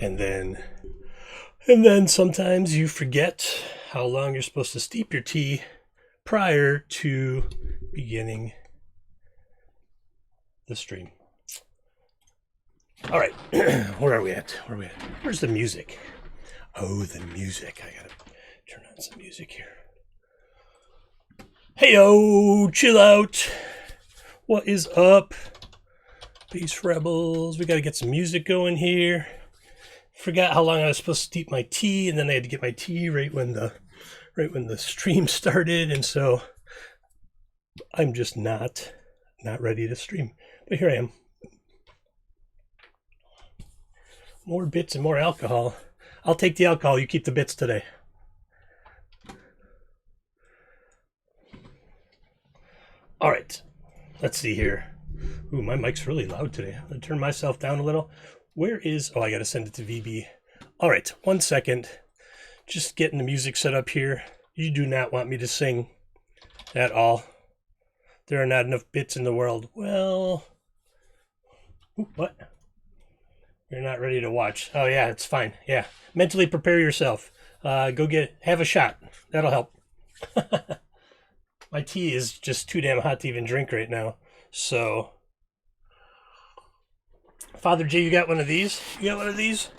And then sometimes you forget how long you're supposed to steep your tea prior to beginning the stream. All right, where are we at? Where's the music? Oh, the music. I gotta turn on some music here. Hey-o, chill out. What is up, Peace Rebels? We gotta get some music going here. Forgot how long I was supposed to steep my tea, and then I had to get my tea right when the stream started, and so I'm just not ready to stream. But here I am. More bits and more alcohol. I'll take the alcohol, you keep the bits today. All right, let's see here. Ooh, my mic's really loud today. I'm gonna turn myself down a little. Where is, oh, I gotta send it to VB. All right, 1 second. Just getting the music set up here. You do not want me to sing at all. There are not enough bits in the world. Well, ooh, what? You're not ready to watch. Oh yeah, it's fine. Yeah, mentally prepare yourself. Have a shot. That'll help. My tea is just too damn hot to even drink right now. So, Father J, you got one of these? You got one of these?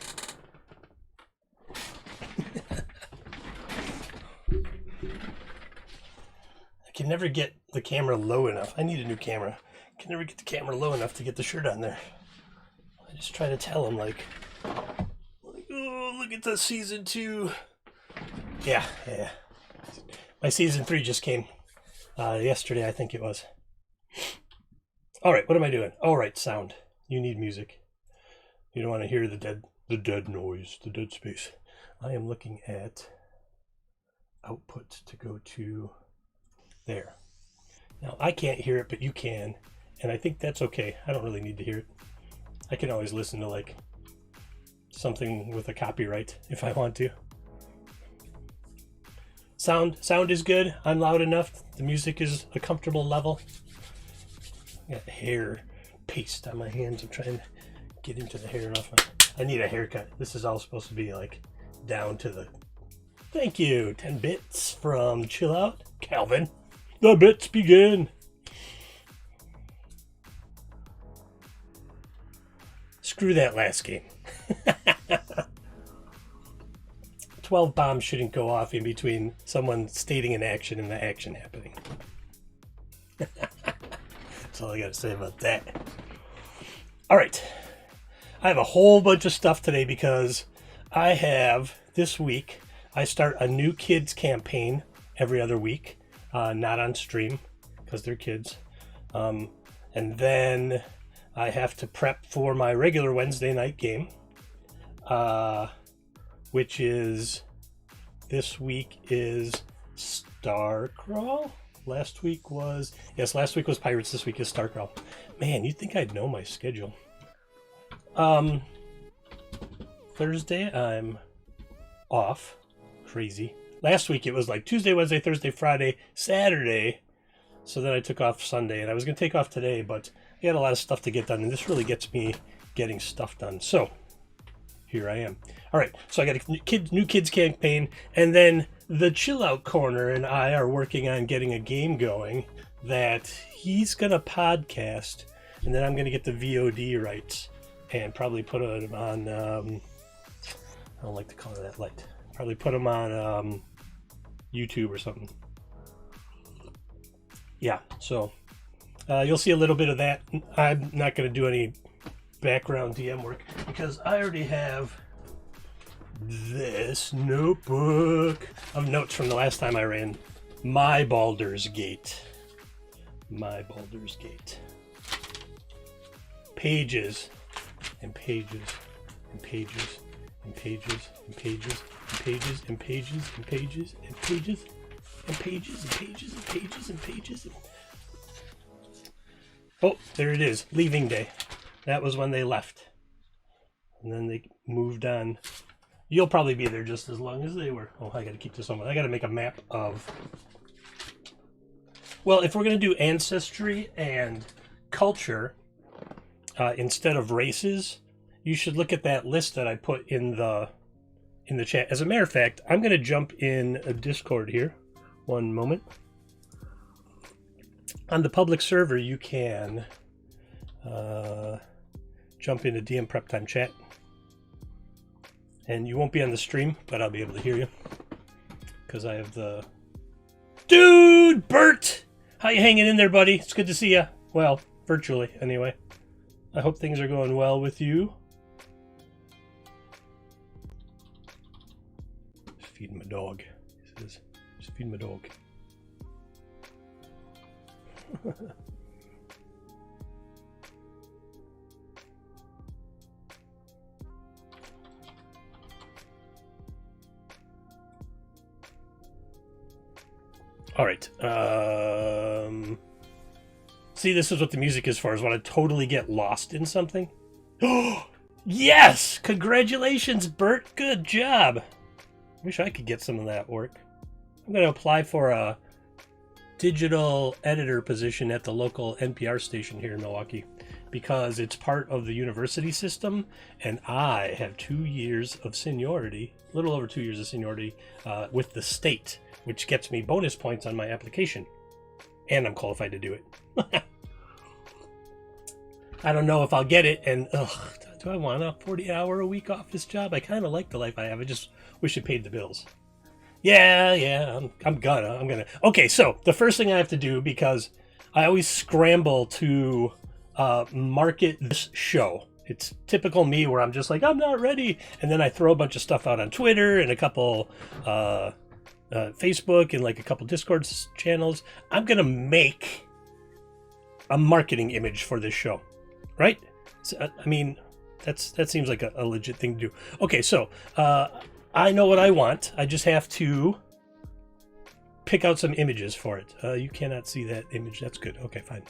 I can never get the camera low enough. I need a new camera. I can never get the camera low enough to get the shirt on there. I just try to tell him, like, oh, look at the season 2. Yeah. My season 3 just came yesterday, I think it was. All right, what am I doing? All right, sound. You need music. You don't want to hear the dead noise, the dead space. I am looking at output to go to there. Now, I can't hear it, but you can, and I think that's okay. I don't really need to hear it. I can always listen to, like, something with a copyright if I want to. Sound is good. I'm loud enough. The music is a comfortable level. I got hair paste on my hands. I'm trying to get into the hair enough. I need a haircut. This is all supposed to be like down to the... Thank you. 10 bits from Chill Out. Calvin. The bits begin. Screw that last game. 12 bombs shouldn't go off in between someone stating an action and the action happening. That's all I got to say about that. All right. I have a whole bunch of stuff today because this week, I start a new kids campaign every other week, not on stream because they're kids. And then I have to prep for my regular Wednesday night game. Which is, this week is Starcrawl. Last week was Pirates. This week is Starcrawl. Man, you'd think I'd know my schedule. Thursday, I'm off. Crazy. Last week it was like Tuesday, Wednesday, Thursday, Friday, Saturday. So then I took off Sunday, and I was going to take off today, but I had a lot of stuff to get done, and this really gets me getting stuff done. So, here I am. All right, so I got a new kids campaign, and then the Chill Out Corner and I are working on getting a game going that he's going to podcast, and then I'm going to get the VOD rights and probably put them on, I don't like the color of that light, probably put them on YouTube or something. Yeah, so you'll see a little bit of that. I'm not going to do any background DM work because I already have this notebook of notes from the last time I ran my Baldur's Gate. Pages and pages and pages and pages and pages and pages and pages and pages and pages and pages and pages and pages and pages. Oh, there it is. Leaving day. That was when they left. And then they moved on. You'll probably be there just as long as they were. Oh, I got to keep this on. I got to make a map of... Well, if we're going to do ancestry and culture instead of races, you should look at that list that I put in the chat. As a matter of fact, I'm going to jump in a Discord here. One moment. On the public server, you can jump into DM Prep Time chat. And you won't be on the stream, but I'll be able to hear you. Because I have the... Dude! Bert! How you hanging in there, buddy? It's good to see you. Well, virtually, anyway. I hope things are going well with you. Just feeding my dog. He says, just feeding my dog. All right. See, this is what the music is for, is when I totally get lost in something. Oh, yes! Congratulations, Bert. Good job. Wish I could get some of that work. I'm going to apply for a digital editor position at the local NPR station here in Milwaukee because it's part of the university system, and I have 2 years of seniority, a little over 2 years of seniority with the state, which gets me bonus points on my application. And I'm qualified to do it. I don't know if I'll get it, and do I want a 40-hour-a-week office job? I kind of like the life I have. I just wish it paid the bills. Yeah, I'm gonna. Okay, so the first thing I have to do, because I always scramble to market this show. It's typical me where I'm just like, I'm not ready. And then I throw a bunch of stuff out on Twitter and a couple Facebook and like a couple Discord channels. I'm going to make a marketing image for this show, right? So, I mean, that seems like a legit thing to do. Okay, so I know what I want. I just have to pick out some images for it. You cannot see that image. That's good. Okay, fine.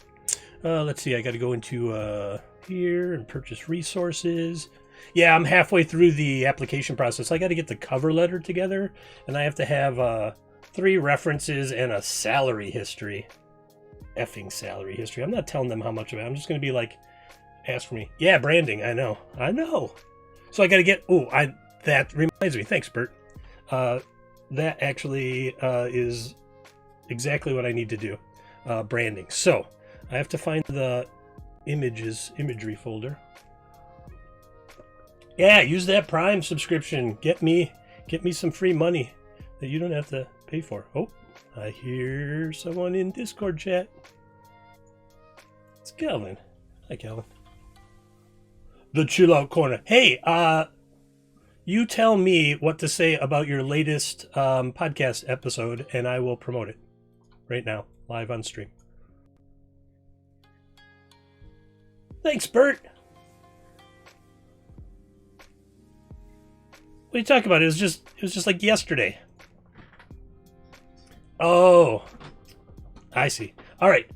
Let's see. I got to go into here and purchase resources. Yeah, I'm halfway through the application process. I got to get the cover letter together, and I have to have 3 references and a salary history. Effing salary history. I'm not telling them how much of it. I'm just going to be like, ask for me. Yeah, branding. I know. So I got to get... that reminds me. Thanks, Bert. That actually is exactly what I need to do. Branding. So I have to find the imagery folder. Yeah, use that Prime subscription. Get me some free money that you don't have to pay for. Oh, I hear someone in Discord chat. It's Calvin. Hi, Calvin. The Chill Out Corner. Hey, you tell me what to say about your latest podcast episode, and I will promote it right now, live on stream. Thanks, Bert. What are you talking about? It was just like yesterday. Oh, I see. All right.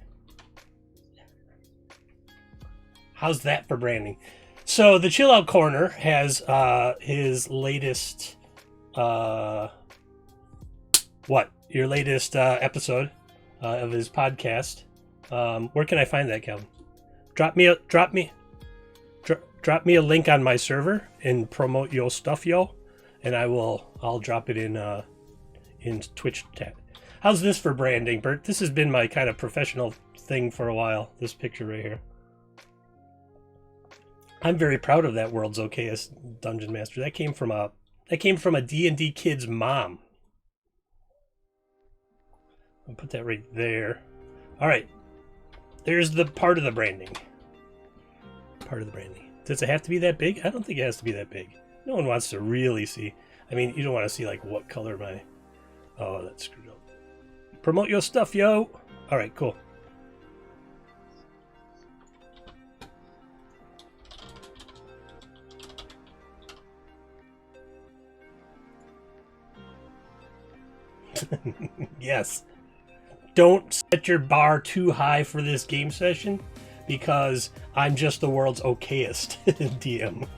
How's that for branding? So the Chill Out Corner has his latest your latest episode of his podcast. Where can I find that, Calvin? Drop me a link on my server and promote your stuff, yo, and I'll drop it in Twitch chat. How's this for branding, Bert? This has been my kind of professional thing for a while. This picture right here. I'm very proud of that World's Okayest Dungeon Master. That came from a D&D kid's mom. I'll put that right there. All right. There's the part of the branding. Does it have to be that big? I don't think it has to be that big. No one wants to really see. I mean, you don't want to see like what color my... Oh, that's screwed up. Promote your stuff, yo. All right, cool. Yes. Don't set your bar too high for this game session, because I'm just the world's okayest DM.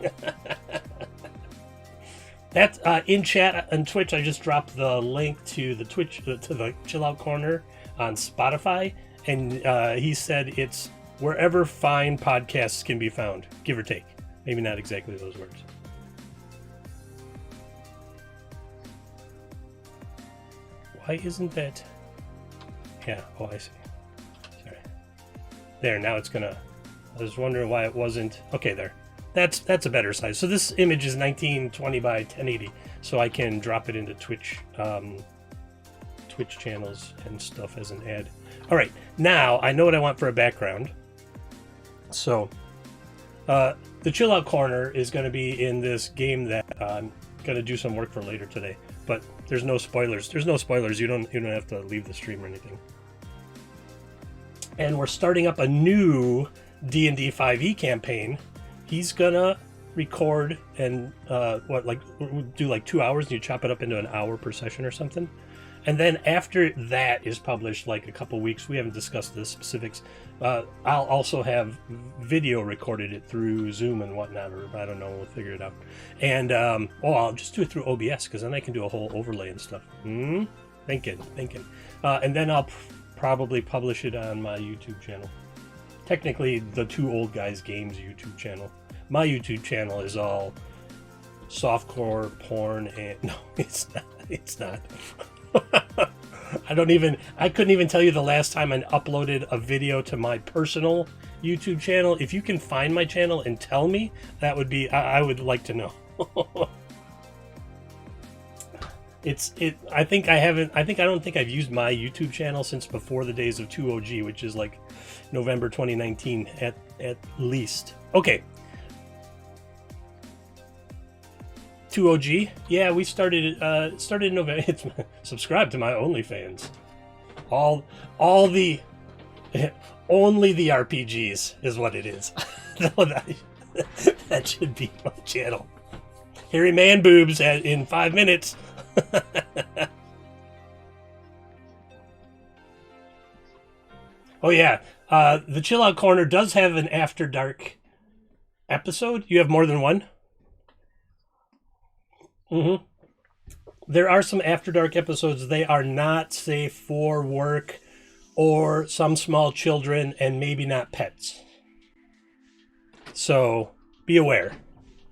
That's in chat on Twitch. I just dropped the link to the Twitch to the Chill Out Corner on Spotify, and he said it's wherever fine podcasts can be found, give or take. Maybe not exactly those words. Why isn't that? Yeah, oh, I see. Sorry. There, now it's gonna... I was wondering why it wasn't... Okay, there. That's a better size. So this image is 1920 by 1080, so I can drop it into Twitch, Twitch channels and stuff as an ad. All right, now I know what I want for a background. So, the Chill Out Corner is going to be in this game that I'm going to do some work for later today. But there's no spoilers. There's no spoilers. You don't have to leave the stream or anything. And we're starting up a new D&D 5e campaign. He's gonna record and do like 2 hours, and you chop it up into an hour per session or something. And then after that is published, like a couple weeks, we haven't discussed the specifics. I'll also have video recorded it through Zoom and whatnot, or I don't know, we'll figure it out. And I'll just do it through OBS, because then I can do a whole overlay and stuff. Thinking. And then I'll probably publish it on my YouTube channel. Technically, the Two Old Guys Games YouTube channel. My YouTube channel is all softcore porn, and no, it's not. It's not. I couldn't even tell you the last time I uploaded a video to my personal YouTube channel. If you can find my channel and tell me, that would be, I would like to know. I don't think I've used my YouTube channel since before the days of 2OG, which is like November 2019 at least. Okay. 2OG? Yeah, we started in November. Subscribe to my OnlyFans. All the only the RPGs is what it is. That should be my channel. Hairy man boobs in 5 minutes. Oh yeah, the Chill Out Corner does have an After Dark episode. You have more than one? Mm-hmm. There are some After Dark episodes. They are not safe for work or some small children, and maybe not pets. So be aware.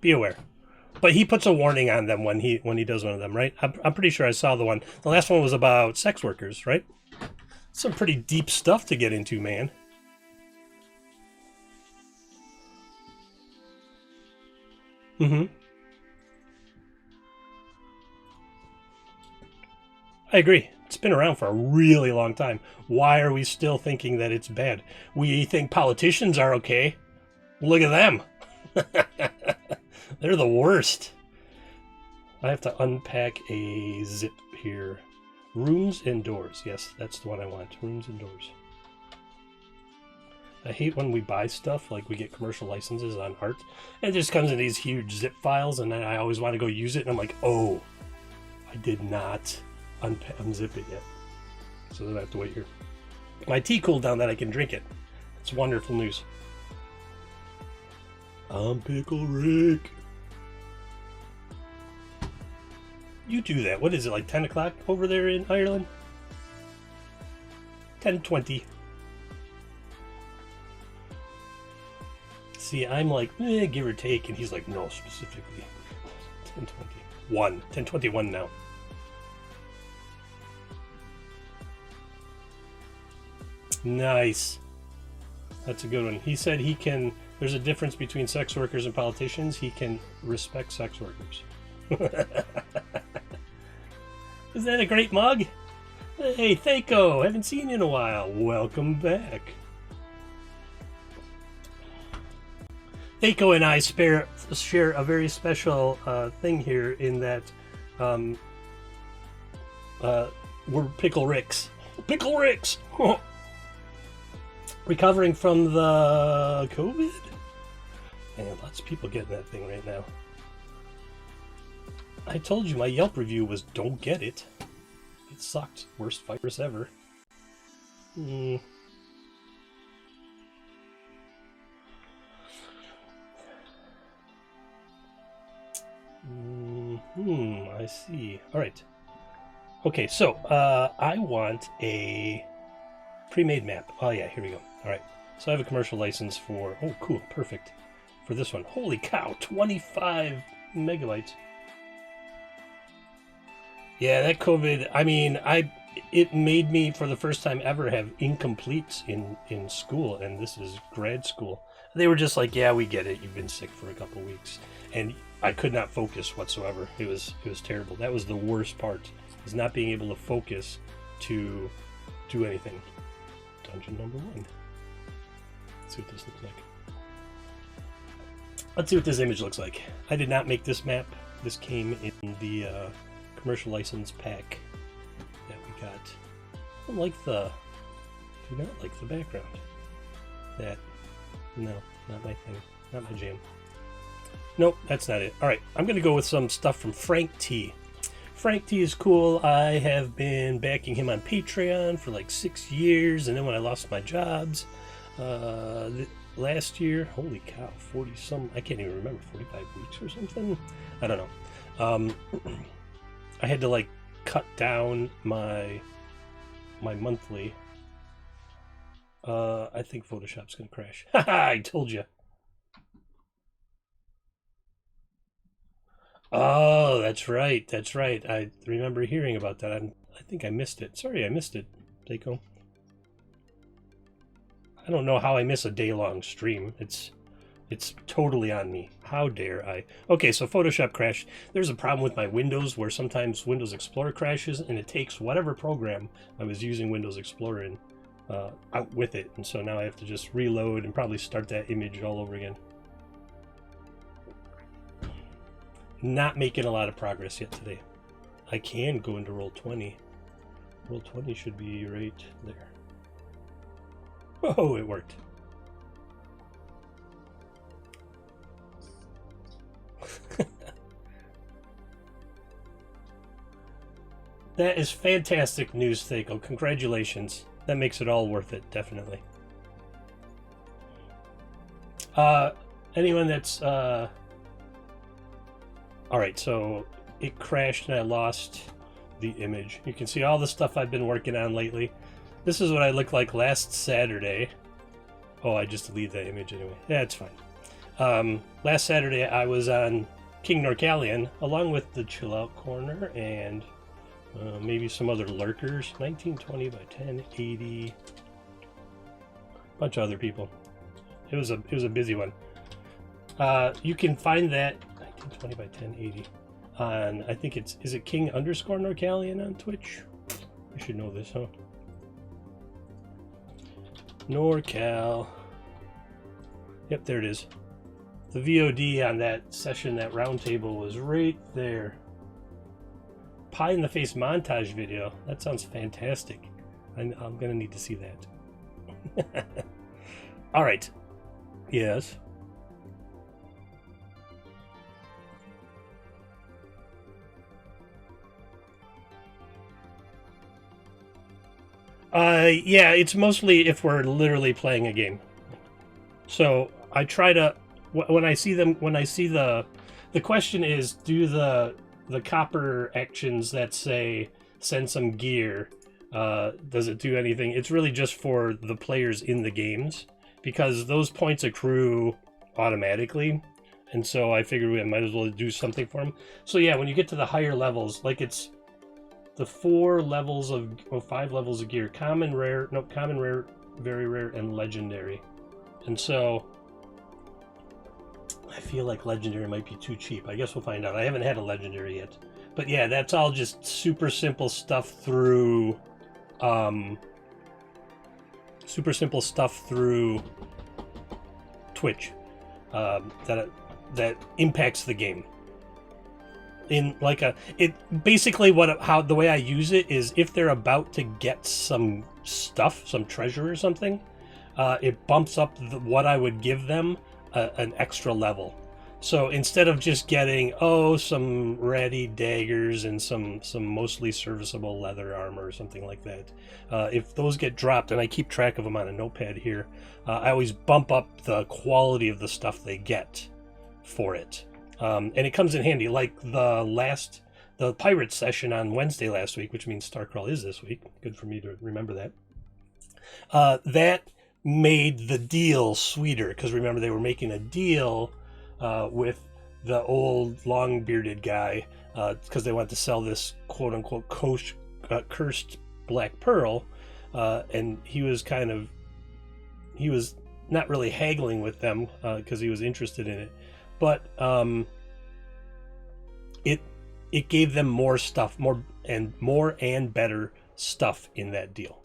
Be aware. But he puts a warning on them when he does one of them, right? I'm pretty sure I saw the one. The last one was about sex workers, right? Some pretty deep stuff to get into, man. Mm-hmm. I agree. It's been around for a really long time. Why are we still thinking that it's bad? We think politicians are okay. Look at them. They're the worst. I have to unpack a zip here. Rooms and doors. Yes, that's the one I want. Rooms and doors. I hate when we buy stuff, like we get commercial licenses on art, and it just comes in these huge zip files, and then I always want to go use it, and I'm like, oh, I did not unzip it yet. So then I have to wait here. My tea cooled down that I can drink it. It's wonderful news. I'm Pickle Rick. You do that. What is it, like 10 o'clock over there in Ireland? 10:20. See, I'm like, give or take, and he's like, no, specifically. 10:21. 10:21 now. Nice. That's a good one. He said he can, there's a difference between sex workers and politicians. He can respect sex workers. Is that a great mug? Hey, Thaco, haven't seen you in a while. Welcome back. Thaco and I share a very special thing here in that we're Pickle Ricks. Pickle Ricks! Recovering from the COVID? Man, lots of people getting that thing right now. I told you my Yelp review was don't get it. It sucked. Worst virus ever. I see. Alright. Okay, so I want a pre-made map. Oh yeah, here we go. Alright. So I have a commercial license for... Oh, cool. Perfect. for this one. Holy cow, 25 megabytes. Yeah, that COVID, I mean, it made me, for the first time ever, have incompletes in school, and this is grad school. They were just like, yeah, we get it. You've been sick for a couple weeks. And I could not focus whatsoever. It was terrible. That was the worst part, is not being able to focus to do anything. Dungeon number 1. Let's see what this looks like. Let's see what this image looks like. I did not make this map. This came in the commercial license pack that we got. I don't like do not like the background. No, not my thing. Not my jam. Nope, that's not it. Alright, I'm going to go with some stuff from Frank T. Frank T is cool. I have been backing him on Patreon for like 6 years, and then when I lost my jobs last year, holy cow, 40 some, I can't even remember, 45 weeks or something? I don't know. I had to like cut down my monthly. I think Photoshop's gonna crash. Haha, I told you. Oh, that's right. That's right. I remember hearing about that. I think I missed it. Sorry, I missed it, Daco. I don't know how I miss a day-long stream. It's totally on me. How dare I? Okay, so Photoshop crashed. There's a problem with my Windows where sometimes Windows Explorer crashes and it takes whatever program I was using Windows Explorer in out with it. And so now I have to just reload and probably start that image all over again. Not making a lot of progress yet today. I can go into Roll20. Roll20 should be right there. Oh, it worked. That is fantastic news, Thaco. Congratulations. That makes it all worth it, definitely. Anyone that's alright, so it crashed and I lost the image. You can see all the stuff I've been working on lately. This is what I looked like last Saturday. Oh, I just deleted that image anyway. Yeah, it's fine. Last Saturday I was on King Norcallion along with the Chill Out Corner and maybe some other lurkers. 1920 by 1080. Bunch of other people. It was a busy one. You can find that 1920 by 1080 on, I think is it King _ Norcallion on Twitch? I should know this, huh? NorCal. Yep, there it is. The VOD on that session, that roundtable, was right there. Pie in the Face montage video. That sounds fantastic. I'm gonna need to see that. All right. Yes. Yeah, it's mostly if we're literally playing a game. So I try to, when I see the question is, do the copper actions that say send some gear, does it do anything? It's really just for the players in the games, because those points accrue automatically. And so I figured we might as well do something for them. So yeah, when you get to the higher levels, like it's the 4 levels of, or 5 levels of gear: common, rare, very rare, and legendary. And so I feel like legendary might be too cheap. I guess we'll find out. I haven't had a legendary yet. But yeah, that's all just super simple stuff through Twitch that impacts the game. In like basically the way I use it is, if they're about to get some stuff, some treasure or something, it bumps up what I would give them an extra level. So instead of just getting some ratty daggers and some mostly serviceable leather armor or something like that, if those get dropped, and I keep track of them on a notepad here, I always bump up the quality of the stuff they get for it. And it comes in handy, like the pirate session on Wednesday last week, which means Starcrawl is this week. Good for me to remember that. That made the deal sweeter, because remember they were making a deal with the old long bearded guy because they wanted to sell this quote unquote cursed black pearl, and he was not really haggling with them because he was interested in it, but it gave them more stuff, more and better stuff in that deal.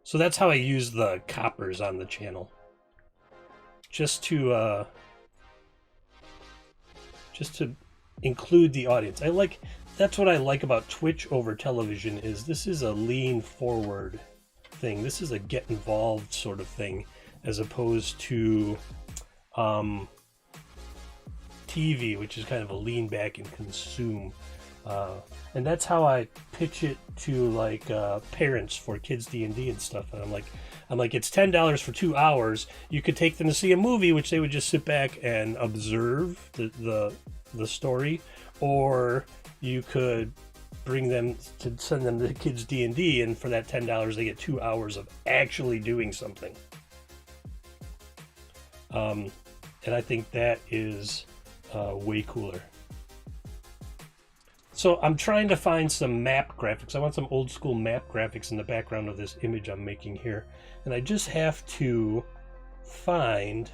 So that's how I use the coppers on the channel, just to include the audience. That's what I like about Twitch over television, is this is a lean forward thing. This is a get involved sort of thing, as opposed to TV, which is kind of a lean back and consume. And that's how I pitch it to like parents for kids D&D and stuff. And I'm like, it's $10 for 2 hours. You could take them to see a movie, which they would just sit back and observe the story, or you could send them to kids D&D, and for that $10 they get 2 hours of actually doing something. And I think that is way cooler. So I'm trying to find some map graphics. I want some old school map graphics in the background of this image I'm making here. And I just have to find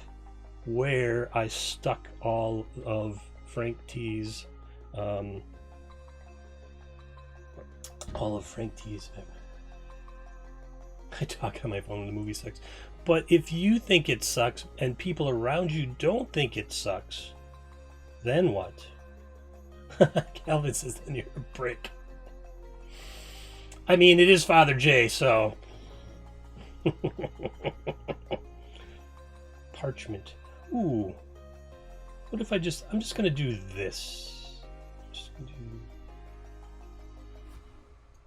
where I stuck all of Frank T's I talk on my phone when the movie sucks. But if you think it sucks and people around you don't think it sucks, then what? Calvin says, then you're a prick. I mean, it is Father J, so. Parchment. Ooh. What if I'm just going to do this. I'm just going to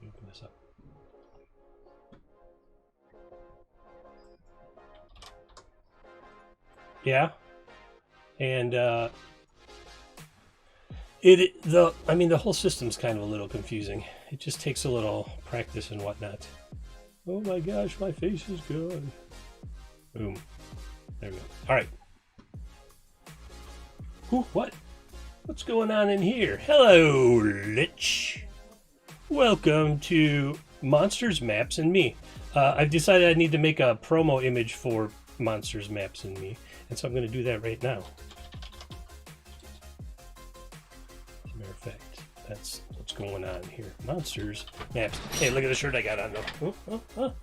open this up. Yeah. And, the whole system's kind of a little confusing. It just takes a little practice and whatnot. Oh my gosh, my face is gone. Boom. There we go. All right. Ooh, what? What's going on in here? Hello, Lich. Welcome to Monsters, Maps, and Me. I've decided I need to make a promo image for Monsters, Maps, and Me, and so I'm going to do that right now. As a matter of fact, that's what's going on here. Monsters, Maps. Hey, look at the shirt I got on, though.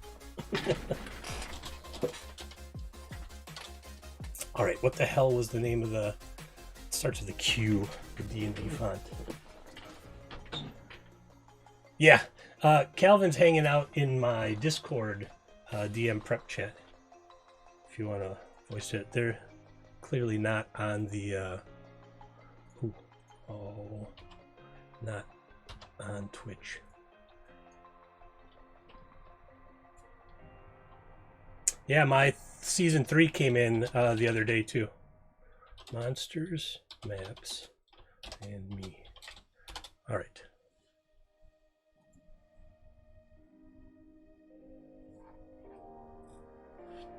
All right, what the hell was the name of the... It starts with a Q, the D&D font. Yeah, Calvin's hanging out in my Discord DM prep chat. If you want to voice it, they're clearly not on the not on Twitch. Yeah, my season 3 came in the other day too. Monsters, Maps, and Me. All right.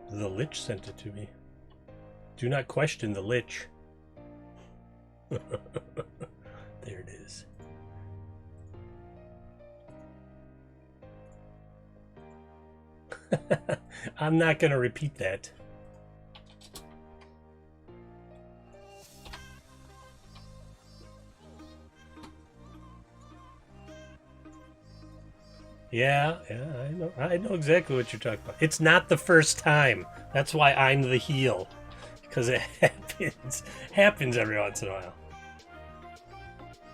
The Lich sent it to me. Do not question the Lich. There it is. I'm not going to repeat that. Yeah, I know exactly what you're talking about. It's not the first time. That's why I'm the heel, because it happens every once in a while.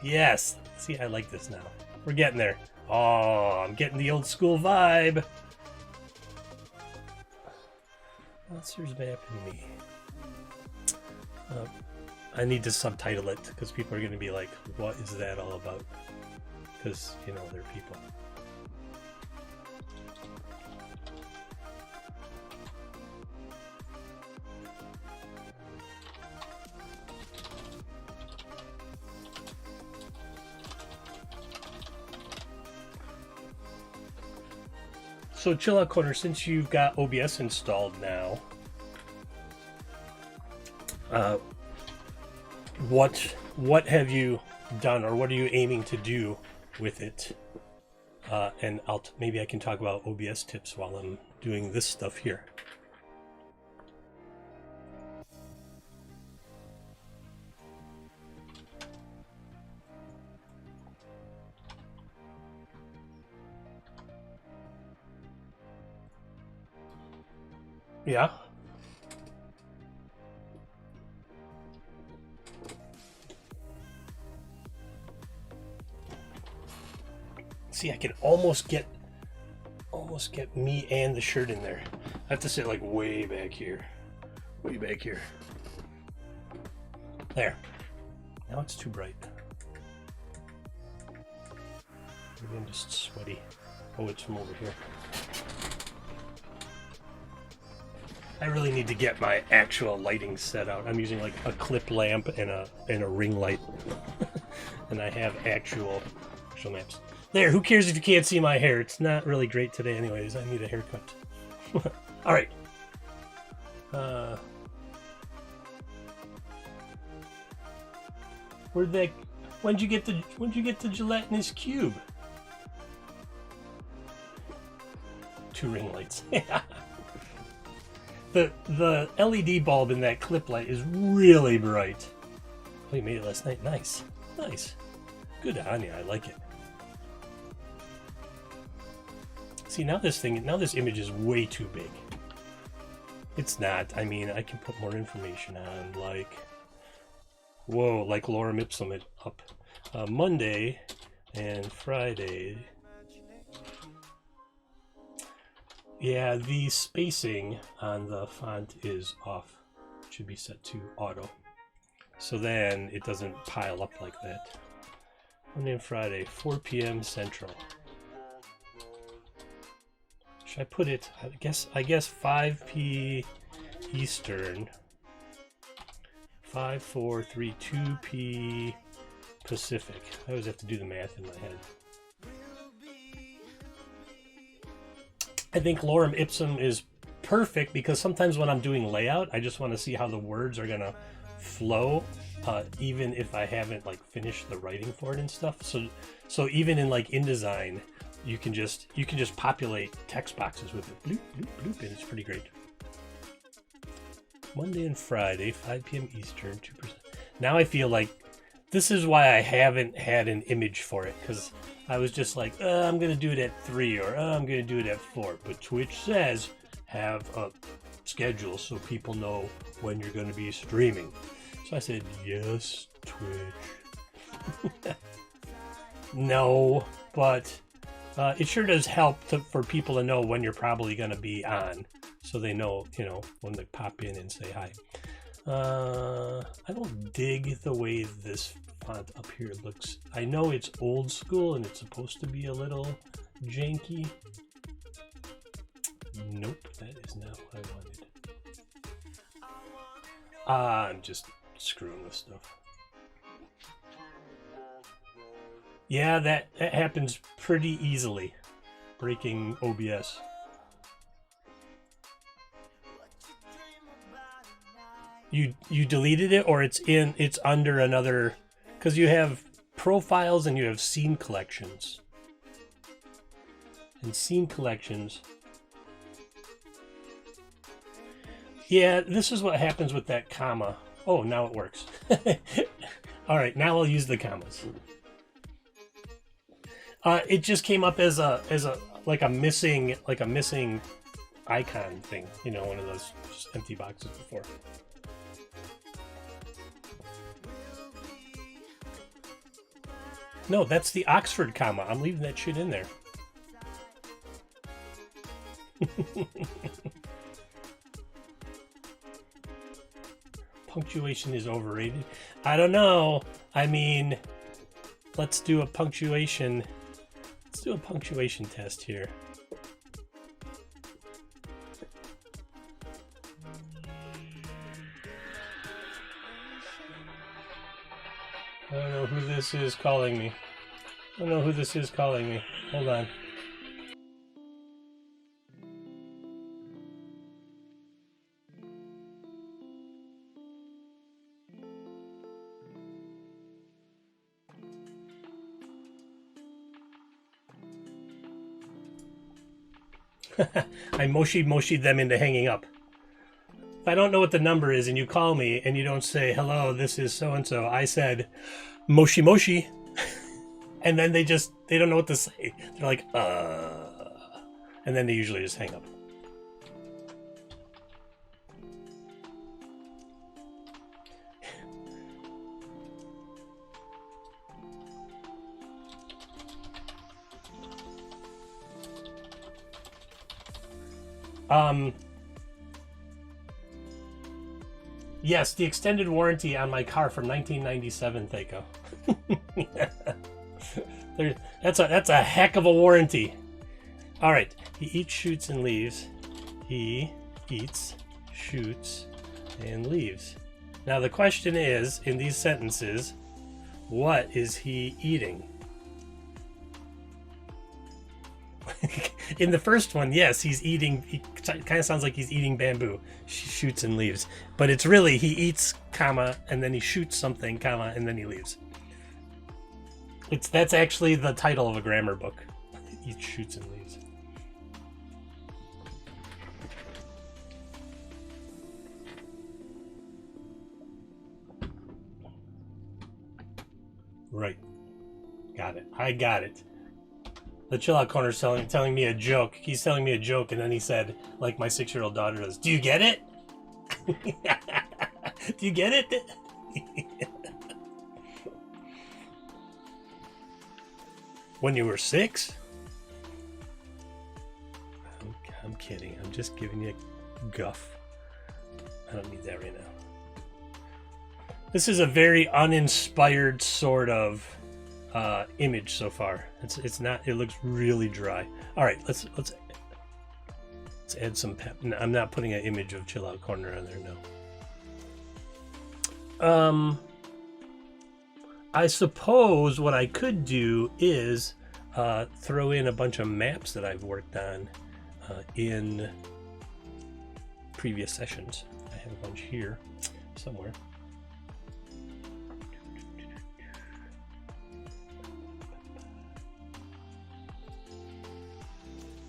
Yes, see, I like this now. We're getting there. Oh, I'm getting the old school vibe. Monsters, Map, and Me. I need to subtitle it because people are going to be like, "What is that all about?" Because you know they're people. So Chill Out Corner, since you've got OBS installed now, what have you done, or what are you aiming to do with it? And maybe I can talk about OBS tips while I'm doing this stuff here. Yeah. See, I can almost get me and the shirt in there. I have to sit like way back here. Way back here. There. Now it's too bright. Maybe I'm just sweaty. Oh, it's from over here. I really need to get my actual lighting set out. I'm using like a clip lamp and a ring light. And I have actual lamps. There, who cares if you can't see my hair? It's not really great today anyways. I need a haircut. All right. When'd you get the gelatinous cube? 2 ring lights. The LED bulb in that clip light is really bright. Oh, you made it last night. Nice. Nice. Good on you. I like it. See, now this image is way too big. It's not. I mean, I can put more information on, like, whoa, like Lorem Ipsum it up. Monday and Friday. Yeah, the spacing on the font is off. It should be set to auto. So then it doesn't pile up like that. Monday and Friday, 4 p.m. Central. Should I put it, I guess 5 p. Eastern. 5, 4, 3, 2 p. Pacific. I always have to do the math in my head. I think Lorem Ipsum is perfect because sometimes when I'm doing layout, I just want to see how the words are going to flow, even if I haven't like finished the writing for it and stuff. So even in like InDesign, you can just populate text boxes with it. Bloop, bloop, bloop, and it's pretty great. Monday and Friday, 5 p.m. Eastern, 2%. Now I feel like this is why I haven't had an image for it, because I was just like, I'm going to do it at 3 or I'm going to do it at 4. But Twitch says have a schedule so people know when you're going to be streaming. So I said, yes, Twitch. No, but it sure does help for people to know when you're probably going to be on. So they know, when they pop in and say hi. I don't dig the way this font up here looks. I know it's old school and it's supposed to be a little janky. Nope, that is not what I wanted. I'm just screwing with stuff. Yeah, that happens pretty easily. Breaking OBS. You deleted it, or it's under another, because you have profiles and you have scene collections. And scene collections. Yeah, this is what happens with that comma. Oh, now it works. All right, now I'll use the commas. It just came up as a missing icon thing. One of those just empty boxes before. No, that's the Oxford comma. I'm leaving that shit in there. Punctuation is overrated. I don't know. I mean, let's do a punctuation. Let's do a punctuation test here. I don't know who this is calling me. Hold on. I moshi them into hanging up. If I don't know what the number is and you call me and you don't say, hello, this is so-and-so, I said, moshi. And then they don't know what to say. They're like, and then they usually just hang up. Yes, the extended warranty on my car from 1997, Thaco. That's a heck of a warranty. All right, he eats, shoots, and leaves. He eats, shoots, and leaves. Now the question is, in these sentences, what is he eating? In the first one, yes, he's eating. He kind of sounds like he's eating bamboo. Shoots and leaves, but it's really he eats, comma, and then he shoots something, comma, and then he leaves. That's actually the title of a grammar book. Eats, shoots, and leaves. Right. Got it. I got it. The Chill Out Corner's telling me a joke. He's telling me a joke, and then he said, like my 6-year-old daughter does, do you get it? Do you get it? When you were 6? I'm kidding. I'm just giving you a guff. I don't need that right now. This is a very uninspired sort of image so far. It's not. It looks really dry. All right, let's add some pep. No, I'm not putting an image of Chill Out Corner on there. No. I suppose what I could do is throw in a bunch of maps that I've worked on in previous sessions. I have a bunch here somewhere.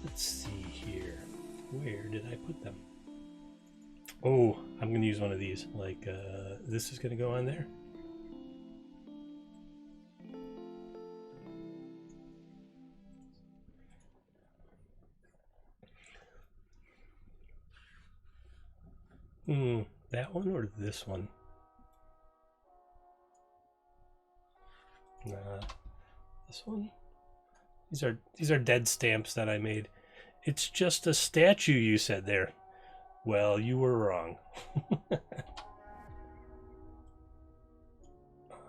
Let's see here. Where did I put them? Oh, I'm going to use one of these. Like, this is going to go on there. That one or this one? Nah, this one? These are dead stamps that I made. It's just a statue, you said there. Well, you were wrong.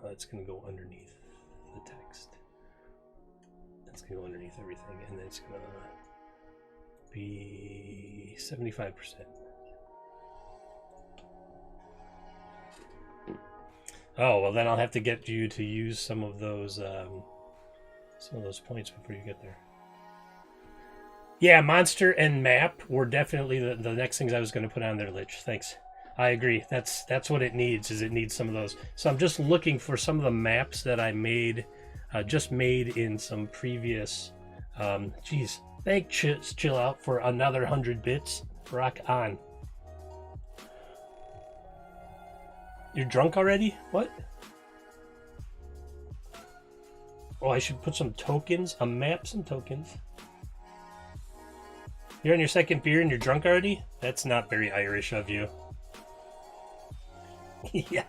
It's going to go underneath the text. It's going to go underneath everything, and then it's going to be 75%. Oh, well, then I'll have to get you to use some of those points before you get there. Yeah, monster and map were definitely the next things I was going to put on there, Lich. Thanks. I agree. That's what it needs. Is it needs some of those. So I'm just looking for some of the maps that I made, just made in some previous. Geez, thanks Chill Out for another 100 bits. Rock on. You're drunk already? What? Oh, I should put some tokens, a map, some tokens. You're on your second beer and you're drunk already? That's not very Irish of you. Yeah.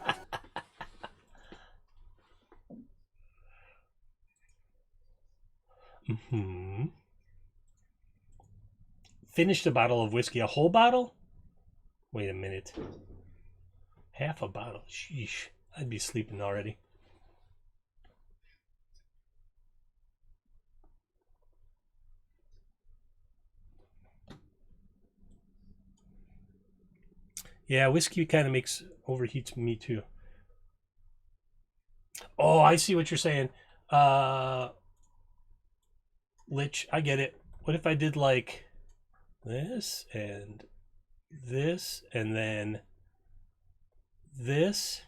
Finished a bottle of whiskey. A whole bottle? Wait a minute. Half a bottle. Sheesh. I'd be sleeping already. Yeah, whiskey kind of overheats me too. Oh, I see what you're saying. Lich, I get it. What if I did like this and then this?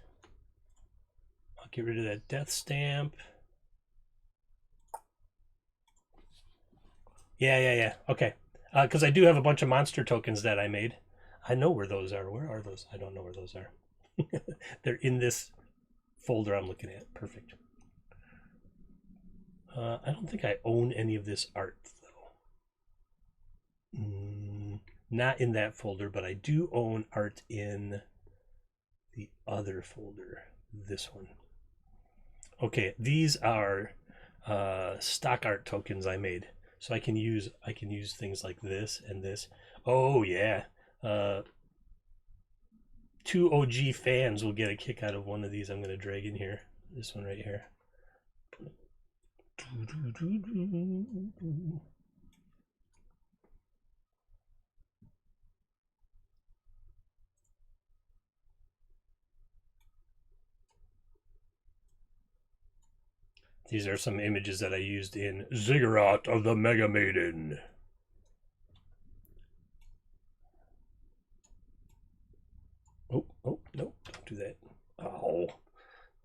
I'll get rid of that death stamp. Yeah. Okay. Because I do have a bunch of monster tokens that I made. I know where those are. Where are those? I don't know where those are. They're in this folder I'm looking at. Perfect. I don't think I own any of this art, though. Not in that folder, but I do own art in the other folder. This one. Okay, these are stock art tokens I made. So I can use things like this and this. Oh yeah. 2 OG fans will get a kick out of one of these I'm going to drag in here. This one right here. These are some images that I used in Ziggurat of the Mega Maiden. Oh, no, don't do that. Oh,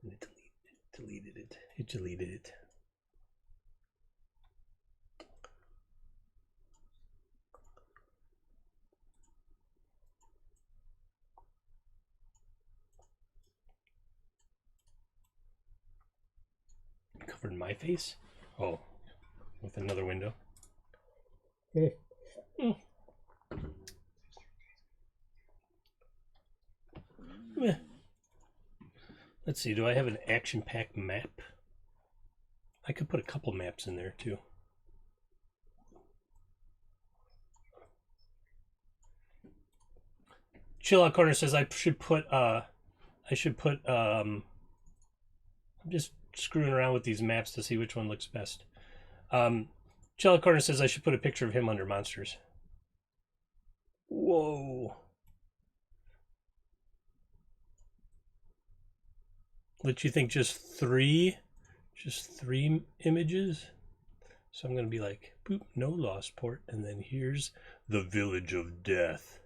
it deleted it. It deleted it. Covered my face? Oh, with another window. Let's see, do I have an action-packed map? I could put a couple maps in there too. Chill Out Corner says I should put I'm just screwing around with these maps to see which one looks best. Chill Out Corner says I should put a picture of him under monsters. Whoa. What you think, just three images? So I'm going to be like, boop, no lost port. And then here's the Village of Death.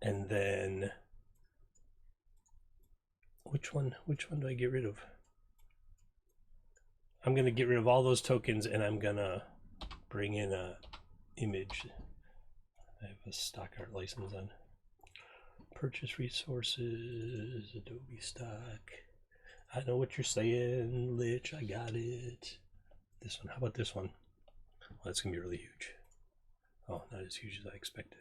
And then, which one do I get rid of? I'm going to get rid of all those tokens and I'm going to bring in a image. I have a stock art license on. Purchase resources, Adobe stock. I know what you're saying, Lich. I got it. This one. How about this one? Well, that's going to be really huge. Oh, not as huge as I expected.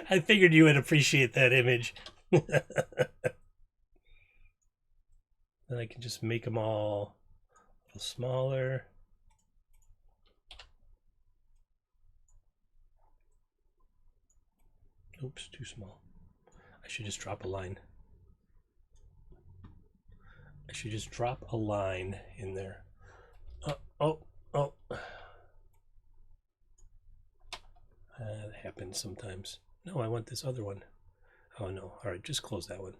I figured you would appreciate that image. Then I can just make them all a little smaller. Oops, too small. I should just drop a line. I should just drop a line in there. Oh. That happens sometimes. No, I want this other one. Oh no. All right, just close that one.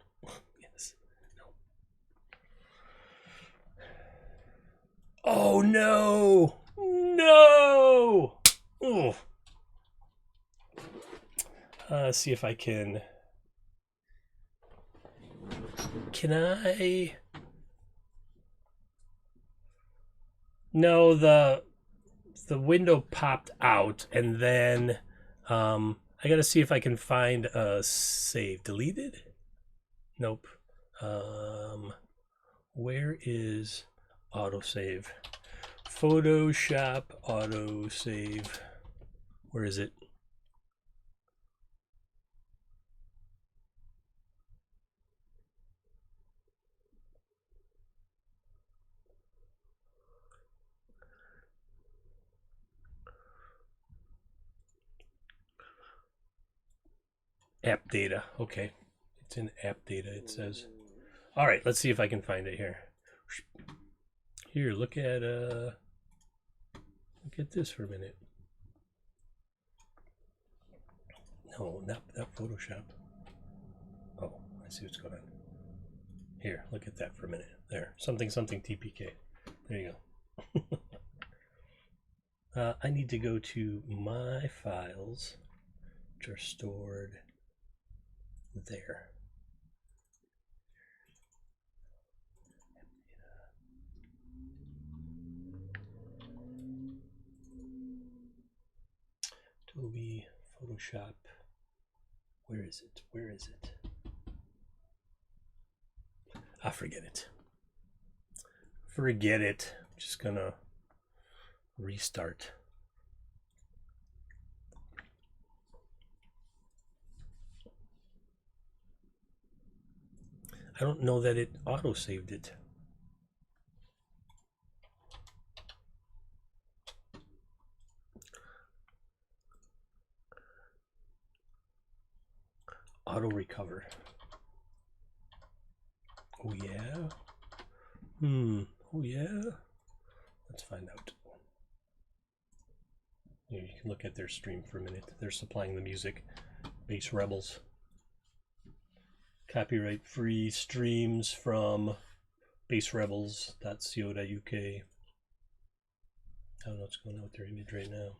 Yes. No. Oh no! No! Oh. See if I can. Can I? No, the window popped out, and then I gotta see if I can find a save. Deleted? Nope. Where is autosave? Photoshop autosave. Where is it? App data. Okay. It's in app data, it says. All right, let's see if I can find it here. Here, look at this for a minute. No, not Photoshop. Oh, I see what's going on. Here, look at that for a minute. There, something TPK. There you go. I need to go to my files, which are stored there. Adobe Photoshop. Where is it? Where is it? Ah, forget it. Forget it. I'm just gonna restart. I don't know that it auto-saved it. Auto recover. Oh yeah? Oh yeah? Let's find out. Here, you can look at their stream for a minute. They're supplying the music. Bass Rebels. Copyright free streams from bassrebels.co.uk. I don't know what's going on with their image right now.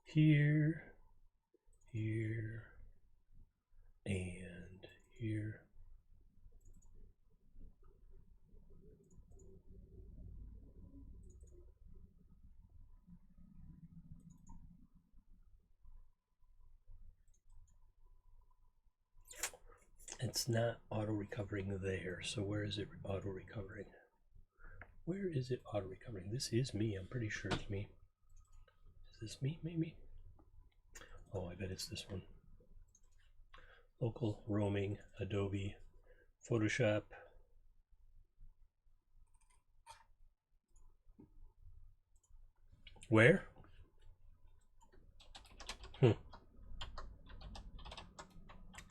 Here, here, and here. It's not auto-recovering there, so where is it auto-recovering? Where is it auto-recovering? This is me, I'm pretty sure it's me. Is this me, maybe? Oh, I bet it's this one. Local roaming, Adobe, Photoshop. Where?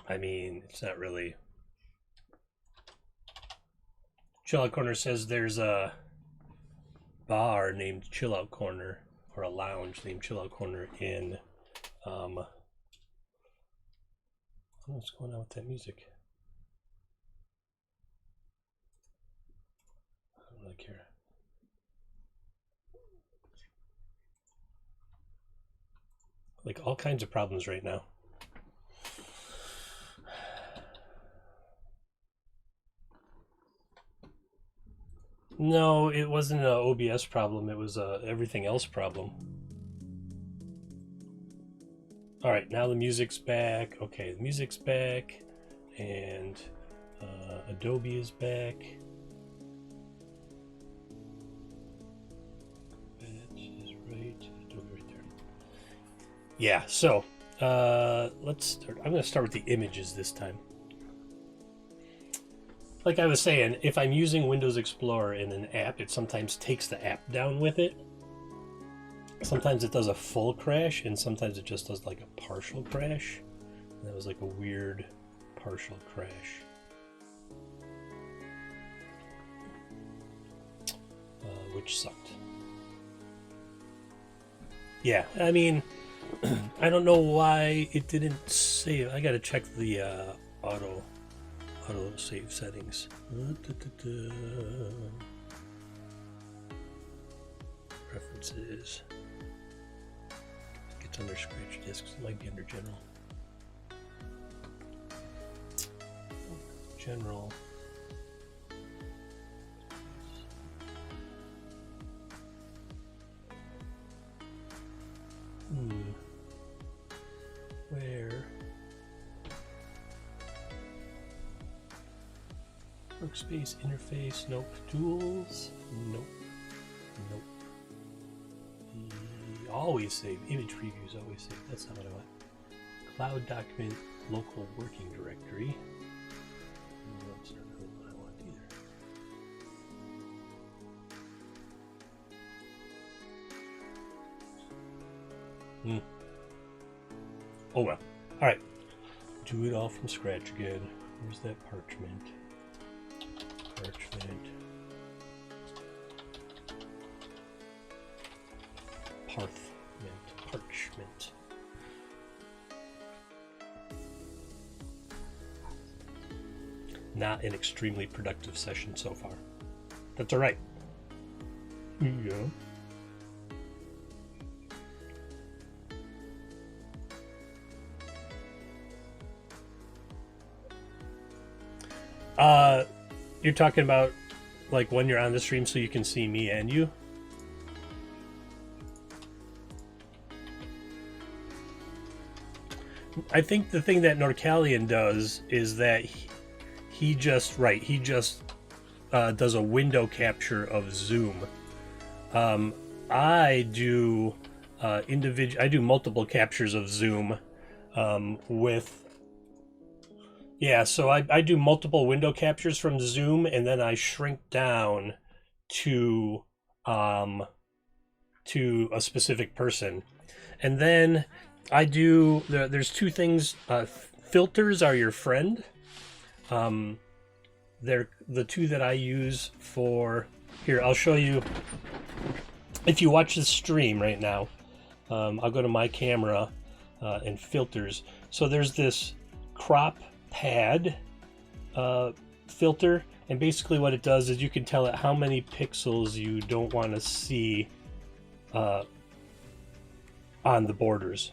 I mean, it's not really. Chill Out Corner says there's a bar named Chill Out Corner, or a lounge named Chill Out Corner in I don't know what's going on with that music. I don't really care. Like all kinds of problems right now. No, it wasn't an OBS problem. It was a everything else problem. All right, now the music's back. Okay, the music's back, and Adobe is back. That is right. Adobe right there. Yeah. So let's start. I'm going to start with the images this time. Like I was saying, if I'm using Windows Explorer in an app, it sometimes takes the app down with it. Sometimes it does a full crash, and sometimes it just does like a partial crash. And that was like a weird partial crash. Which sucked. Yeah, I mean, I don't know why it didn't save. I gotta check the auto save settings. Preferences. It's under Scratch Disks. It might be under General. General. Where? Workspace interface. Nope. Tools. Nope. Nope. Always save. Image previews always save. That's not what I want. Cloud document. Local working directory. That's not really what I want either. Oh well. Alright. Do it all from scratch again. Where's that parchment? Parchment. Parchment. Not an extremely productive session so far. That's alright. Yeah. You're talking about like when you're on the stream so you can see me and you? I think the thing that Norcalian does is that he just does a window capture of Zoom. I do I do multiple captures of Zoom so I do multiple window captures from Zoom, and then I shrink down to a specific person. And then I do there's two things. Filters are your friend. They're the two that I use for here. I'll show you. If you watch this stream right now, I'll go to my camera and filters. So there's this crop pad filter, and basically what it does is you can tell it how many pixels you don't want to see on the borders,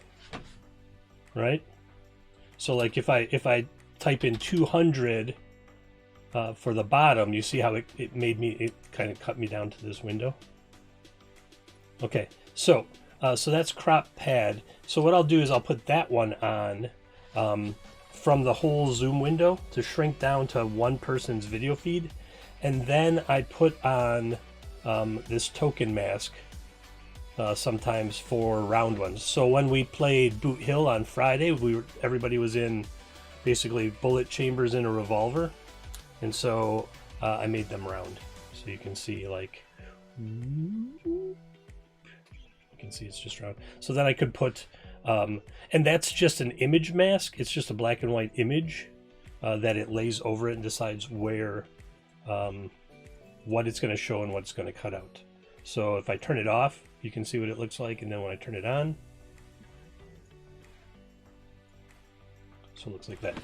right? So like if I type in 200 for the bottom, you see how it kind of cut me down to this window. Okay, so that's crop pad. So what I'll do is I'll put that one on from the whole Zoom window to shrink down to one person's video feed, and then I put on this token mask sometimes for round ones. So when we played Boot Hill on Friday, everybody was in basically bullet chambers in a revolver, and so I made them round, so you can see like. Can see it's just round. So then I could put and that's just an image mask. It's just a black and white image that it lays over it and decides where what it's going to show and what it's going to cut out. So if I turn it off, you can see what it looks like, and then when I turn it on, so it looks like that.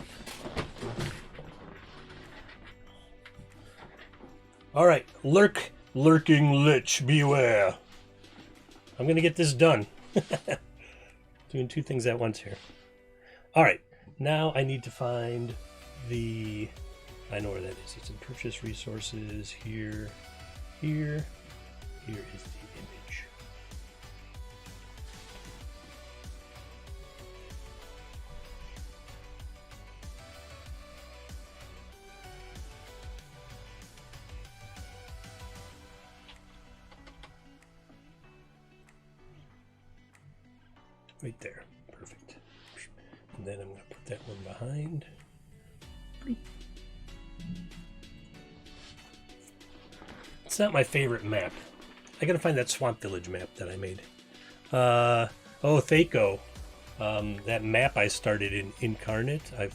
All right, lurking lich, beware. I'm gonna get this done. Doing two things at once here. All right, now I need to find I know where that is. It's in purchase resources here. Here is the image. Right there, perfect. And then I'm going to put that one behind. It's not my favorite map. I got to find that Swamp Village map that I made. Thaco. That map I started in Incarnate. I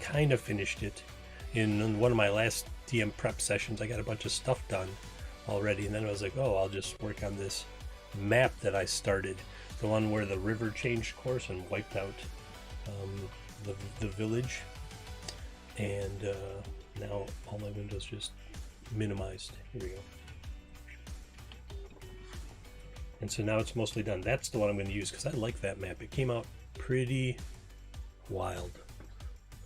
kind of finished it in one of my last DM prep sessions. I got a bunch of stuff done already, and then I was like, I'll just work on this map that I started. The one where the river changed course and wiped out the village, and now all my windows just minimized. Here we go. And so now it's mostly done. That's the one I'm going to use because I like that map. It came out pretty wild.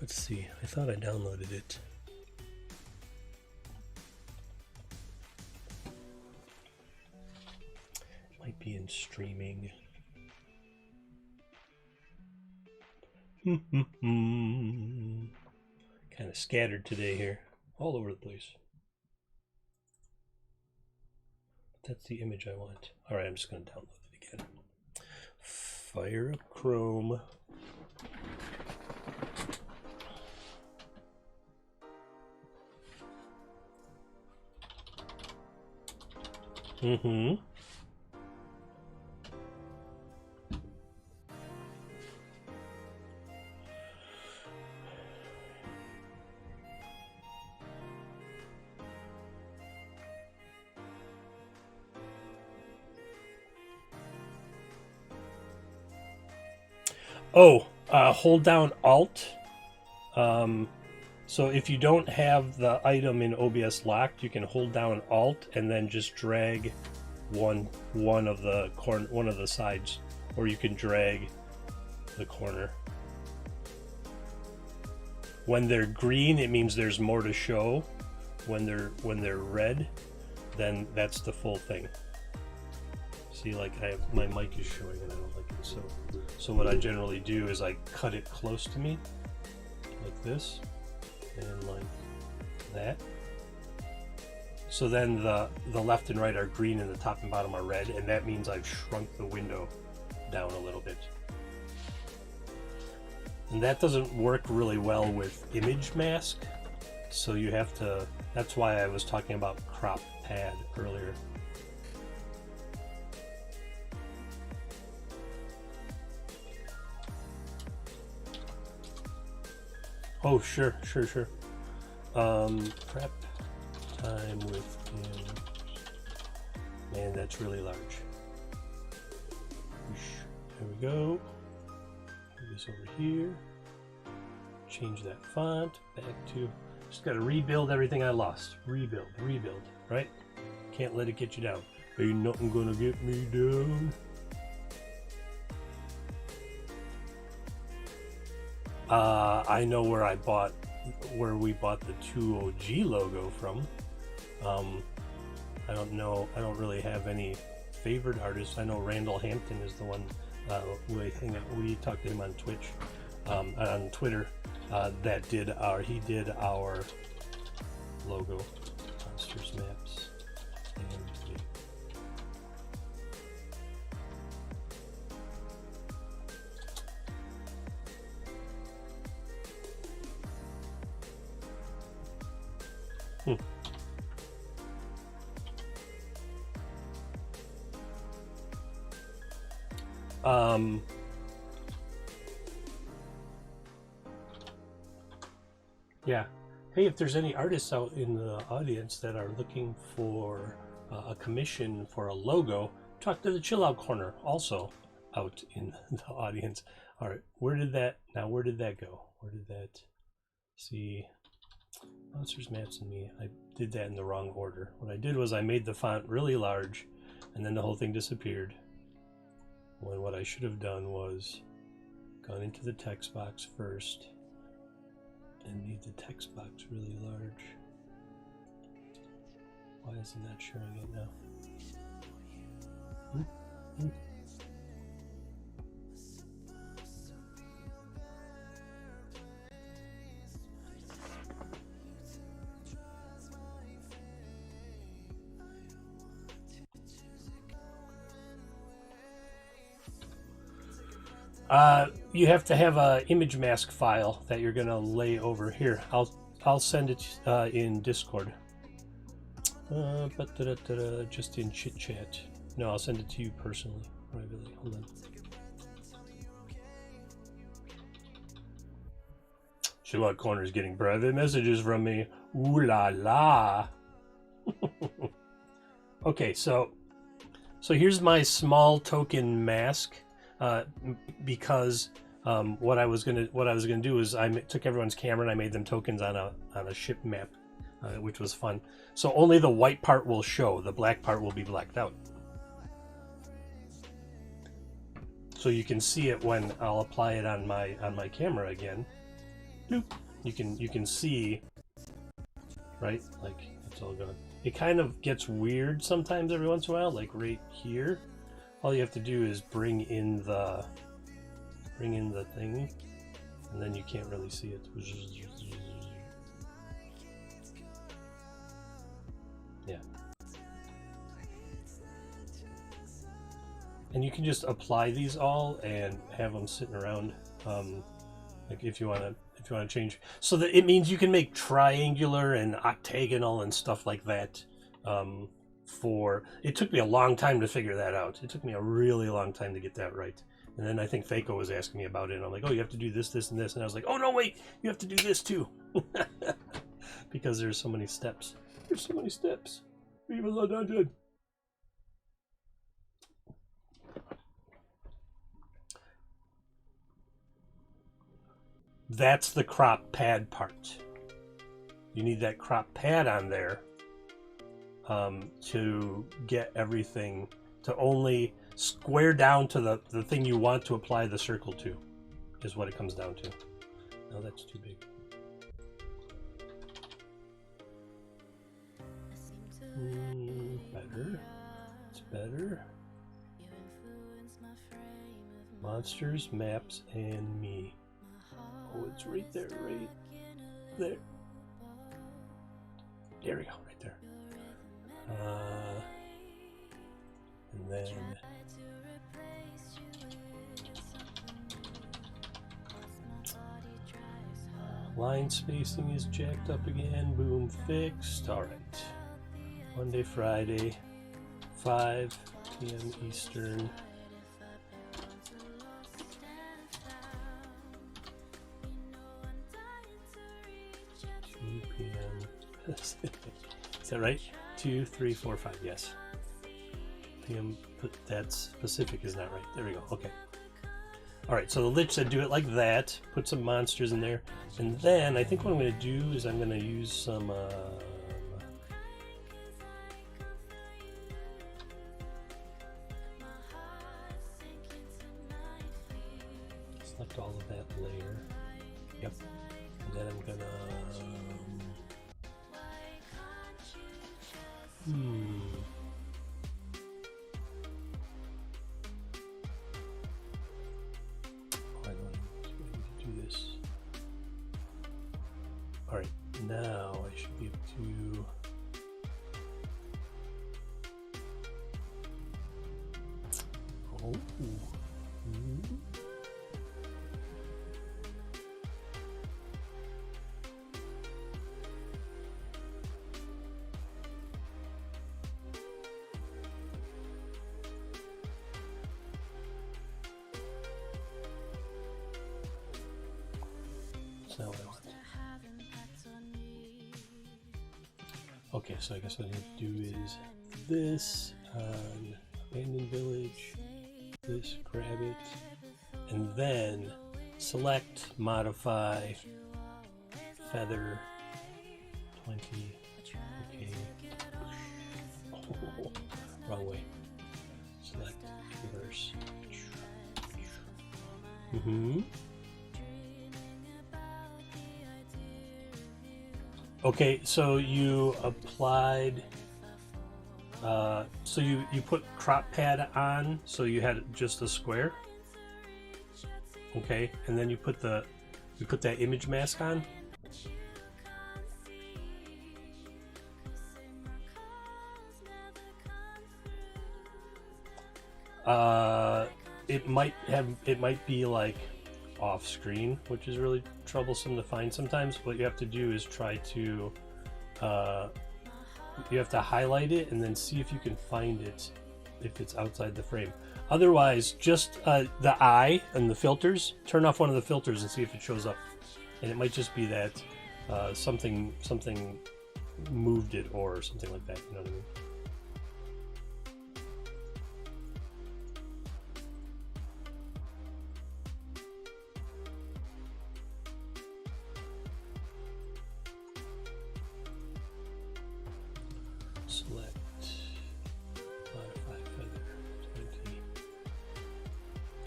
Let's see. I thought I downloaded it. It might be in streaming. Kind of scattered today here, all over the place. That's the image I want. All right, I'm just going to download it again. Fire up Chrome. Hold down Alt. So if you don't have the item in OBS locked, you can hold down Alt and then just drag one of the sides, or you can drag the corner. When they're green, it means there's more to show. When they're red, then that's the full thing. See, like my mic is showing and I don't like it. So what I generally do is I cut it close to me, like this, and like that. So then the left and right are green and the top and bottom are red, and that means I've shrunk the window down a little bit. And that doesn't work really well with image mask, so you have to, that's why I was talking about crop pad earlier. Oh, sure. Prep time with him. Man, that's really large. There we go. Move this over here. Change that font back to. Just got to rebuild everything I lost. Rebuild, right? Can't let it get you down. Ain't nothing gonna get me down. I know where we bought the 2OG logo from. I don't know. I don't really have any favorite artists. I know Randall Hampton is the one. We talked to him on Twitch, on Twitter. He did our logo, Monsters Maps, yeah. Hey, if there's any artists out in the audience that are looking for a commission for a logo, talk to the Chill Out Corner, also out in the audience. All right, where did that go? Where did that, see, Monsters, Maps, and Me. I did that in the wrong order. What I did was I made the font really large, and then the whole thing disappeared. When what I should have done was gone into the text box first and made the text box really large. Why isn't that showing it now? You have to have a image mask file that you're gonna lay over here. I'll send it in Discord. Just in chit chat. No, I'll send it to you personally, privately. Hold on. Chill Out Corner is getting private messages from me. Ooh la la. Okay, so here's my small token mask. Because what I was gonna do is I took everyone's camera and I made them tokens on a ship map, which was fun. So only the white part will show, the black part will be blacked out. So you can see it when I'll apply it on my camera again. Boop. You can see, right? Like it's all gone. It kind of gets weird sometimes every once in a while, like right here. All you have to do is bring in the thing, and then you can't really see it. Yeah. And you can just apply these all and have them sitting around, like if you want to change. So that it means you can make triangular and octagonal and stuff like that. It took me a long time to figure that out. It took me a really long time to get that right. And then I think Faco was asking me about it, and I'm like, oh, you have to do this, this, and this. And I was like, oh, no, wait, you have to do this too. Because there's so many steps. There's so many steps. Even though I did. That's the crop pad part. You need that crop pad on there. To get everything to only square down to the thing you want to apply the circle to, is what it comes down to. No, that's too big. Feather. Monsters, maps, and me. Oh, it's right there, right there. There we go, right there. And then line spacing is jacked up again. Boom, fixed. All right. Monday, Friday, 5 p.m. Eastern. 2 p.m. Is that right? 2, 3, 4, 5. Yes. PM. That's Pacific is not right. There we go. Okay. All right. So the Lich said do it like that. Put some monsters in there, and then I think what I'm going to do is I'm going to use some. Select all of that layer. Yep. And then I'm gonna. I need to do this. All right. Now I should be able to. Oh. Not what I want. Okay, so I guess what I need to do is this on Abandoned Village, this, grab it, and then select, modify, feather, 20, okay, oh, wrong way, select, reverse, Okay, so you applied, so you put crop pad on, so you had just a square. Okay, and then you put that image mask on. It might be like off screen, which is really troublesome to find sometimes. What you have to do is try to you have to highlight it and then see if you can find it if it's outside the frame. Otherwise, just the eye and the filters, turn off one of the filters and see if it shows up. And it might just be that something moved it or something like that, you know what I mean? Select, modify feather,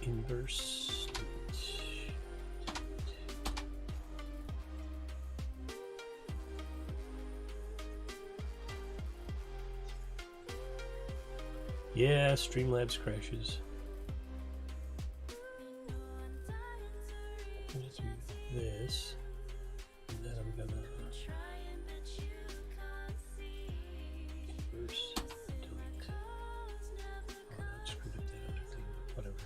20, inverse, yeah, Streamlabs crashes. Let's do this, and then I'm gonna inverse, delete. Oh, that screwed up that other thing, but whatever.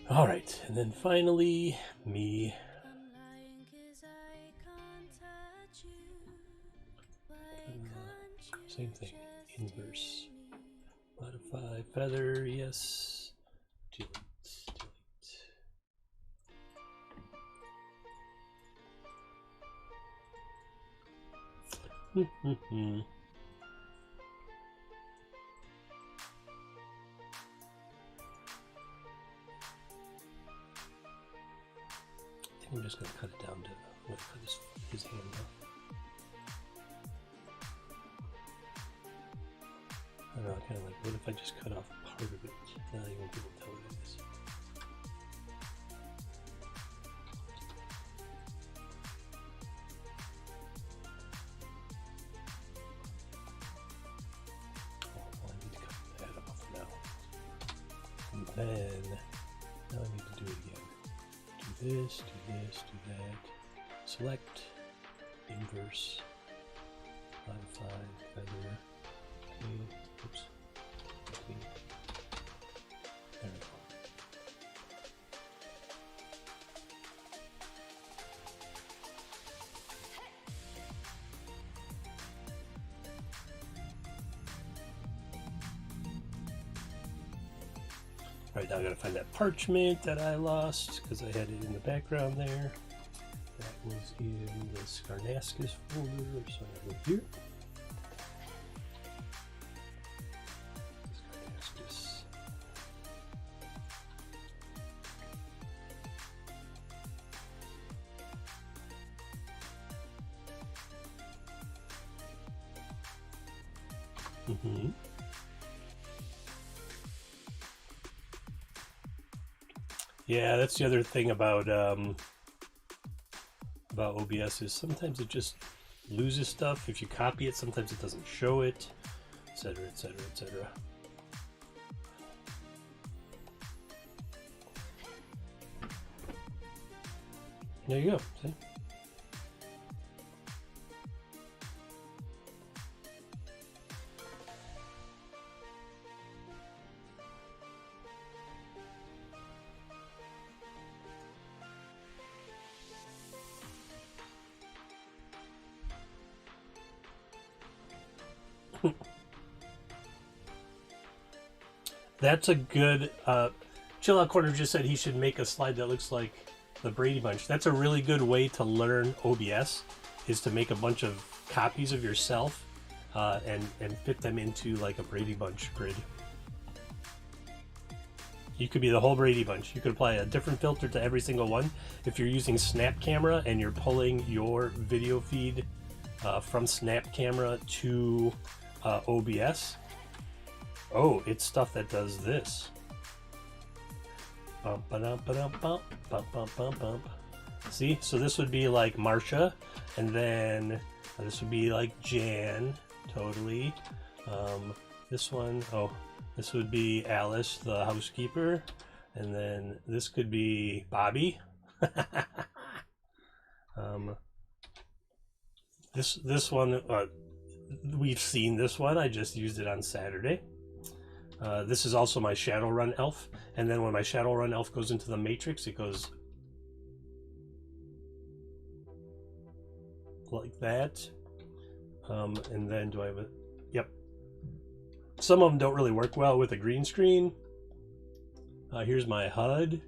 All right, and then finally, me. Same thing, inverse, modify, feather, yes, delete, delete. I think I'm just going to cut it down to, I'm going to cut his hand off. I don't know, kind of like, what if I just cut off part of it? Now you won't be able to tell what it is. then now I need to do it again. Do this, do this, do that. Select, inverse, modify, feather. Okay, oops. Okay. There we go. Right, now I gotta find that parchment that I lost because I had it in the background there. That was in the Scarnascus folder, so I go here. Scarnascus. Mm-hmm. Yeah, that's the other thing about OBS is sometimes it just loses stuff. If you copy it, sometimes it doesn't show it, etc., etc., etc. There you go. See? That's a good Chill Out Corner just said he should make a slide that looks like the Brady Bunch. That's a really good way to learn OBS, is to make a bunch of copies of yourself and fit them into like a Brady Bunch grid. You could be the whole Brady Bunch. You could apply a different filter to every single one. If you're using Snap Camera and you're pulling your video feed from Snap Camera to OBS, oh, it's stuff that does this. Bump, ba-dum, ba-dum, bump, bump, bump, bump, bump. See? So this would be like Marsha, and then this would be like Jan, totally. This one, oh, this would be Alice, the housekeeper, and then this could be Bobby. This one, we've seen this one. I just used it on Saturday. This is also my Shadowrun elf, and then when my Shadowrun elf goes into the matrix, it goes like that. And then do I have a... Yep. Some of them don't really work well with a green screen. Here's my HUD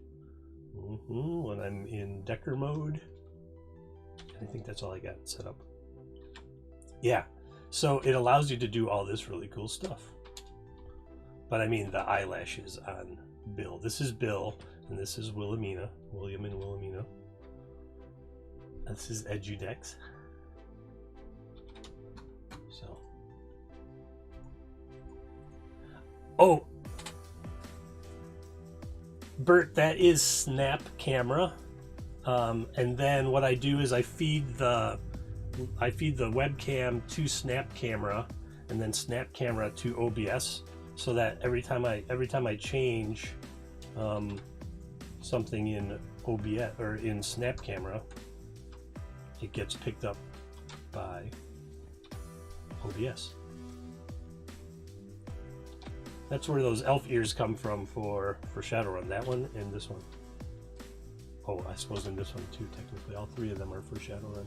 when I'm in Decker mode. I think that's all I got set up. Yeah, so it allows you to do all this really cool stuff. But I mean the eyelashes on Bill. This is Bill, and this is Wilhelmina. William and Wilhelmina. This is Edudex. So. Oh! Bert, that is Snap Camera. And then what I do is I feed the webcam to Snap Camera, and then Snap Camera to OBS, so that every time I change something in OBS or in Snap Camera, it gets picked up by OBS. That's where those elf ears come from for Shadowrun. That one and this one. Oh, I suppose in this one too, technically. All three of them are for Shadowrun.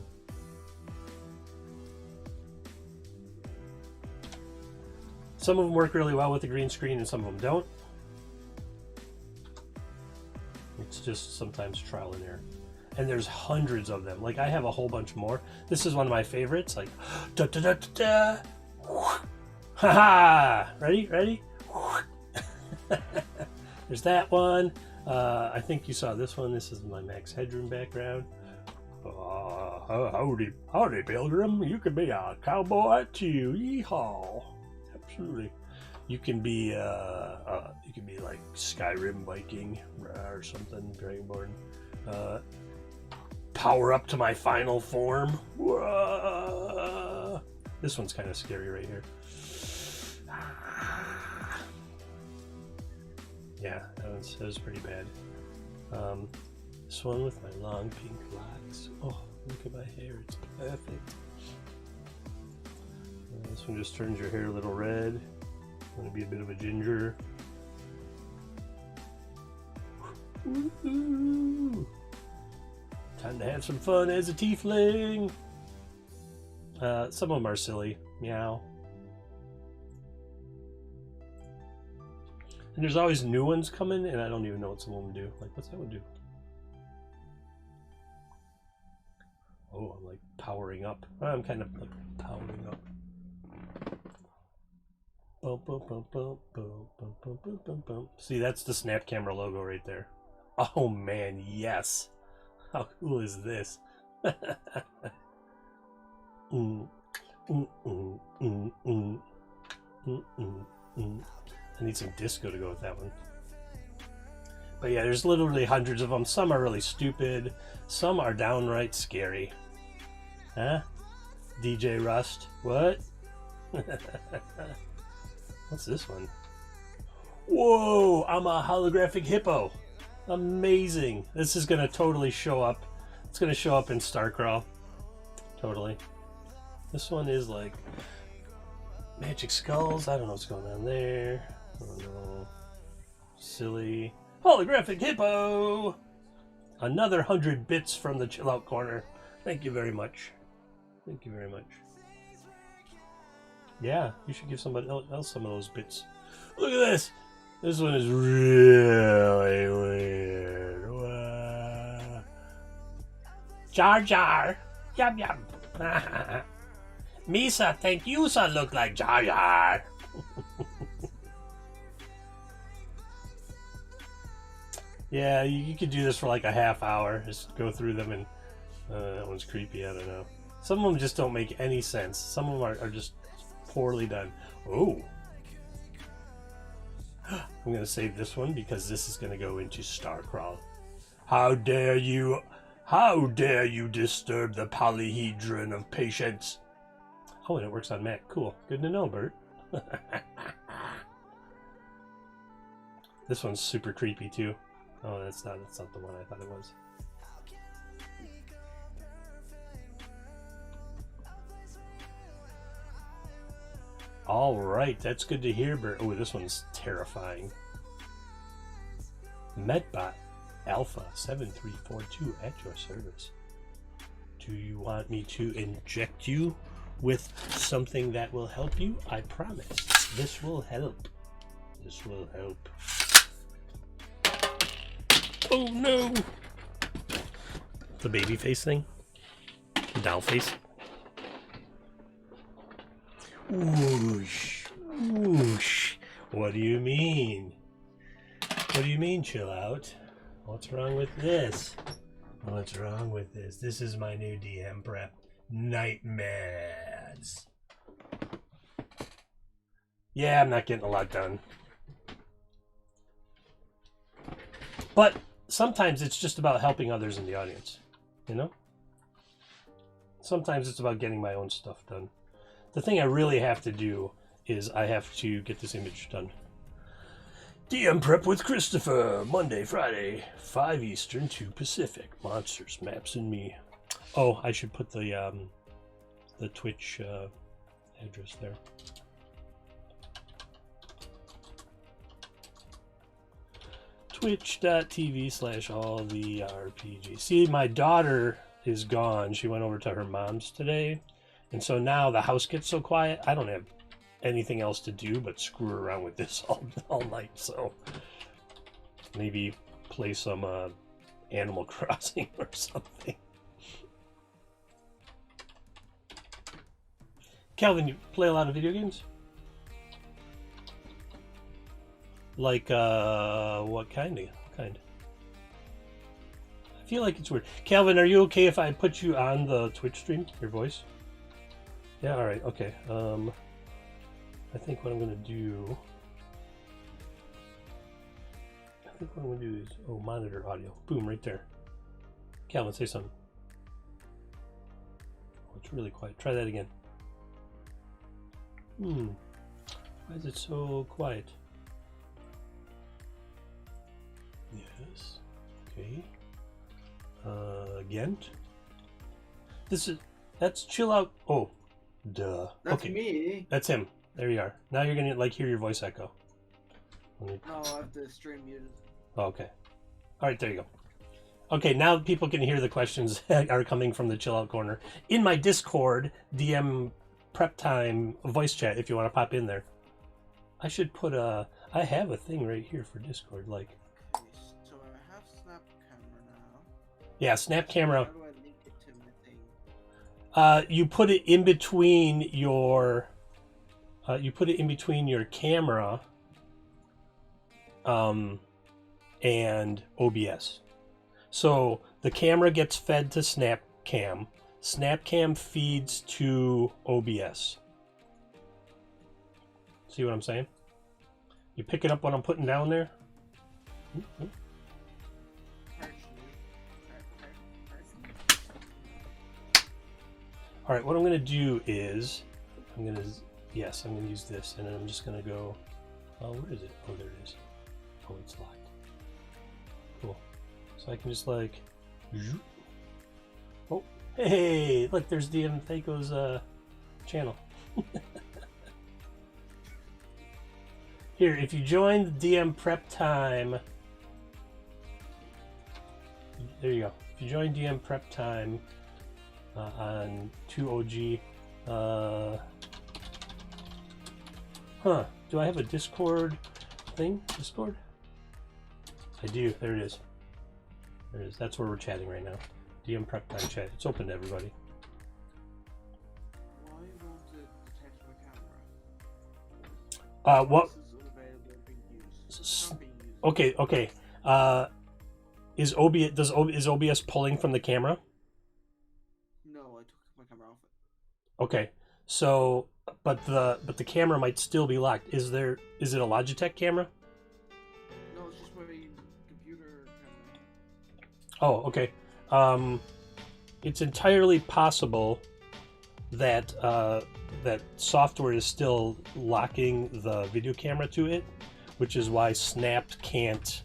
Some of them work really well with the green screen and some of them don't. It's just sometimes trial and error. And there's hundreds of them. Like, I have a whole bunch more. This is one of my favorites. Like, da da da da da. Ha ha! Ready? Ready? There's that one. I think you saw this one. This is my Max Headroom background. Howdy, Pilgrim. You could be a cowboy too. Yeehaw! Absolutely. You can be like Skyrim Viking or something. Dragonborn. Power up to my final form. This one's kind of scary right here. Yeah, that was pretty bad. This one with my long pink locks. Oh, look at my hair, it's perfect. This one just turns your hair a little red. Gonna be a bit of a ginger. Woo-hoo. Time to have some fun as a tiefling. Some of them are silly. Meow. And there's always new ones coming, and I don't even know what some of them do. Like, what's that one do? Oh, I'm like powering up. I'm kind of like powering up. See, that's the Snap Camera logo right there. Oh man, yes. How cool is this? I need some disco to go with that one. But yeah, there's literally hundreds of them. Some are really stupid. Some are downright scary. Huh? DJ Rust. What? What's this one? Whoa! I'm a holographic hippo. Amazing. This is going to totally show up. It's going to show up in Starcrawl. Totally. This one is like magic skulls. I don't know what's going on there. I don't know. Silly. Holographic hippo! Another 100 bits from the chill out corner. Thank you very much. Thank you very much. Yeah, you should give somebody else some of those bits. Look at this! This one is really weird. Wow. Jar Jar! Yum yum! Misa, think you look like Jar Jar! Yeah, you could do this for like a half hour. Just go through them and... that one's creepy, I don't know. Some of them just don't make any sense. Some of them are just poorly done. Oh! I'm going to save this one because this is going to go into Starcrawl. How dare you... How dare you disturb the polyhedron of patience? Oh, and it works on Mac. Cool. Good to know, Bert. This one's super creepy, too. Oh, that's not the one I thought it was. All right, that's good to hear, Bert. Oh, this one's terrifying. Medbot Alpha 7342 at your service. Do you want me to inject you with something that will help you? I promise. This will help. This will help. Oh no! The baby face thing? The doll face? Whoosh. Whoosh. What do you mean? What do you mean, chill out? What's wrong with this? What's wrong with this? This is my new DM prep. Nightmares. Yeah, I'm not getting a lot done. But sometimes it's just about helping others in the audience, you know? Sometimes it's about getting my own stuff done. The thing I really have to do is I have to get this image done. DM Prep with Christopher, Monday, Friday, 5 Eastern, 2 Pacific. Monsters, maps, and me. Oh, I should put the Twitch address there. Twitch.tv/alltherpg. See, my daughter is gone. She went over to her mom's today. And so now the house gets so quiet, I don't have anything else to do but screw around with this all night. So maybe play some Animal Crossing or something. Calvin, you play a lot of video games? Like, what kind? I feel like it's weird. Calvin, are you okay if I put you on the Twitch stream? Your voice? Yeah, alright, okay. I think what I'm gonna do... is... Oh, monitor audio. Boom, right there. Calvin, say something. Oh, it's really quiet. Try that again. Why is it so quiet? this. Okay. Gent. That's chill out. Oh, duh. That's okay. me. That's him. There you are. Now you're gonna like hear your voice echo. No, I have the stream muted. Oh, okay. All right, there you go. Okay, now people can hear the questions that are coming from the chill out corner in my Discord DM prep time voice chat. If you want to pop in there, I should put a. I have a thing right here for Discord. Like, Okay, so I have Snap Camera now. yeah, Snap Camera. How do I link it to my thing? You put it in between your. You put it in between your camera. And OBS. So the camera gets fed to SnapCam. SnapCam feeds to OBS. See what I'm saying? You picking up what I'm putting down there? Mm-hmm. All right, what I'm going to do is, I'm going to use this, and then I'm just going to go, oh, where is it? Oh, there it is. Oh, it's locked. Cool. So I can just like, oh, hey, look, there's DM Thaco's channel. Here, if you join the DM Prep Time, there you go. If you join DM Prep Time on 2OG, do I have a Discord thing? Discord? I do. There it is. There it is. That's where we're chatting right now. DM Prep Time chat. It's open to everybody. Why won't it detect my camera? What? This is unavailable being used. It's not being used. Okay. Is OBS pulling from the camera? No, I took my camera off it. Okay. So, but the camera might still be locked. Is it a Logitech camera? No, it's just my computer camera. Oh, okay. It's entirely possible that that software is still locking the video camera to it, which is why Snap can't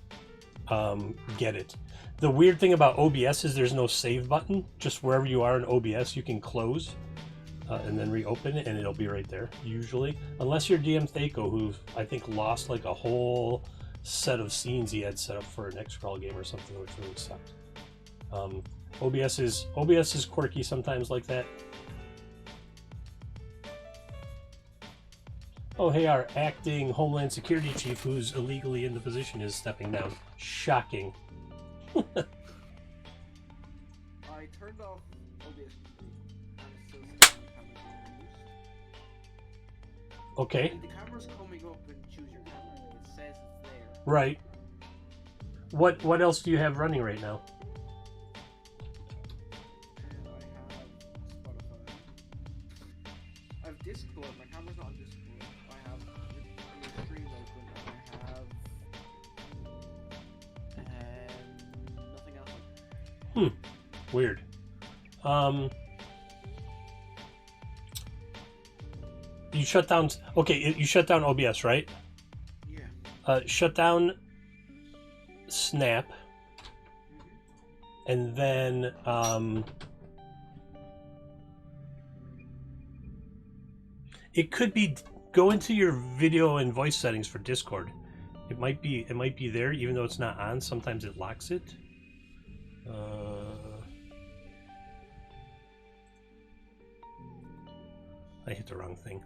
get it. The weird thing about OBS is there's no save button. Just wherever you are in OBS, you can close and then reopen it, and it'll be right there, usually. Unless you're DM Thaco, who I think lost like a whole set of scenes he had set up for an Xcrawl game or something, which really sucked. OBS is quirky sometimes like that. Oh, hey, our acting Homeland Security chief, who's illegally in the position, is stepping down. Shocking. I turned off OBS and it's still saying the camera being used. Okay. And the camera's coming up and choose your camera. It says it's there. Right. What else do you have running right now? And I have Spotify. I have Discord. My camera's not on Discord. I have the stream open and I have nothing else. Weird. You shut down. Okay, you shut down OBS, right? Yeah. Shut down Snap, and then it could be go into your video and voice settings for Discord. It might be there, even though it's not on. Sometimes it locks it. I hit the wrong thing.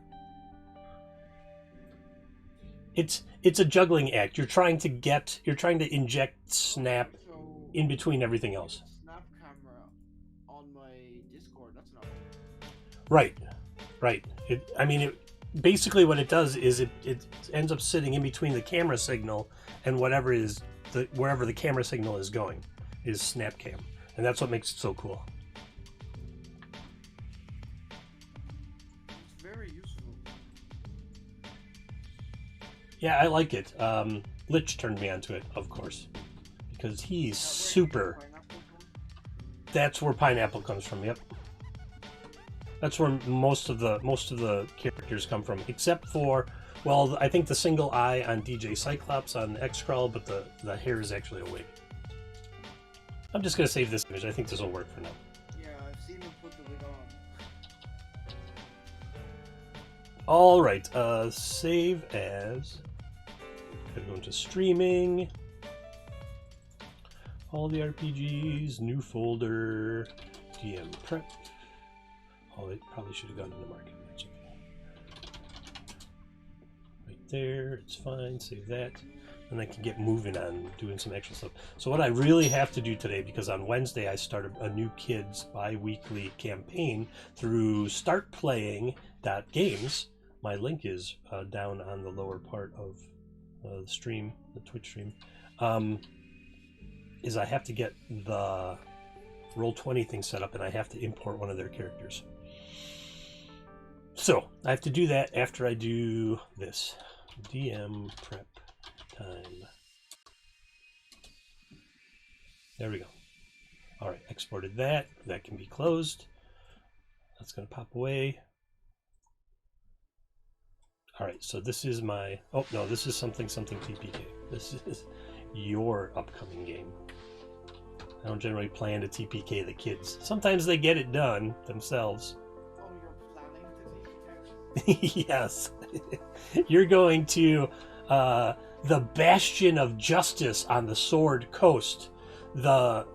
It's a juggling act. You're trying to inject Snap So in between everything else. Snap camera on my Discord. That's not. Right. Basically what it does is it ends up sitting in between the camera signal and wherever the camera signal is going is SnapCam, and that's what makes it so cool. It's very useful. Yeah, I like it. Lich turned me onto it, of course, because he's super. That's where Pineapple comes from. Yep. That's where most of the characters come from, except for, well, I think the single eye on DJ Cyclops on Xcrawl, but the hair is actually a wig. I'm just going to save this image. I think this will work for now. Yeah, I've seen him put the wig on. All right, save as. Gotta go into streaming. All the RPGs, new folder, DM prep. Oh, it probably should have gone into market. That's okay. Right there, it's fine. Save that. And I can get moving on doing some actual stuff. So what I really have to do today, because on Wednesday I started a new kids bi-weekly campaign through startplaying.games. My link is down on the lower part of the stream, the Twitch stream. Is I have to get the Roll20 thing set up, and I have to import one of their characters. So I have to do that after I do this. DM prep time. There we go. All right, exported that. That can be closed. That's going to pop away. All right, so this is my, oh no, this is something TPK. This is your upcoming game. I don't generally plan to TPK the kids. Sometimes they get it done themselves. Oh, you're planning to take it out? Yes. You're going to the bastion of justice on the Sword Coast. The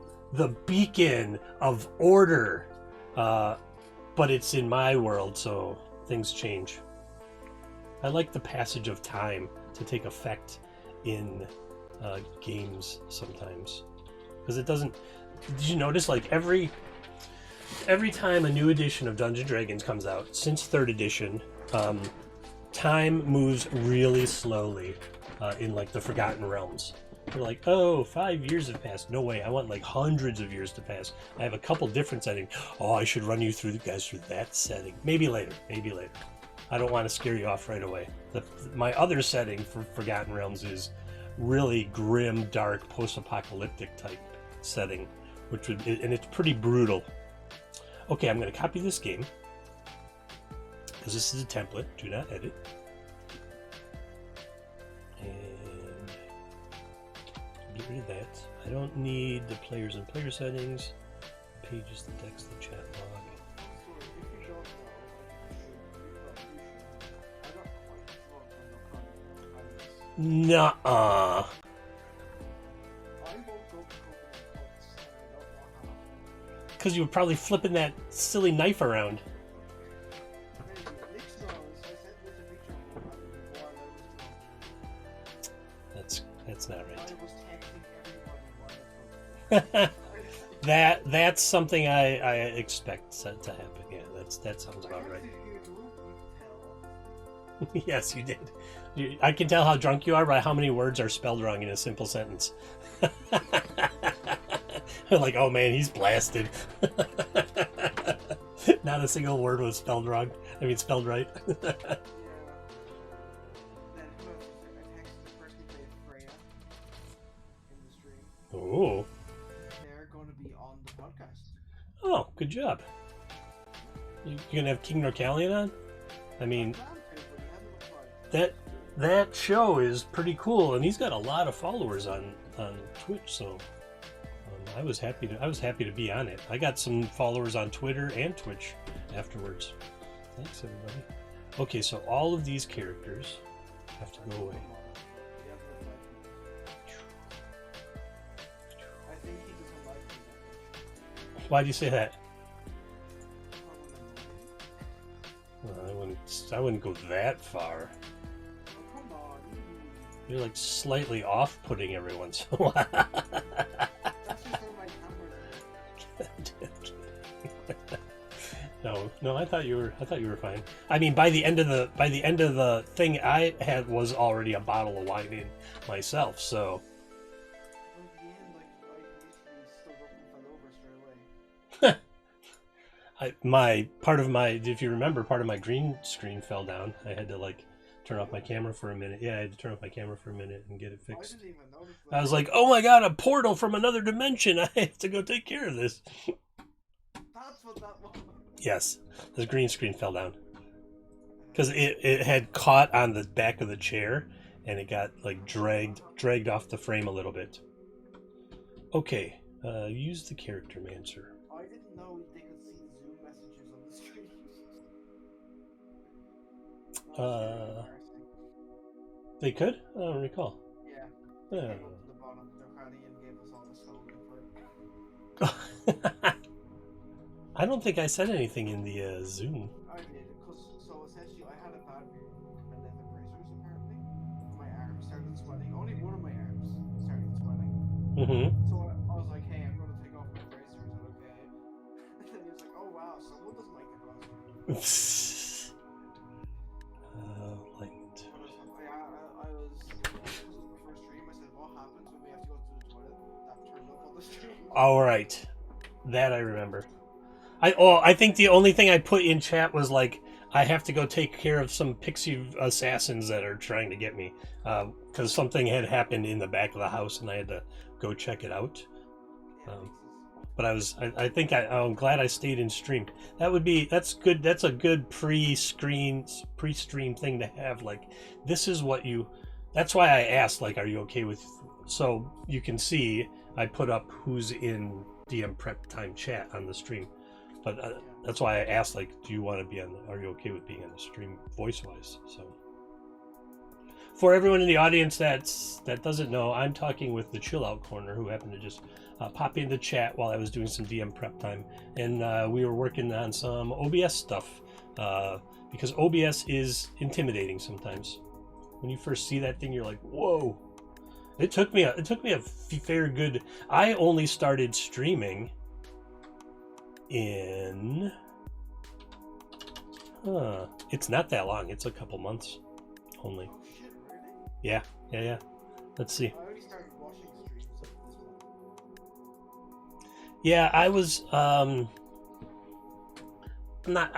beacon of order. But it's in my world, so things change. I like the passage of time to take effect in games sometimes, because it doesn't. Did you notice, like every time a new edition of Dungeons & Dragons comes out since 3rd edition, time moves really slowly in like the Forgotten Realms. We're like, oh, 5 years have passed. No way, I want like hundreds of years to pass. I have a couple different settings. Oh, I should run you through that setting. Maybe later. I don't want to scare you off right away. My other setting for Forgotten Realms is really grim, dark, post-apocalyptic type setting, and it's pretty brutal. Okay, I'm going to copy this game because this is a template. Do not edit. And get rid of that. I don't need the players and player settings. The pages, the text, the chat log. Nuh-uh. Because you were probably flipping that silly knife around. That's not right. That's something I expect to happen. Yeah, that sounds about right. Yes, you did. I can tell how drunk you are by how many words are spelled wrong in a simple sentence. Like, oh man, he's blasted. Not a single word was spelled wrong. I mean, spelled right. Oh. They're going to be on the podcast. Oh, good job. You gonna have King Norcallion on? I mean, that show is pretty cool, and he's got a lot of followers on Twitch. So I was happy to be on it. I got some followers on Twitter and Twitch afterwards. Thanks, everybody. Okay, so all of these characters have to go away. Why do you say that? Well, I wouldn't go that far. You're like slightly off-putting every once in a while. No, I thought you were fine. I mean, by the end of the thing I had was already a bottle of wine in myself, so. If you remember, part of my green screen fell down. I had to like turn off my camera for a minute. Yeah, I had to turn off my camera for a minute and get it fixed. I didn't even notice that. I was like, oh my god, a portal from another dimension. I have to go take care of this. That's what that was. Yes, the green screen fell down. Because it had caught on the back of the chair and it got like dragged off the frame a little bit. Okay, Use the character mancer. I didn't know they could see the Zoom messages on the stream. That was really embarrassing. They could? I don't recall. Yeah. Yeah. Came up to the bottom of their party and gave us all the soul for it. I don't think I said anything in the Zoom. I did, so essentially I had a bad pair of leather bracers apparently. My arms started sweating. Only one of my arms started sweating. Mm-hmm. So I was like, hey, I'm gonna take off my bracer, is that okay? And then he was like, oh wow, someone doesn't like the gloves. Light. I was this was the first stream, I said, what happens when we have to go to the toilet? That turned up on the stream. All right, that I remember. I think the only thing I put in chat was like I have to go take care of some pixie assassins that are trying to get me because something had happened in the back of the house and I had to go check it out. Yeah, But I think I'm glad I stayed in stream. That's good. That's a good pre-stream thing to have. Like, this is what you. That's why I asked. Like, are you okay with? So you can see I put up who's in DM prep time chat on the stream. But that's why I asked. Like, do you want to be on? Are you okay with being on the stream voice wise? So. For everyone in the audience that doesn't know, I'm talking with the Chill Out Corner, who happened to just pop into chat while I was doing some DM prep time, and we were working on some OBS stuff because OBS is intimidating sometimes. When you first see that thing, you're like, "Whoa!" It took me a fair good. I only started streaming in. It's not that long. It's a couple months only. Oh shit, really? Yeah. Let's see. I already started watching streams at this one. Yeah, I was I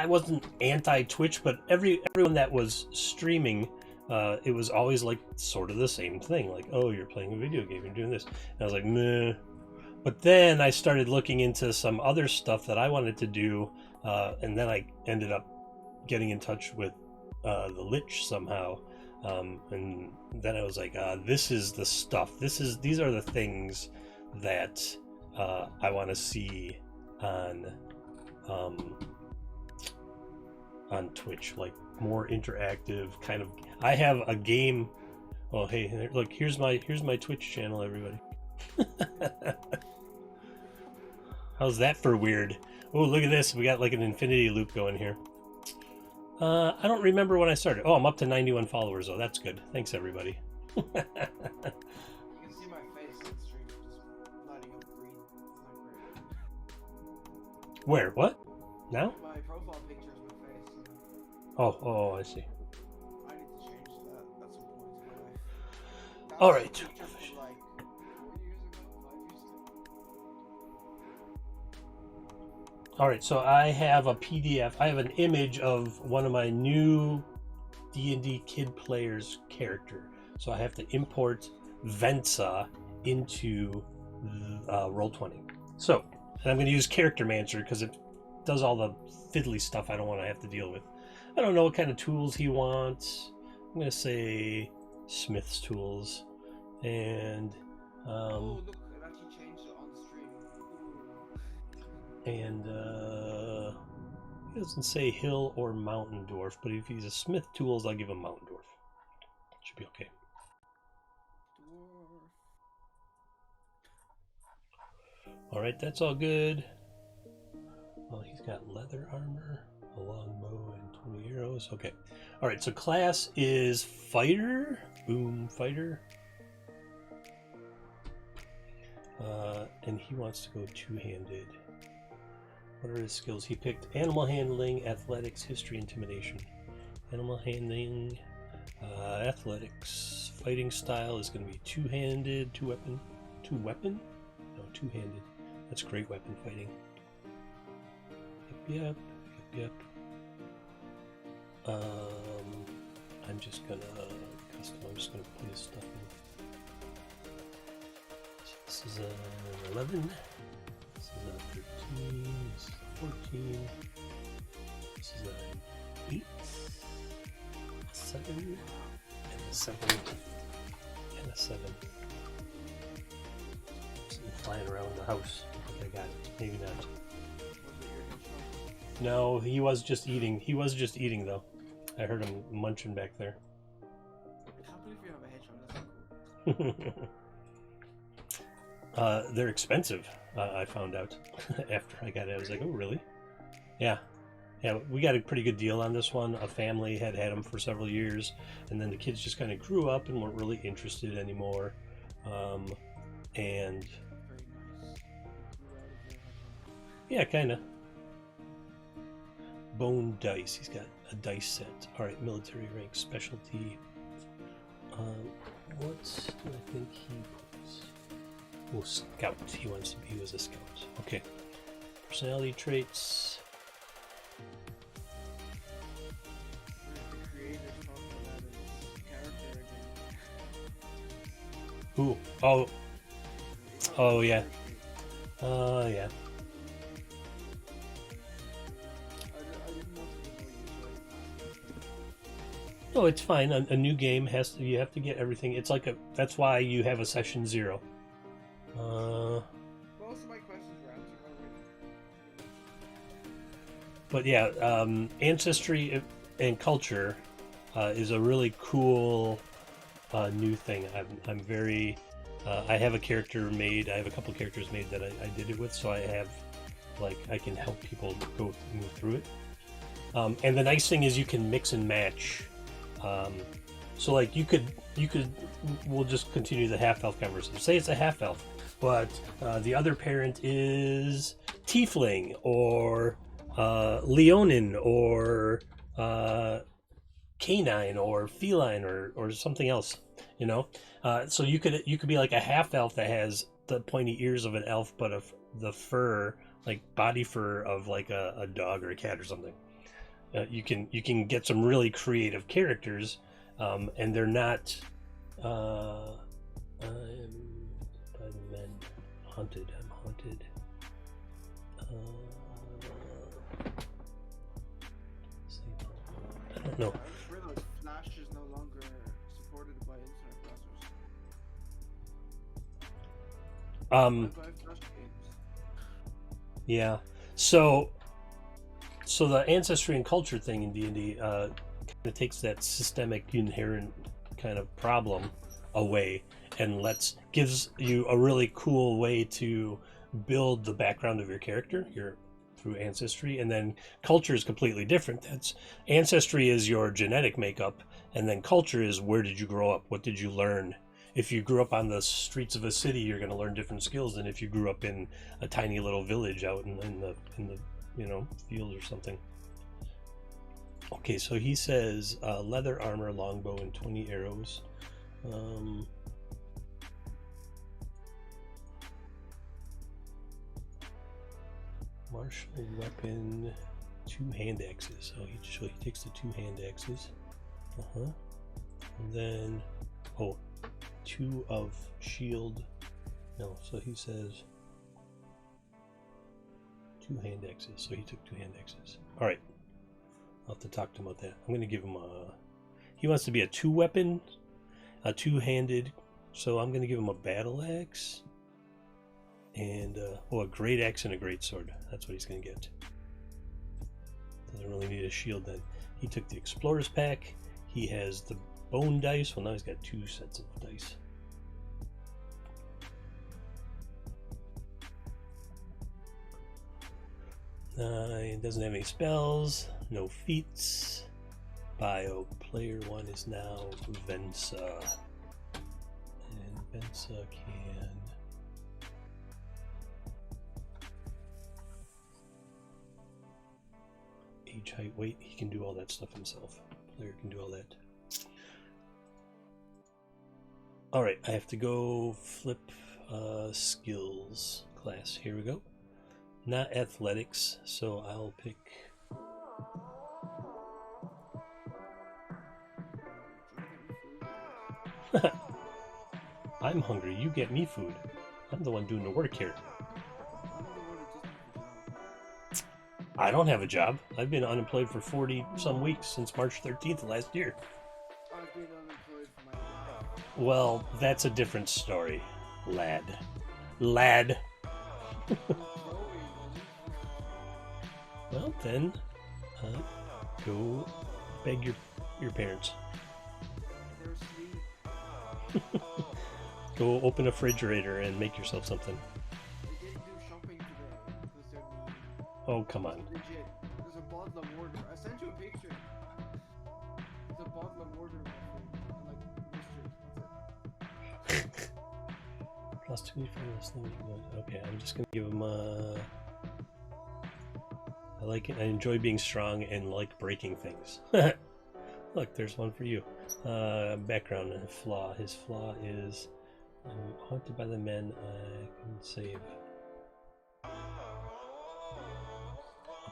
wasn't anti Twitch, but everyone that was streaming, it was always like sort of the same thing. Like, oh, you're playing a video game, you're doing this. And I was like, meh. But then I started looking into some other stuff that I wanted to do, and then I ended up getting in touch with the Lich somehow. And then I was like, this is the stuff. These are the things that I want to see on Twitch, like more interactive kind of. I have a game. Oh, hey, look, here's my Twitch channel, everybody. How's that for weird? Oh, look at this. We got like an infinity loop going here. I don't remember when I started. Oh, I'm up to 91 followers, though. That's good. Thanks, everybody. You can see my face on the stream, just lighting up green. It's not great. Where? What? Now? My profile picture is my face. Oh, I see. I need to change that at some point in my life. That All was a right. picture from like 4 years ago, 5 years ago. All right, so I have a PDF. I have an image of one of my new D&D Kid Players character. So I have to import Vensa into Roll20. So, and I'm going to use Character Mancer because it does all the fiddly stuff I don't want to have to deal with. I don't know what kind of tools he wants. I'm going to say Smith's tools. And Oh, look, it actually changed it on the stream. and he doesn't say hill or mountain dwarf, but if he's a smith tools, I'll give him mountain dwarf. Should be okay. Dwarf. All right, that's all good. Well, he's got leather armor, a long bow, and 20 arrows. Okay. All right, so class is fighter. Boom, fighter. And he wants to go two-handed. What are his skills? He picked animal handling, athletics, history, intimidation. Animal handling, athletics, fighting style is going to be two-handed, two-weapon? No, two-handed. That's great weapon fighting. Yep. I'm just gonna custom. I'm just gonna put his stuff in. So this is an 11. This is a 13. This is a 14. This is an 8. A 7. And a 7. And a 7. And flying around the house. I think I got it. Maybe not. Was it your hedgehog? No, he was just eating. He was just eating though. I heard him munching back there. I can't believe you have a hedgehog. That's so cool. They're expensive. I found out after I got it. I was like, oh really? Yeah. Yeah, we got a pretty good deal on this one. A family had them for several years, and then the kids just kind of grew up and weren't really interested anymore. And Very nice. Grew out of your hedgehog. yeah, kind of. Bone dice. He's got a dice set. All right, military rank, specialty. What do I think he puts? Oh, scout. He wants to be. He was a scout. Okay. Personality traits. The creators talked about his character again. Ooh. Oh. Oh, yeah. Yeah. I didn't want to know you, so I No, it's fine. A new game has to. You have to get everything. It's like a. That's why you have a session 0. most of my questions were answered already. But yeah, ancestry and culture is a really cool new thing. I'm very. I have a character made. I have a couple characters made that I did it with, so I have, like, I can help people move through it. And the nice thing is you can mix and match. So like you could. We'll just continue the half-elf conversation. Say it's a half-elf, but the other parent is tiefling or leonin or canine or feline or something else, you know. So you could be like a half-elf that has the pointy ears of an elf, but the fur, like body fur of like a dog or a cat or something. You can get some really creative characters, and they're not. I'm by the men haunted. I'm haunted. I don't know. I swear those Flash is no longer supported by internet browsers. I buy Flash games. Yeah. So the ancestry and culture thing in D&D kind of takes that systemic inherent kind of problem away and gives you a really cool way to build the background of your character through ancestry. And then culture is completely different. Ancestry is your genetic makeup, and then culture is where did you grow up, what did you learn. If you grew up on the streets of a city, you're going to learn different skills than if you grew up in a tiny little village out in the field or something. Okay, so he says leather armor, longbow, and 20 arrows. Martial weapon, 2 hand axes. So he takes the 2 hand axes. And then 2 of shield. No, so he says 2 hand axes. So he took 2 hand axes. All right. I'll have to talk to him about that. I'm going to give him he wants to be a 2-weapon, a 2-handed. So I'm going to give him a battle axe and a great axe and a great sword. That's what he's going to get. Doesn't really need a shield then. He took the explorer's pack. He has the bone dice. Well, now he's got 2 sets of dice. He doesn't have any spells, no feats. Bio player 1 is now Vensa. And Vensa can age, height, weight. He can do all that stuff himself. Player can do all that. Alright, I have to go flip skills class. Here we go. Not athletics, so I'll pick. I'm hungry, you get me food. I'm the one doing the work here. I don't have a job. I've been unemployed for 40 some weeks since March 13th last year. I've been unemployed for my life. Well, that's a different story, lad. lad. Chloe, Well, then, go beg your parents. they're asleep. Go open a refrigerator and make yourself something. They didn't do shopping today because they're mean. Oh, come on. Legit. There's a bottle of water. I sent you a picture. There's a bottle of water in my fridge. And like mystery. That's it. Plus 2 for this thing. Okay, I'm just gonna give him I like it. I enjoy being strong and like breaking things. Look, there's one for you. Background and flaw. His flaw is I'm haunted by the men I can save.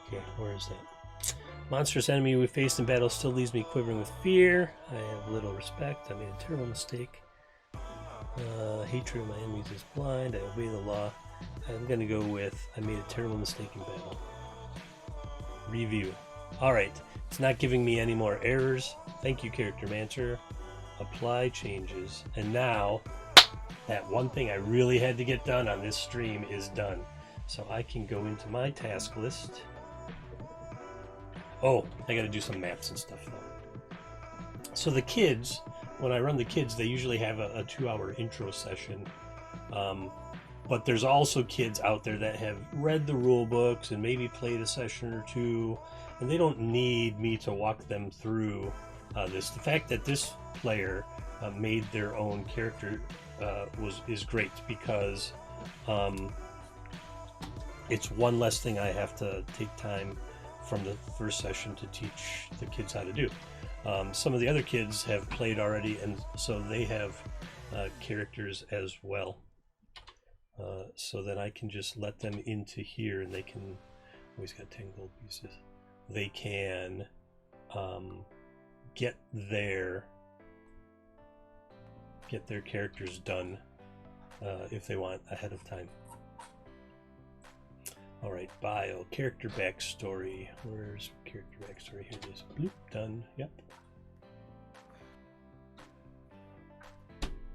Okay, where is that? Monstrous enemy we faced in battle still leaves me quivering with fear. I have little respect. I made a terrible mistake. Hatred of my enemies is blind. I obey the law. I'm gonna go with I made a terrible mistake in battle. Review. Alright, it's not giving me any more errors. Thank you, Character Mancer. Apply changes. And now, that one thing I really had to get done on this stream is done. So I can go into my task list. Oh, I gotta do some maps and stuff though. So the kids, when I run the kids, they usually have a 2-hour intro session. But there's also kids out there that have read the rule books and maybe played a session or two, and they don't need me to walk them through this. The fact that this player made their own character is great because it's one less thing I have to take time from the first session to teach the kids how to do. Some of the other kids have played already, and so they have characters as well. So that I can just let them into here and they can, always got 10 gold pieces. They can get their characters done if they want ahead of time. Alright, bio, character backstory. Where's character backstory? Here it is. Bloop, done. Yep.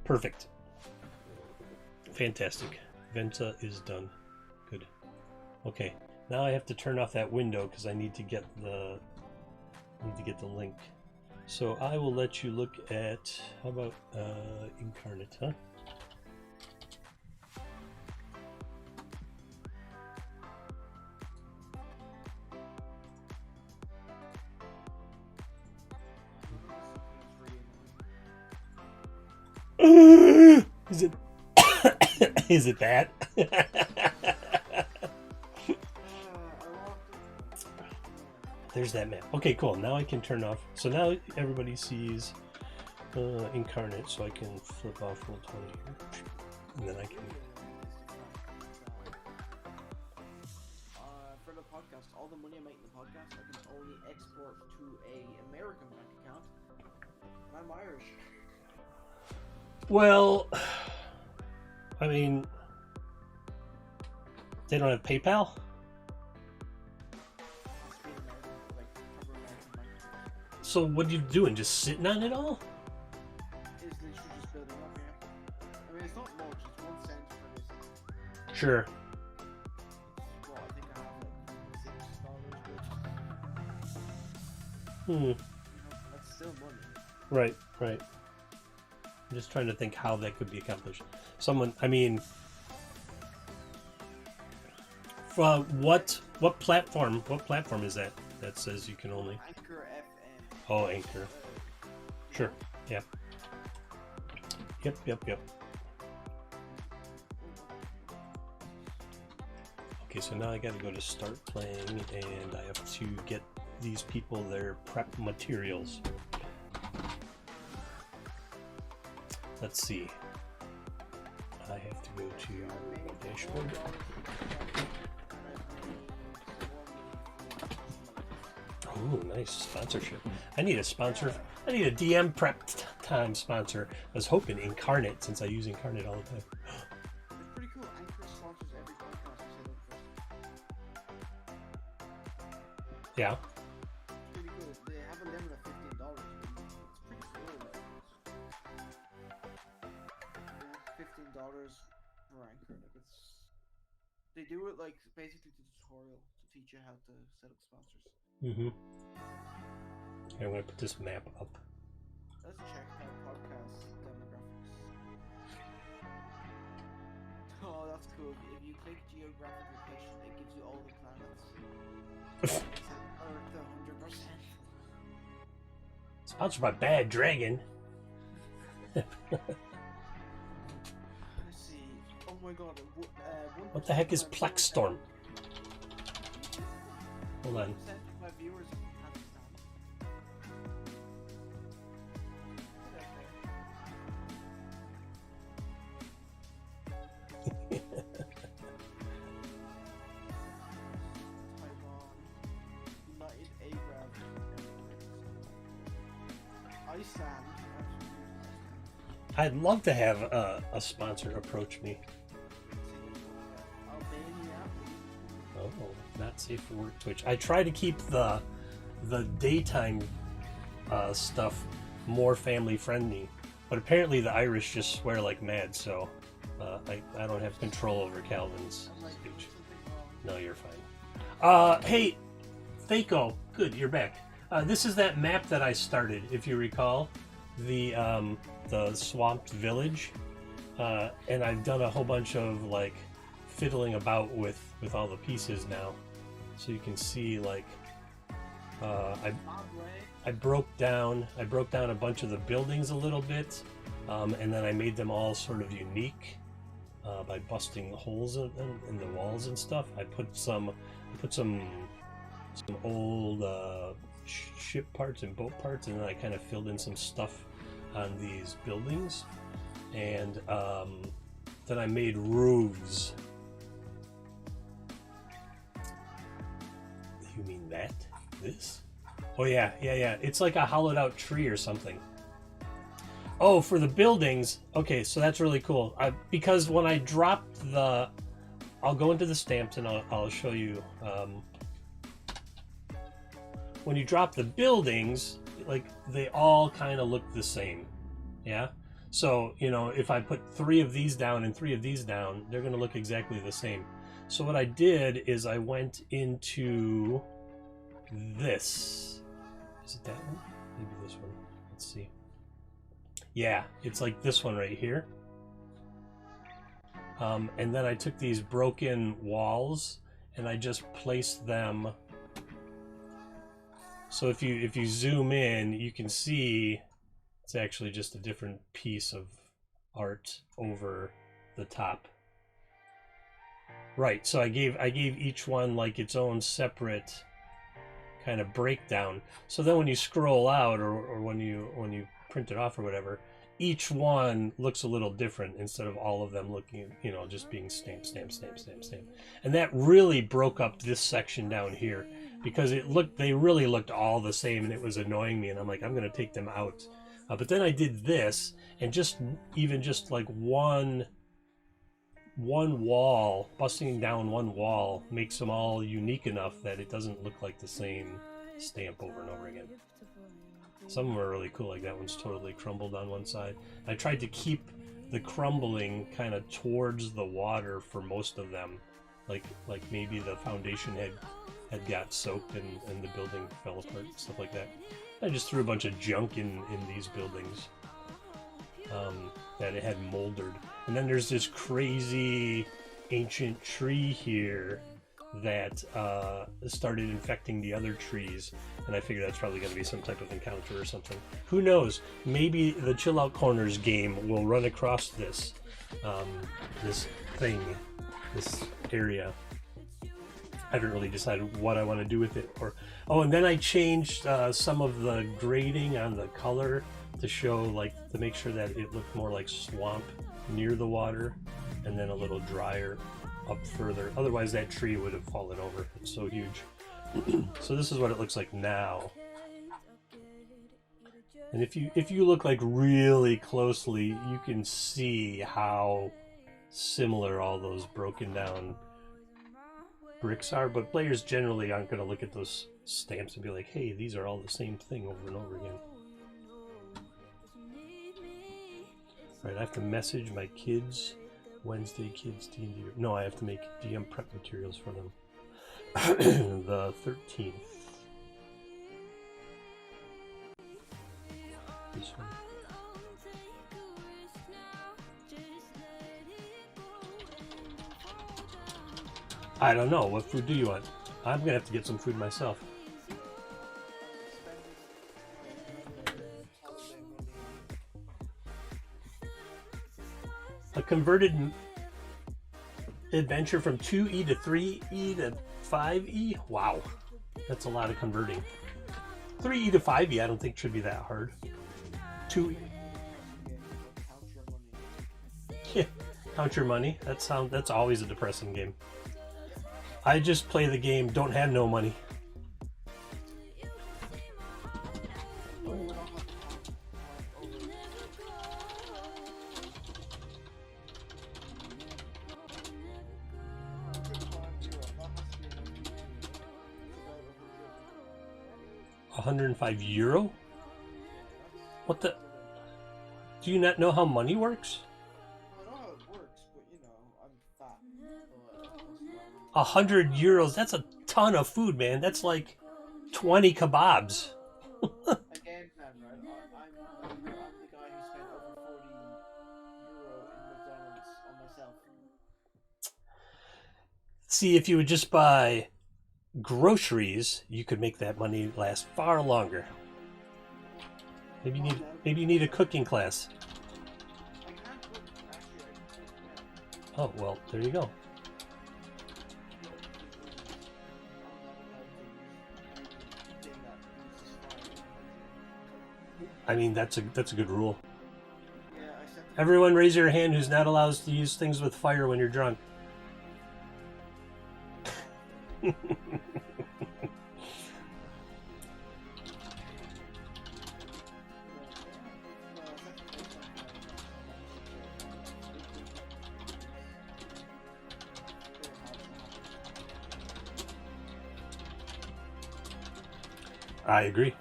Perfect. Fantastic. Venta is done. Good. Okay, now I have to turn off that window because I need to get the link. So I will let you look at, how about Incarnate, huh? Is it is it that? There's that map. Okay, cool. Now I can turn off. So now everybody sees Incarnate, so I can flip off Roll20 here. And then I can... For the podcast, all the money I make in the podcast, I can only export to a American bank account. And I'm Irish. Well, I mean, they don't have PayPal? So what are you doing? Just sitting on it all? It's literally just building up here. I mean, it's not much. It's 1 cent for this. Sure. Well, I think I have like $6, Hmm. but that's still money. Right, right. I'm just trying to think how that could be accomplished. Someone, I mean, what platform? What platform is that? That says you can only. Anchor FM. Oh, Anchor. Sure. Yeah. Yep. Okay, so now I got to go to start playing, and I have to get these people their prep materials. Let's see. I have to go to dashboard. Oh, nice sponsorship. I need a sponsor. I need a DM prep time sponsor. I was hoping Incarnate, since I use Incarnate all the time. It's pretty cool. Anchor sponsors every podcast I set up for. Yeah. It's pretty cool. They have a limit of $15. It's pretty cool. $15 for Anchor. Like they do it like basically the tutorial to teach you how to set up sponsors. Mm-hmm. Okay, I'm gonna put this map up. Let's check our podcast demographics. Oh, that's cool. If you click geographic location, it gives you all the planets. Earth 100%. Sponsored by Bad Dragon. Let's see. Oh my god. What the heck is Plexstorm? Hold on. 1% of my viewers are from Pakistan. Taiwan. United Arab Emirates. Iceland. I'd love to have a sponsor approach me. Albania. Oh, not safe for work Twitch. I try to keep the daytime stuff more family friendly, but apparently the Irish just swear like mad, so I don't have control over Calvin's speech. No, you're fine. Hey, Thaco, good, you're back. This is that map that I started, if you recall, the swamped village, and I've done a whole bunch of like fiddling about with all the pieces now, so you can see like I broke down a bunch of the buildings a little bit, and then I made them all sort of unique by busting holes in the walls and stuff. I put some old ship parts and boat parts, and then I kind of filled in some stuff on these buildings, and then I made roofs. You mean that? This? Oh yeah. It's like a hollowed out tree or something. Oh, for the buildings. Okay, so that's really cool. Because when I dropped I'll go into the stamps and I'll show you. When you drop the buildings, like they all kind of look the same. Yeah. So, if I put 3 of these down and 3 of these down, they're going to look exactly the same. So what I did is I went into this. Is it that one? Maybe this one. Let's see. Yeah, it's like this one right here. And then I took these broken walls and I just placed them. So if you zoom in, you can see it's actually just a different piece of art over the top. Right, so I gave each one like its own separate kind of breakdown. So then when you scroll out or when you print it off or whatever, each one looks a little different instead of all of them looking, just being stamp. And that really broke up this section down here because they really looked all the same and it was annoying me, and I'm like, I'm going to take them out. But then I did this, and just like one wall, busting down one wall makes them all unique enough that it doesn't look like the same stamp over and over again. Some of them are really cool, like that one's totally crumbled on one side. I tried to keep the crumbling kind of towards the water for most of them, like maybe the foundation had got soaked and the building fell apart, stuff like that. I just threw a bunch of junk in these buildings that it had moldered. And then there's this crazy ancient tree here that started infecting the other trees, and I figured that's probably going to be some type of encounter or something. Who knows? Maybe the Chill Out Corners game will run across this this area. I haven't really decided what I want to do with it. And then I changed some of the grading on the color to show, to make sure that it looked more like swamp near the water, and then a little drier up further. Otherwise that tree would have fallen over. It's so huge. So this is what it looks like now. And if you look really closely, you can see how similar all those broken down bricks are, but players generally aren't going to look at those stamps and be like, hey, these are all the same thing over and over again. Right, I have to message my kids Wednesday kids D&D. No, I have to make DM prep materials for them. The 13th. This one. I don't know. What food do you want? I'm gonna have to get some food myself. A converted adventure from 2E to 3E to 5E? Wow. That's a lot of converting. 3E to 5E I don't think should be that hard. 2E. Yeah. Count your money. That's always a depressing game. I just play the game, don't have no money. €105? What the? Do you not know how money works? I know how it works, but you know, I'm fat. €100, that's a ton of food, man. That's like 20 kebabs. Again, man, right? I'm the guy who spent over €40 in McDonald's on myself. See, if you would just buy groceries, you could make that money last far longer. Maybe you need a cooking class. I can't cook, actually, I can cook now. Oh, well, there you go. I mean, that's a good rule. Yeah, I said Everyone raise your hand who's not allowed to use things with fire when you're drunk. I agree.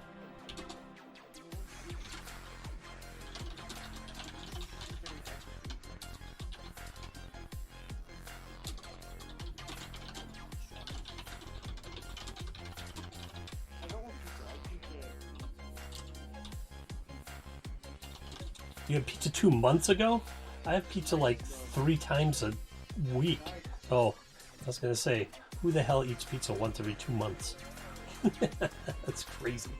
You had pizza 2 months ago? I have pizza like 3 times a week. Oh, I was gonna say, who the hell eats pizza once every 2 months? That's crazy.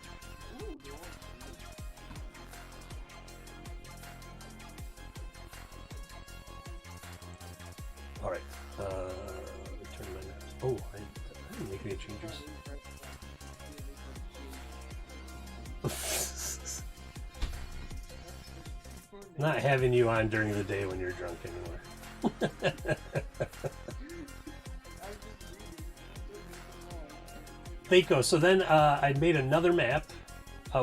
All right. Turn my maps. Oh, I didn't make any changes. Not having you on during the day when you're drunk anymore. Fako. So then I made another map,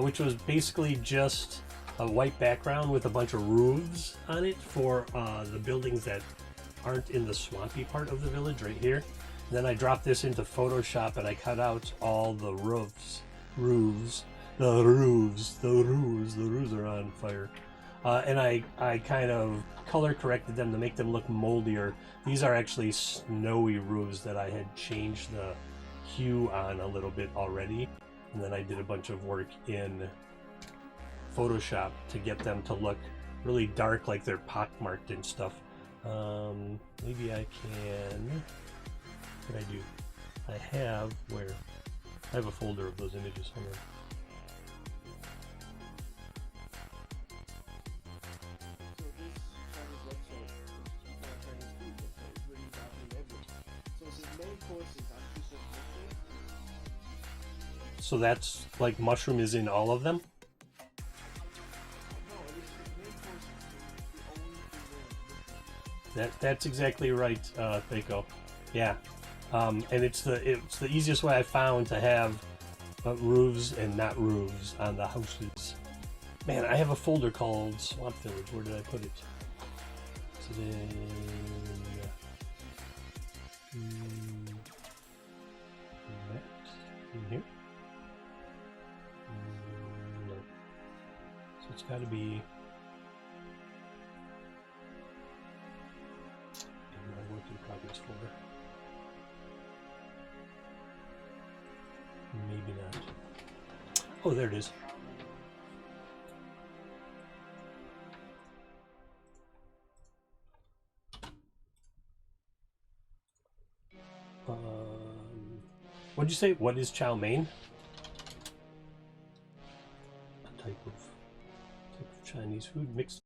which was basically just a white background with a bunch of roofs on it for the buildings that aren't in the swampy part of the village right here. And then I dropped this into Photoshop and I cut out all the roofs. The roofs are on fire. And I kind of color corrected them to make them look moldier. These are actually snowy roofs that I had changed the hue on a little bit already. And then I did a bunch of work in Photoshop to get them to look really dark, like they're pockmarked and stuff. Maybe I can... What did I do? I have a folder of those images. Hold on. So that's like mushroom is in all of them? That's exactly right, Fako. Yeah. And it's the easiest way I found to have roofs and not roofs on the houses. Man, I have a folder called Swamp Village. Where did I put it? Is it in here? No. So it's got to be. Oh, there it is. What'd you say? What is chow mein? A type of Chinese food mixed.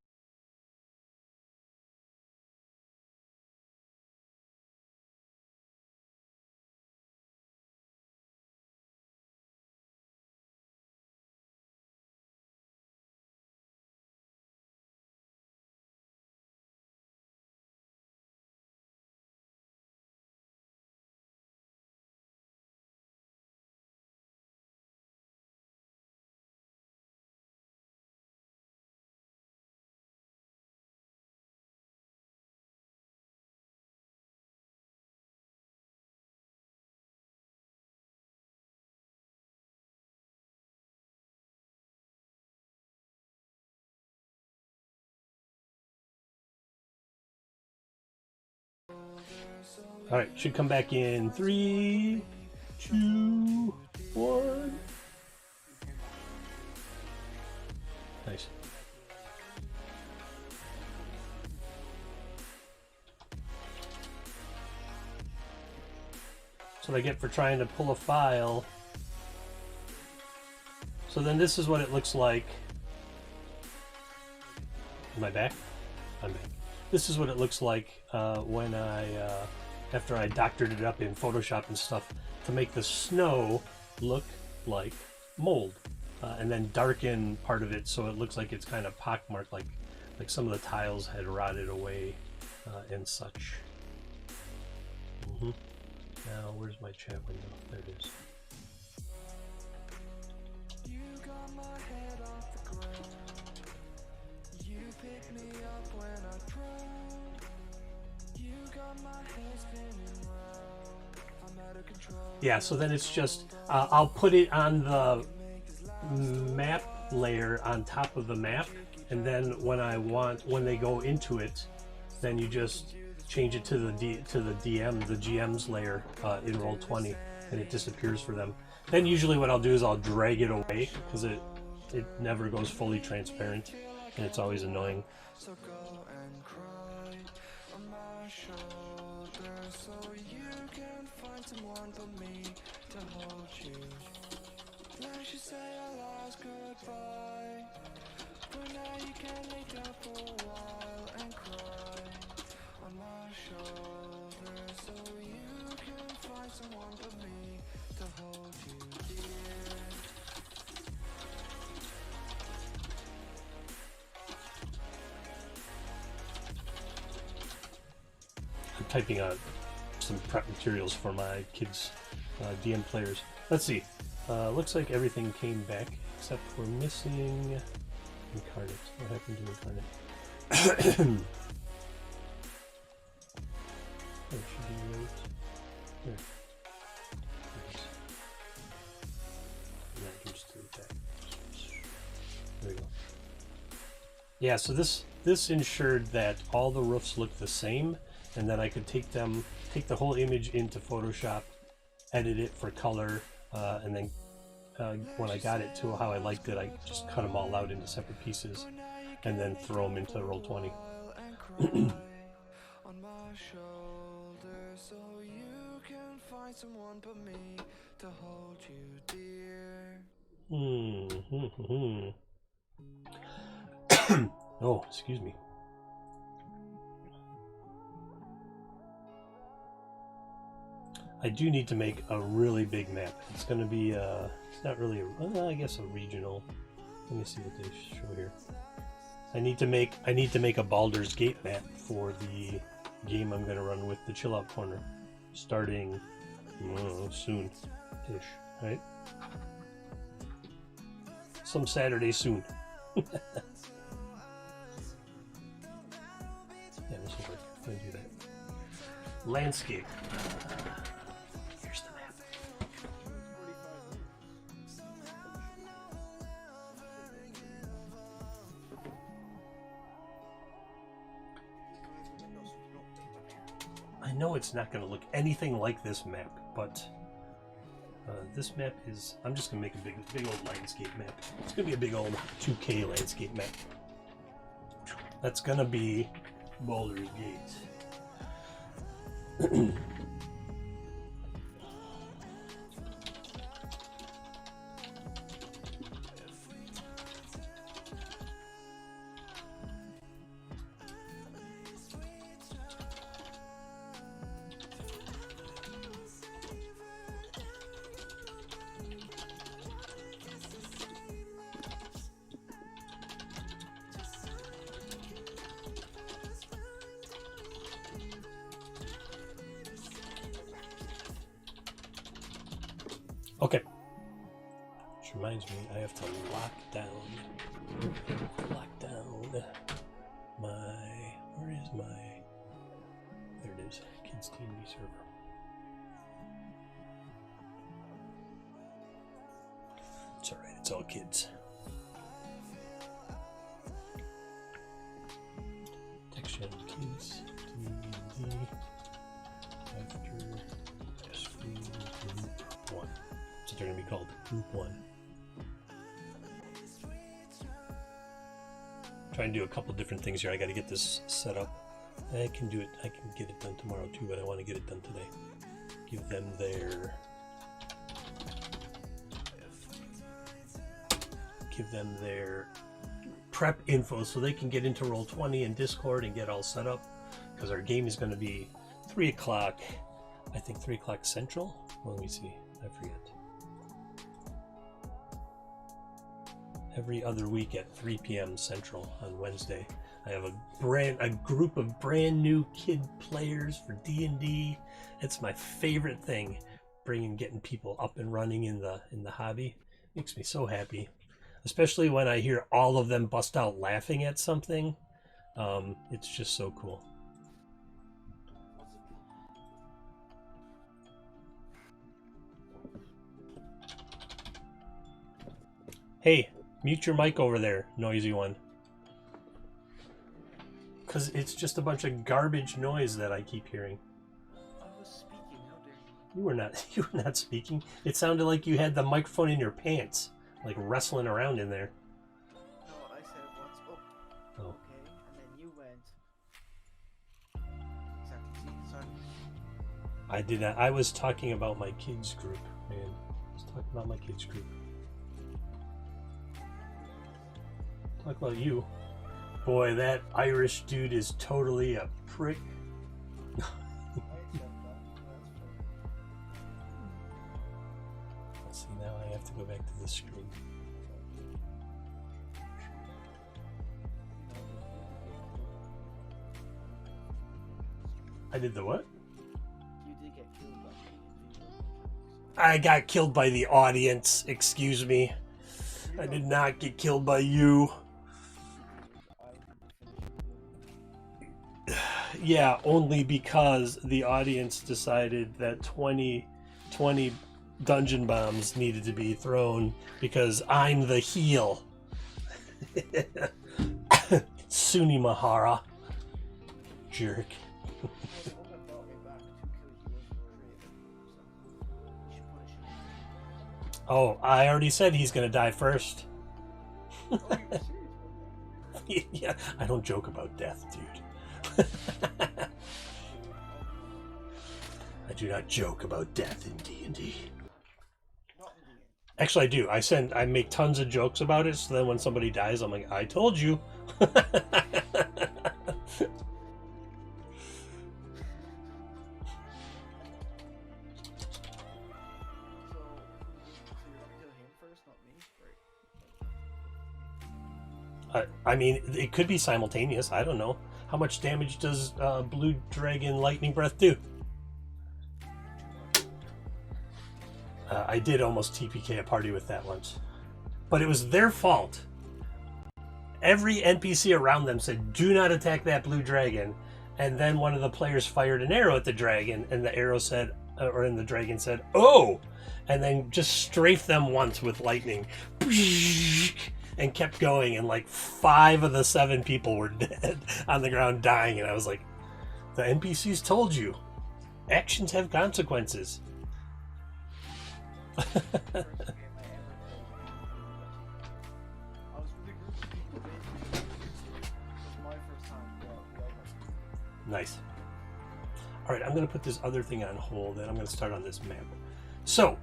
All right, should come back in 3, 2, 1. Nice. That's what I get for trying to pull a file. So then this is what it looks like. Am I back? I'm back. This is what it looks like when after I doctored it up in Photoshop and stuff to make the snow look like mold, and then darken part of it so it looks like it's kind of pockmarked, like some of the tiles had rotted away and such. Now, where's my chat window? There it is. You got my head off the ground. You pick me up when I drown. You got my head spinning round. I'm out of control. Yeah, so then it's just I'll put it on the map layer on top of the map, and then when they go into it, then you just change it to the GM's layer in Roll20, and it disappears for them. Then usually what I'll do is I'll drag it away because it never goes fully transparent, and it's always annoying. So go and cry on my shoulder so you can find someone but me to hold you. Let's just say our last goodbye, but now you can lay down for a while and cry on my shoulder so you can find someone but me to hold you dear. I'm typing out some prep materials for my kids' DM players. Let's see. Looks like everything came back except we're missing Incarnate. What happened to Incarnate? Oh, it should be right there. And I can just delete that. There we go. Yeah, so this ensured that all the roofs looked the same, and then I could take the whole image into Photoshop, edit it for color, and then when I got it to how I liked it, I just cut them all out into separate pieces and then throw them into Roll20. On my shoulder so you can find someone but me to hold you dear. Oh, excuse me. I do need to make a really big map. It's going to be it's not really I guess a regional. Let me see what they show here. I need to make a Baldur's Gate map for the game I'm going to run with the Chill Out Corner, starting soon-ish, right? Some Saturday soon. Yeah, this will work. I'm going to do that. Landscape. Here's the map. I know it's not going to look anything like this map, but This map is, I'm just gonna make a big old landscape map. It's gonna be a big old 2K landscape map. That's gonna be Baldur's Gate. Okay. Which reminds me, I have to lock down my, where is my, there it is, Kids TNB server. It's alright, it's all kids. Text channel kids, TNB, after S3 group 1. So they're going to be called Group 1. Trying to do a couple different things here. I got to get this set up. I can do it. I can get it done tomorrow too, but I want to get it done today. Give them their prep info so they can get into Roll20 and Discord and get all set up, because our game is going to be 3 o'clock. I think 3 o'clock Central. Let me see. I forget. Every other week at 3 p.m. Central on Wednesday. I have a group of brand new kid players for D&D. It's my favorite thing, getting people up and running in the hobby. Makes me so happy, especially when I hear all of them bust out laughing at something. It's just so cool. Hey, mute your mic over there, noisy one. Because it's just a bunch of garbage noise that I keep hearing. I was speaking, how dare you? You were not speaking. It sounded like you had the microphone in your pants, like wrestling around in there. No, I said, what's up? Oh. Okay, and then you went. Exactly, see, sorry. I did not. I was talking about my kids group, man. I was talking about my kids group. Talk about you. Boy, that Irish dude is totally a prick. I accept that. Let's see, now I have to go back to the screen. I did the what? You did get killed by me. I got killed by the audience, excuse me. I did not get killed by you. Yeah, only because the audience decided that 20 dungeon bombs needed to be thrown because I'm the heel. Suni Mahara. Jerk. Oh, I already said he's gonna die first. Yeah, I don't joke about death, dude. I do not joke about death in D&D. Actually, I do. I make tons of jokes about it, so then when somebody dies, I'm like, I told you. I mean, it could be simultaneous. I don't know. How much damage does Blue Dragon Lightning Breath do? I did almost TPK a party with that once. But it was their fault. Every NPC around them said, do not attack that blue dragon. And then one of the players fired an arrow at the dragon, and the arrow said, and the dragon said, oh! And then just strafed them once with lightning. And kept going, and like 5 of the 7 people were dead on the ground dying, and I was like, the NPCs told you. Actions have consequences. First game I ever played. I was with a group of people basically. It was my first time. Nice. All right, I'm going to put this other thing on hold, and I'm going to start on this map. So,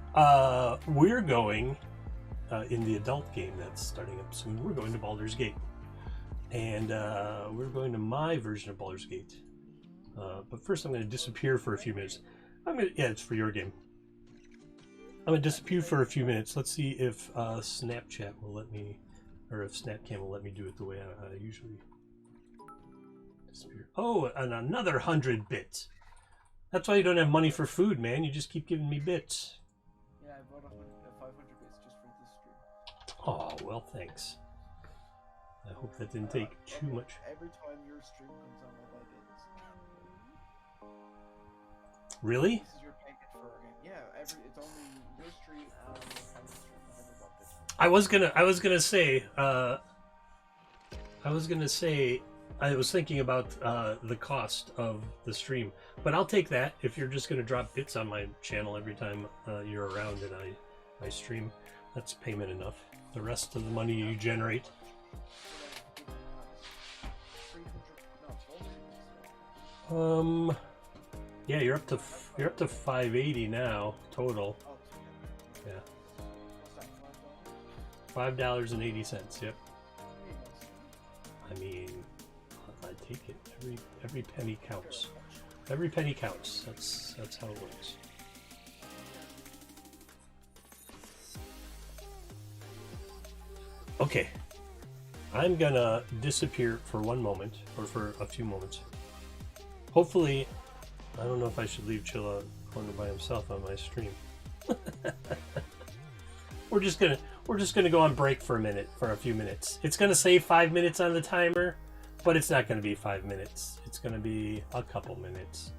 we're going, in the adult game that's starting up soon, we're going to Baldur's Gate. And we're going to my version of Baldur's Gate. But first I'm going to disappear for a few minutes. Yeah, it's for your game. I'm going to disappear for a few minutes. Let's see if Snapchat will let me, or if Snapcam will let me do it the way I usually disappear. Oh, and another 100 bits. That's why you don't have money for food, man. You just keep giving me bits. Yeah, I bought 500 bits just for this stream. Oh, well, thanks. I hope that didn't take too much. Every time your stream comes on, I buy bits. Really? This is your payment for a game. Yeah, it's only your stream and my stream. I never bought bits. I was thinking about the cost of the stream, but I'll take that if you're just gonna drop bits on my channel every time you're around and I stream. That's payment enough. The rest of the money you generate. Yeah, you're up to 580 now total. Yeah, $5.80. Yep. I mean, I take it. Every penny counts. Every penny counts. That's how it works. Okay, I'm gonna disappear for one moment, or for a few moments. Hopefully, I don't know if I should leave Chilla corner by himself on my stream. We're just gonna go on break for a few minutes. It's gonna say 5 minutes on the timer, but it's not gonna be 5 minutes. It's gonna be a couple minutes.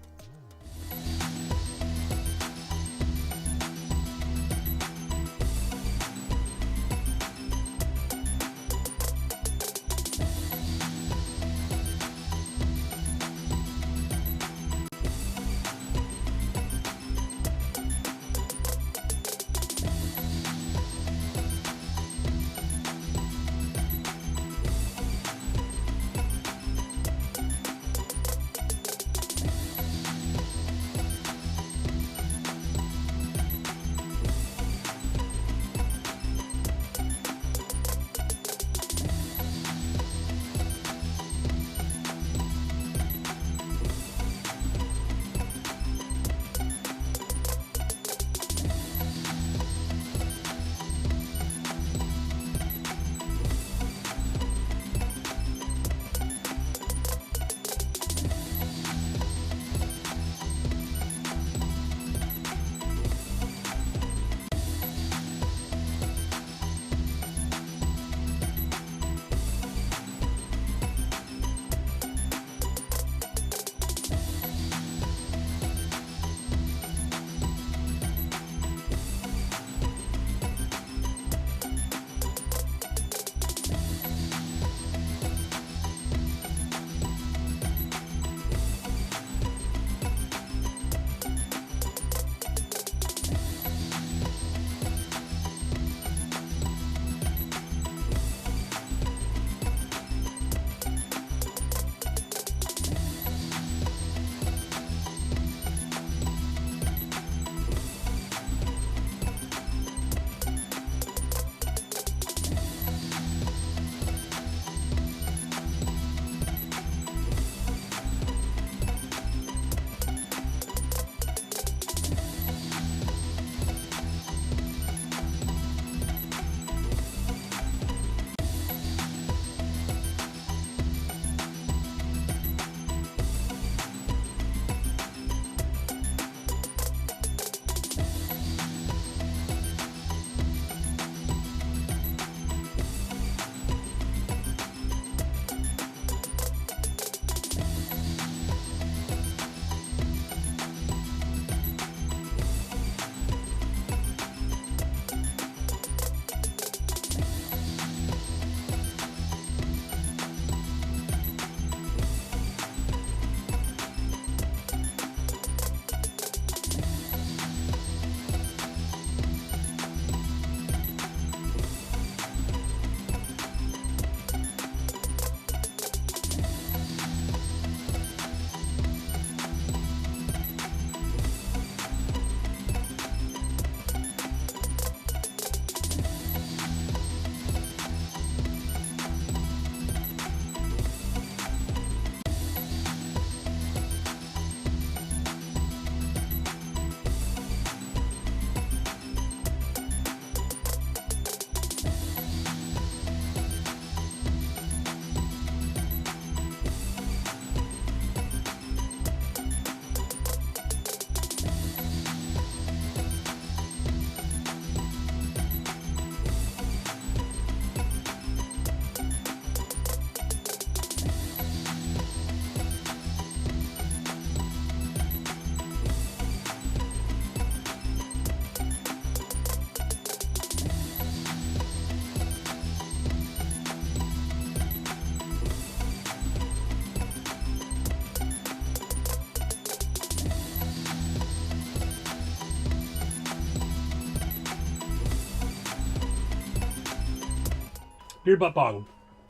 Beer butt bong.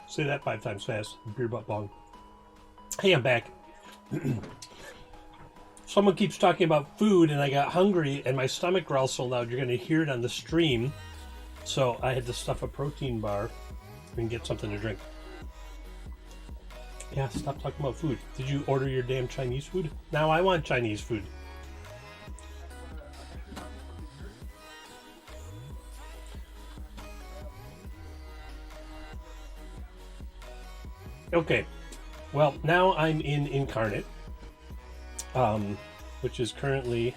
Say that 5 times fast. Beer butt bong. Hey, I'm back. Someone keeps talking about food, and I got hungry, and my stomach growled so loud you're going to hear it on the stream. So I had to stuff a protein bar and get something to drink. Yeah, stop talking about food. Did you order your damn Chinese food? Now I want Chinese food. Okay, well, now I'm in Incarnate, which is currently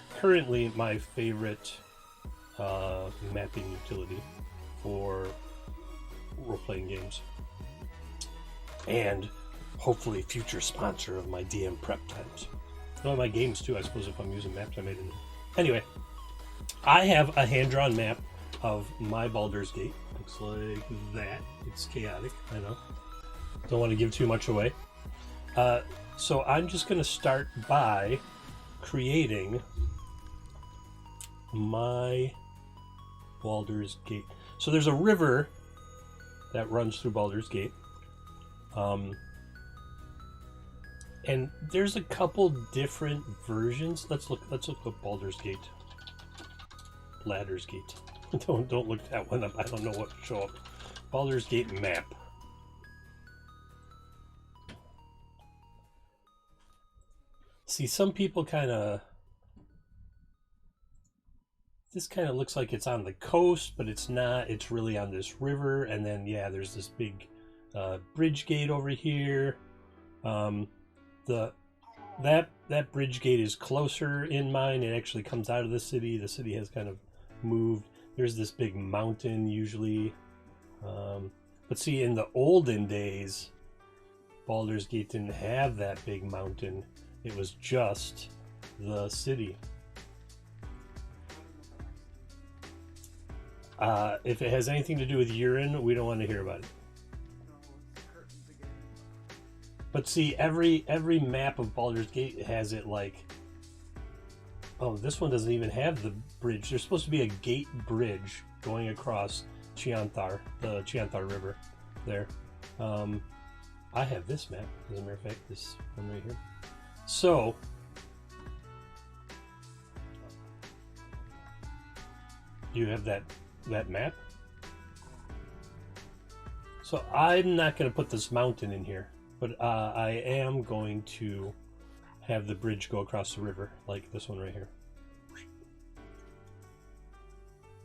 my favorite mapping utility for role-playing games, and hopefully future sponsor of my DM prep times. Well, my games too, I suppose, if I'm using maps I made in them. Anyway, I have a hand-drawn map of my Baldur's Gate. Looks like that. It's chaotic, I know. Don't want to give too much away. So I'm just going to start by creating my Baldur's Gate. So there's a river that runs through Baldur's Gate. And there's a couple different versions. Let's look up Baldur's Gate. Ladder's Gate. Don't look that one up. I don't know what to show up. Baldur's Gate map. See, some people this kind of looks like it's on the coast, but it's not. It's really on this river, and then yeah, there's this big bridge gate over here. That bridge gate is closer in mine. It actually comes out of the city. The city has kind of moved. There's this big mountain usually, but see, in the olden days, Baldur's Gate didn't have that big mountain. It was just the city. If it has anything to do with urine, we don't want to hear about it. But see, every map of Baldur's Gate has it like... Oh, this one doesn't even have the bridge. There's supposed to be a gate bridge going across Chianthar, the Chianthar River there. I have this map, as a matter of fact, this one right here. So, you have that map? So I'm not going to put this mountain in here, but I am going to have the bridge go across the river, like this one right here.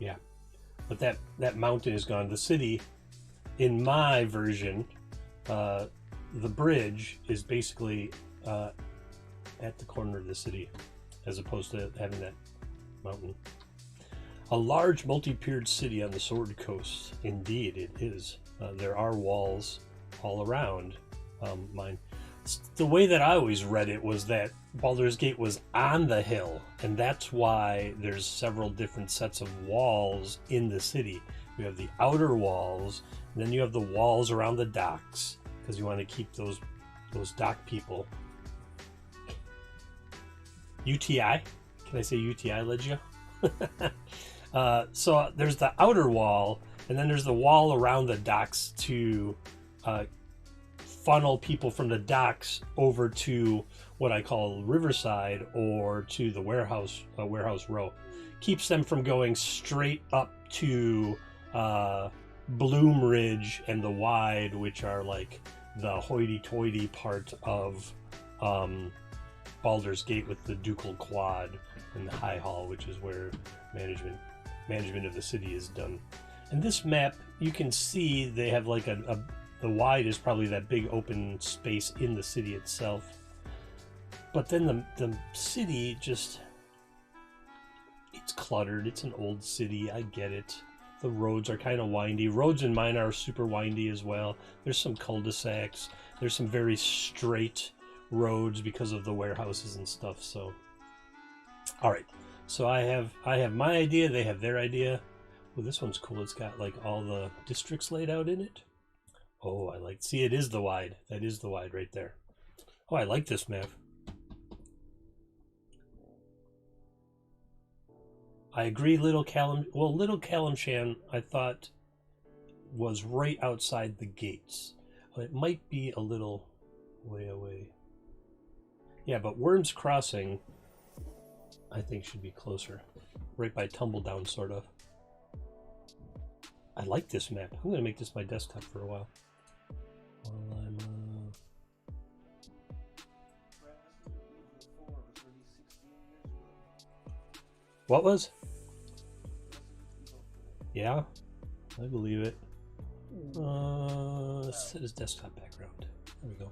Yeah, but that mountain is gone. The city, in my version, the bridge is basically at the corner of the city, as opposed to having that mountain. A large multi-tiered city on the Sword Coast. Indeed, it is. There are walls all around mine. The way that I always read it was that Baldur's Gate was on the hill, and that's why there's several different sets of walls in the city. You have the outer walls, and then you have the walls around the docks, because you want to keep those dock people. UTI? Can I say UTI, Legio? So there's the outer wall, and then there's the wall around the docks to funnel people from the docks over to what I call Riverside, or to the warehouse row. Keeps them from going straight up to Bloom Ridge and the Wide, which are like the hoity-toity part of Baldur's Gate with the Ducal Quad and the High Hall, which is where management of the city is done. And this map, you can see they have like the Wide is probably that big open space in the city itself. But then the city just, it's cluttered. It's an old city. I get it. The roads are kind of windy. Roads in mine are super windy as well. There's some cul-de-sacs. There's some very straight roads because of the warehouses and stuff. So, all right. So I have my idea. They have their idea. Well, this one's cool. It's got like all the districts laid out in it. Oh, I like. See, it is the Wide. That is the Wide right there. Oh, I like this map. I agree, Little Callum. Well, Little Calimshan, I thought was right outside the gates. It might be a little way away. Yeah, but Worms Crossing, I think, should be closer. Right by Tumbledown, sort of. I like this map. I'm going to make this my desktop for a while. While I'm... What was? Yeah, I believe it. Let's set his desktop background. There we go.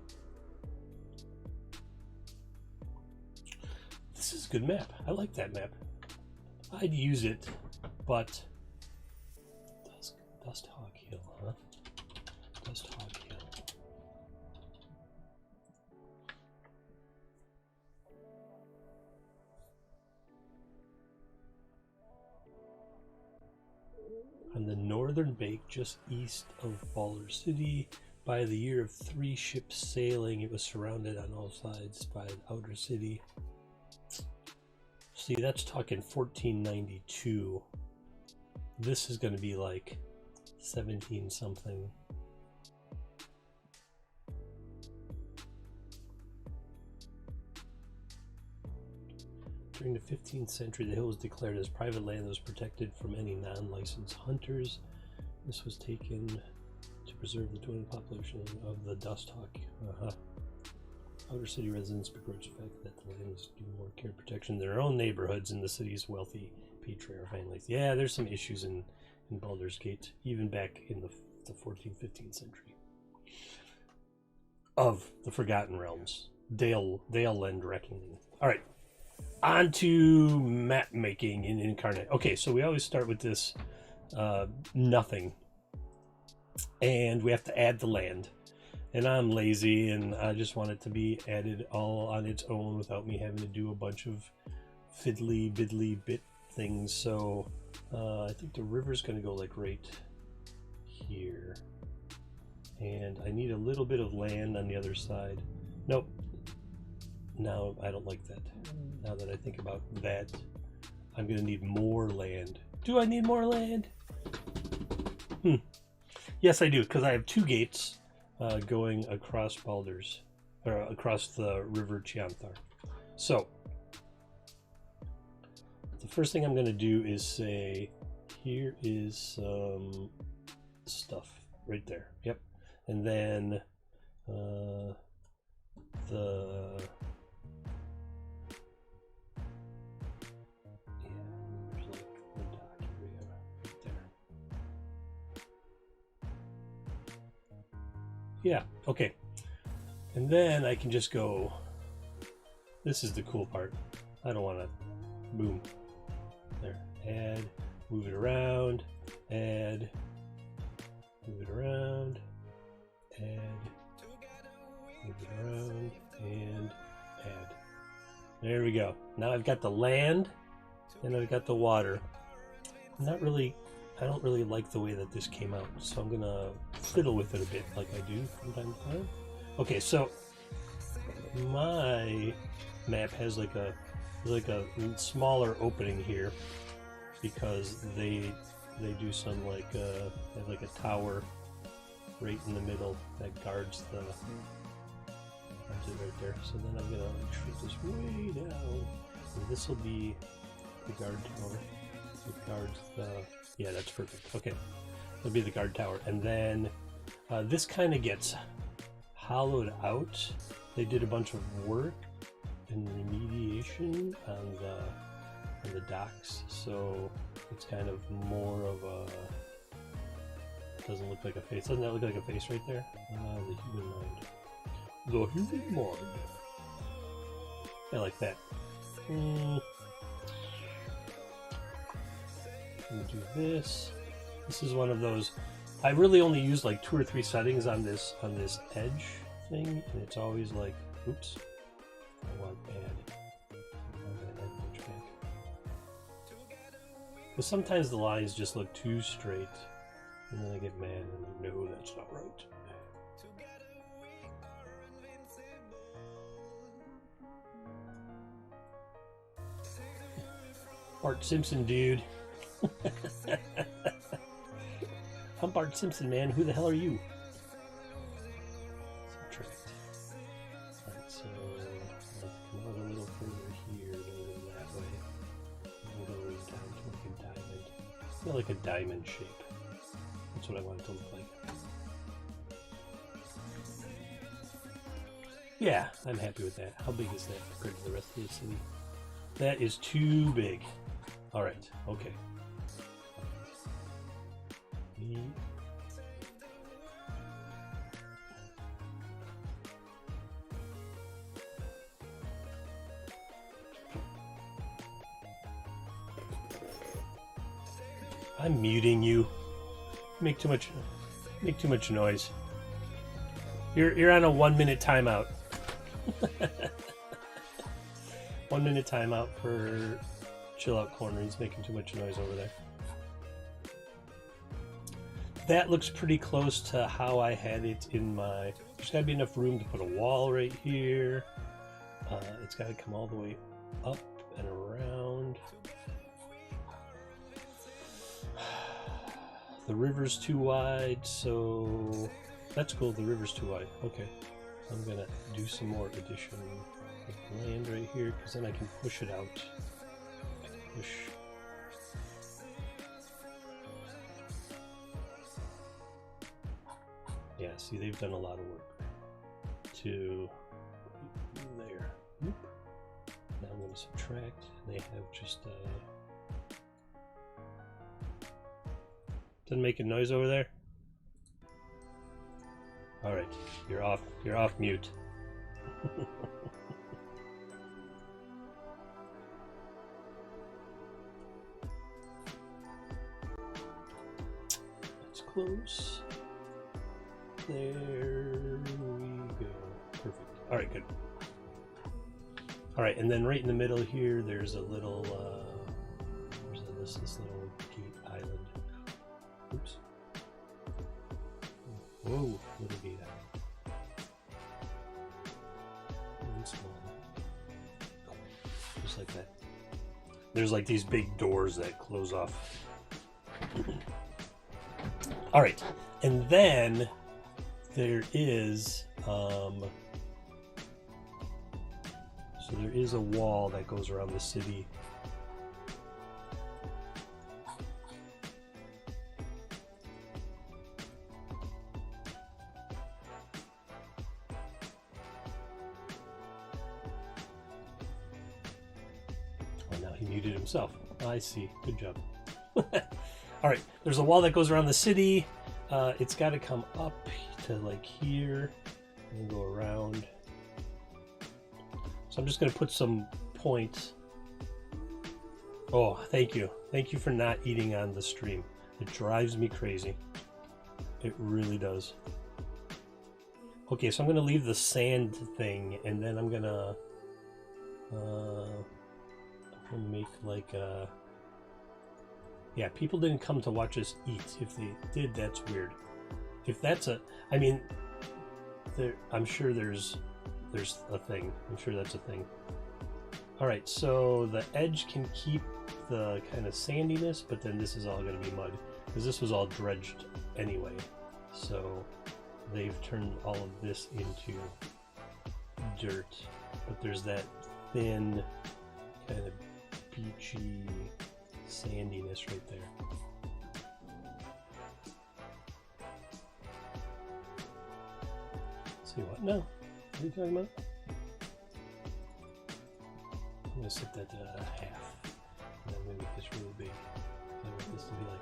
This is a good map. I like that map. I'd use it, but Dust Hog Hill, huh? Dust Hog Hill. On the northern bank, just east of Baldur City, by the year of 3 ships sailing, it was surrounded on all sides by the outer city. See, that's talking 1492. This is going to be like 17 something. During the 15th century, the hill was declared as private land that was protected from any non-licensed hunters. This was taken to preserve the dwindling population of the dust hawk. Outer city residents begrudged the fact that the land was given more care and protection in their own neighborhoods in the city's wealthy patriarchal families. Yeah, there's some issues in Baldur's Gate, even back in the 14th, 15th century. Of the Forgotten Realms. They'll lend reckoning. Alright. On to map making in Incarnate. Okay, so we always start with this nothing. And we have to add the land. And I'm lazy and I just want it to be added all on its own without me having to do a bunch of fiddly biddly bit things. So I think the river's going to go like right here. And I need a little bit of land on the other side. Nope. No, I don't like that. Now that I think about that, I'm going to need more land. Do I need more land? Yes, I do, because I have 2 gates going across Baldur's, or across the River Chianthar. So, the first thing I'm going to do is say, here is some stuff right there. Yep. And then yeah, okay. And then I can just go, this is the cool part. I don't want to, boom. There, add, move it around, add, move it around, add, move it around, and add. There we go. Now I've got the land, and I've got the water. I don't really like the way that this came out, so I'm gonna fiddle with it a bit like I do from time to time. Okay, so my map has like a smaller opening here because they do some like they have like a tower right in the middle that guards it right there. So then I'm gonna like shrink this way down, and this will be the guard tower. It guards the, yeah, that's perfect. Okay, it'll be the guard tower, and then this kind of gets hollowed out. They did a bunch of work and remediation on the docks, so it's kind of more of a, doesn't look like a face. Doesn't that look like a face right there? The human mind. The human mind. I like that. Do this. This is one of those. I really only use like 2 or 3 settings on this edge thing, and it's always like, oops. I want add. Edge back. Because sometimes the lines just look too straight, and then I get mad and I'm like, no, that's not right. Bart Simpson, dude. I'm Bart Simpson, man. Who the hell are you? Subtract. Alright, so I'll come out a little further here, go that way. And go down to like a diamond. Yeah, like a diamond shape. That's what I want it to look like. Yeah, I'm happy with that. How big is that compared to the rest of the city? That is too big. Alright, okay. I'm muting you. Make too much noise. You're on a 1 minute timeout. 1 minute timeout for Chill Out Corner. He's making too much noise over there. That looks pretty close to how I had it in my... There's got to be enough room to put a wall right here. It's got to come all the way up and around. The river's too wide, so... That's cool, the river's too wide. Okay. I'm gonna do some more addition of land right here, because then I can push it out. Push. Yeah, see, they've done a lot of work to there. Whoop. Now I'm going to subtract. They have just doesn't make a noise over there. All right, you're off mute. That's close. There we go. Perfect. All right, good. All right, and then right in the middle here, there's a little, this little gate island. Oops. Whoa, little gate island. And small. Just like that. There's like these big doors that close off. All right, and then there is, so there is a wall that goes around the city. Oh, now he muted himself. I see. Good job. All right, there's a wall that goes around the city. It's got to come up to like here and go around. So I'm just going to put some points. Oh, thank you. Thank you for not eating on the stream. It drives me crazy. It really does. Okay, so I'm going to leave the sand thing, and then I'm going to make like a... Yeah, people didn't come to watch us eat. If they did, that's weird. If that's a... I mean, I'm sure there's a thing. I'm sure that's a thing. All right, so the edge can keep the kind of sandiness, but then this is all going to be mud because this was all dredged anyway. So they've turned all of this into dirt, but there's that thin kind of beachy sandiness right there. See what? No. What are you talking about? I'm going to set that to half. And I'm going to make this really big. I want this to be like...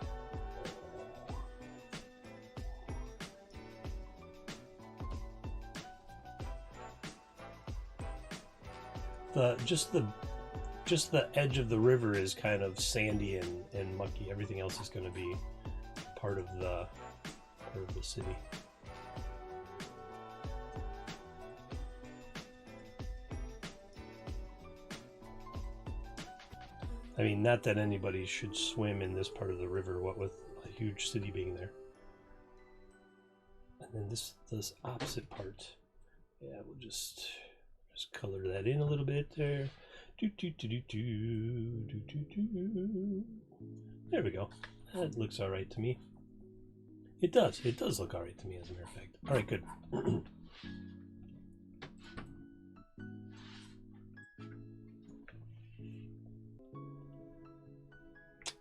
Just the edge of the river is kind of sandy and mucky. Everything else is going to be part of the city. I mean, not that anybody should swim in this part of the river, what with a huge city being there. And then this opposite part, yeah, we'll just color that in a little bit there. There we go. That looks all right to me. It does. It does look all right to me, as a matter of fact. All right, good.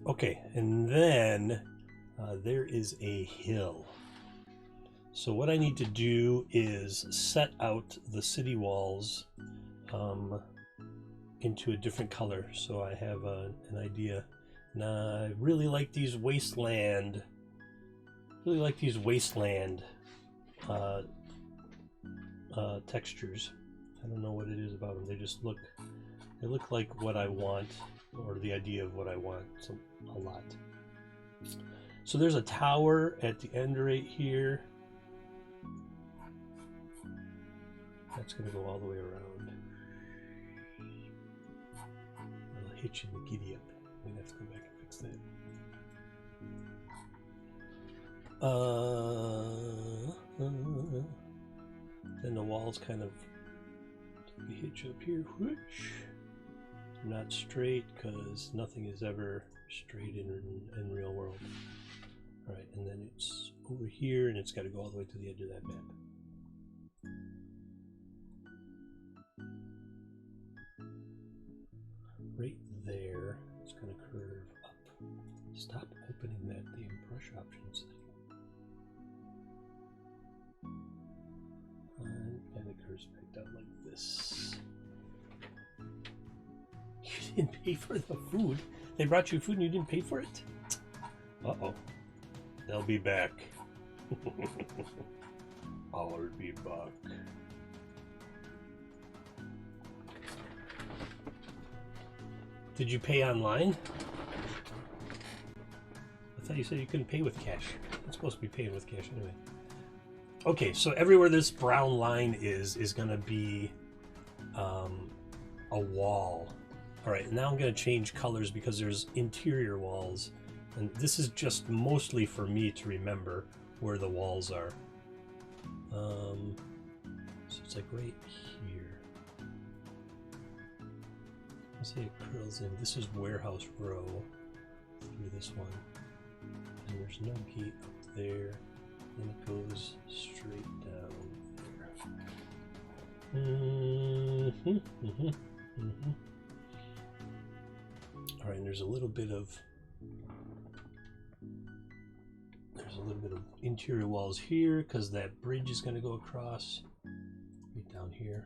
Okay, and then there is a hill. So what I need to do is set out the city walls into a different color, so I have an idea. Now, I really like these wasteland. Textures. I don't know what it is about them. They look like what I want, or the idea of what I want a lot. So there's a tower at the end right here. That's going to go all the way around. It'll hit you in the giddy up. I'm going to have to go back and fix that. Then the walls kind of hit you up here. Whoosh. Not straight, because nothing is ever straight in real world. Alright, and then it's over here, and it's got to go all the way to the edge of that map. Right there, it's going to curve up. Stop opening that damn brush options thing. And it curves back down like this. You didn't pay for the food. They brought you food and you didn't pay for it? Uh-oh. They'll be back. I'll be back. Did you pay online? I thought you said you couldn't pay with cash. I'm supposed to be paying with cash anyway. Okay, so everywhere this brown line is going to be a wall. All right, now I'm going to change colors because there's interior walls. And this is just mostly for me to remember where the walls are. So it's like right here. Let's say it curls in. This is Warehouse Row through this one. And there's no gate up there. And it goes straight down there. All right, and there's a little bit of interior walls here because that bridge is going to go across right down here.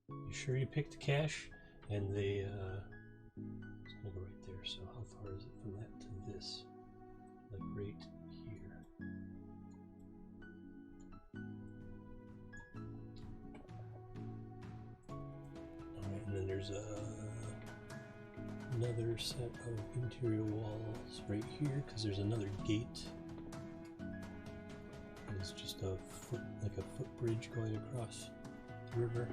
You sure you picked cash? And they it's going to go right there. So how far is it from that to this? Like right here. All right, and then there's another set of interior walls right here because there's another gate. And it's just a footbridge going across the river.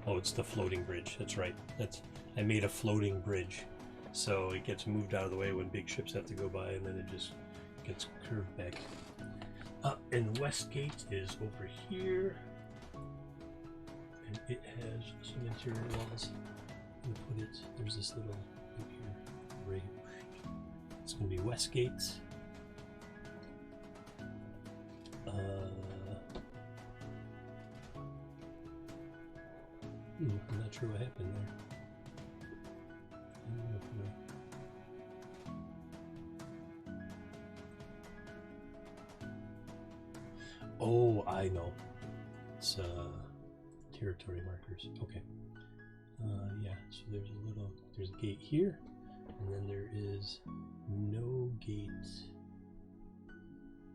Oh, it's the floating bridge. That's right. I made a floating bridge, so it gets moved out of the way when big ships have to go by, and then it just gets curved back. And Westgate is over here. And it has some interior walls. I'm gonna put it. There's this little right here. Right. It's gonna be Westgate. I'm not sure what happened there. Oh, I know. It's territory markers. Okay. Yeah, so there's a gate here, and then there is no gate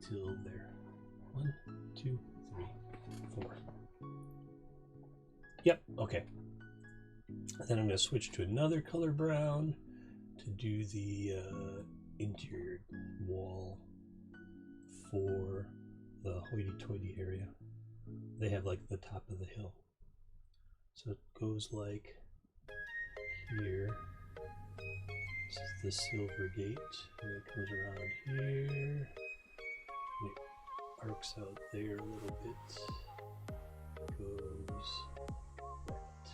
till there. 1, 2, 3, 4. Yep, okay. Then I'm going to switch to another color brown to do the interior wall for the hoity-toity area. They have like the top of the hill. So it goes like here. This is the silver gate, and it comes around here. And it arcs out there a little bit. Goes right.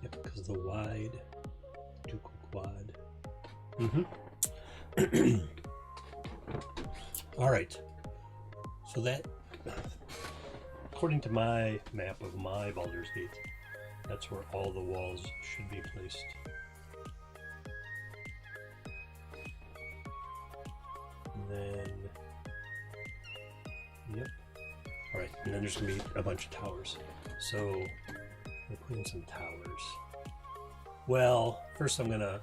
Yep, because is the wide ducal quad. Mm-hmm. All right. So that, according to my map of my Baldur's Gate, that's where all the walls should be placed. And then, yep. All right, and then there's gonna be a bunch of towers. So I'm putting some towers. Well, first I'm gonna.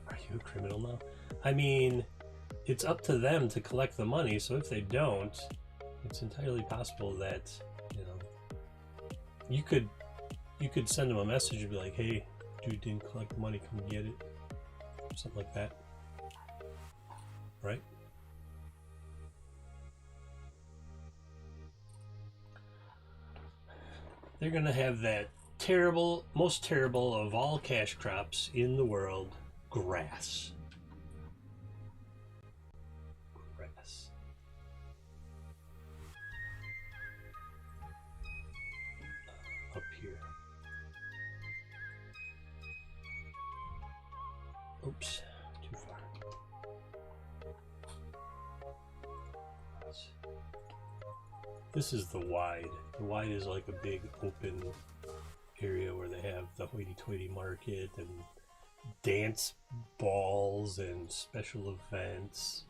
Are you a criminal now? I mean, it's up to them to collect the money. So if they don't, it's entirely possible that, you know, you could send them a message and be like, "Hey, dude didn't collect the money. Come get it," something like that. Right? They're gonna have that terrible, most terrible of all cash crops in the world, grass. Grass. Up here. Oops, too far. This is the wide. The wide is like a big open area where they have the hoity-toity market and dance balls and special events,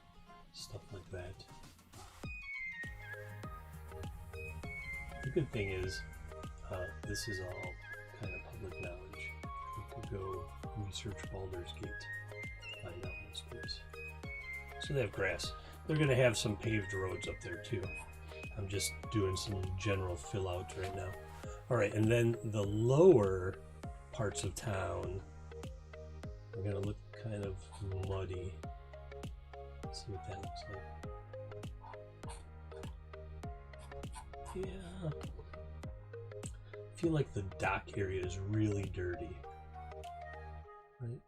stuff like that. The good thing is, this is all kind of public knowledge. You could go research Baldur's Gate, find out most things. So they have grass. They're going to have some paved roads up there too. I'm just doing some general fill out right now. All right, and then the lower parts of town are going to look kind of muddy. Let's see what that looks like. Yeah. I feel like the dock area is really dirty. Right?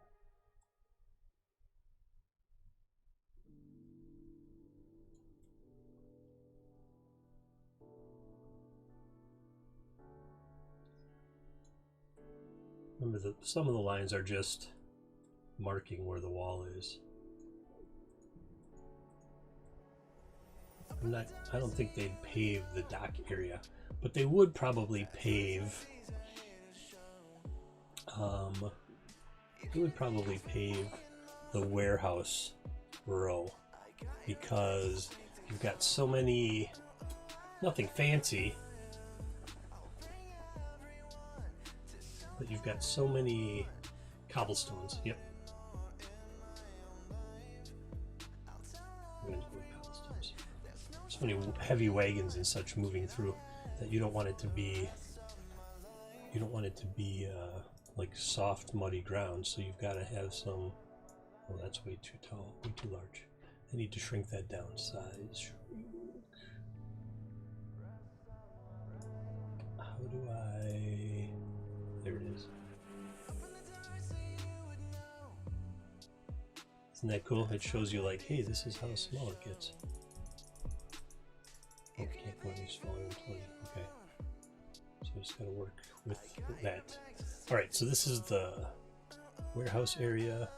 Remember that some of the lines are just marking where the wall is. I don't think they'd pave the dock area, but they would probably pave the warehouse row, because you've got so many, nothing fancy, but you've got so many cobblestones. Yep. We're gonna do cobblestones. So many heavy wagons and such moving through that you don't want it to be. You don't want it to be like soft, muddy ground. So you've got to have some. Oh, that's way too tall, way too large. I need to shrink that down. Size. Shrink. How do I? There it is. Isn't that cool? It shows you like, hey, this is how small it gets. Oh, I can't go any smaller than 20. Okay. So I just gotta work with that. Alright, so this is the warehouse area.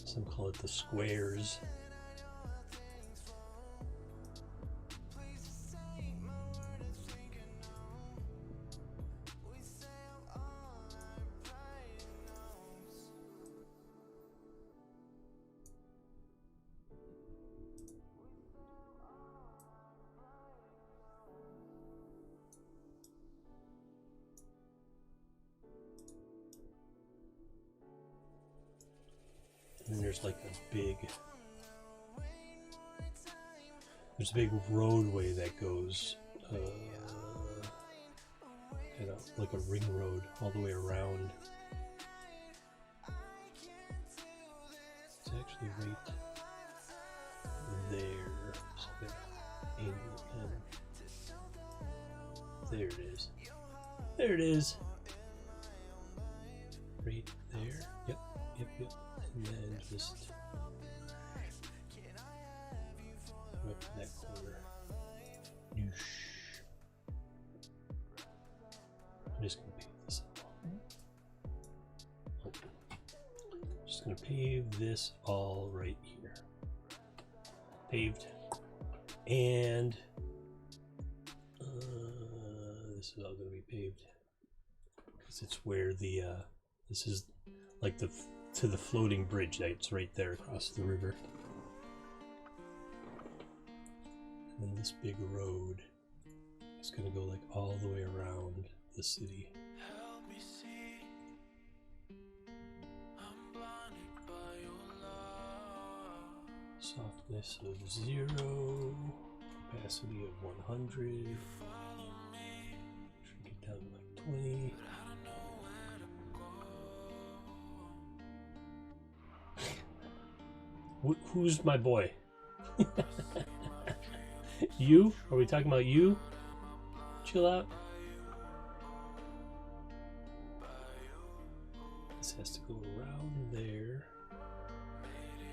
Some call it the squares. And there's like a big, there's a big roadway that goes kind of like a ring road all the way around. It's actually right there. So there, there it is. There it is. Right there. Yep. Yep. And then just right to that corner. Noosh. Just gonna pave this all right here. Paved. And this is all gonna be paved. Because it's where the, this is like to the floating bridge that's right there across the river. And then this big road is gonna go like all the way around the city. Softness of 0, capacity of 100. Shrink it down to like 20. Who's my boy? You? Are we talking about you? Chill out. This has to go around there.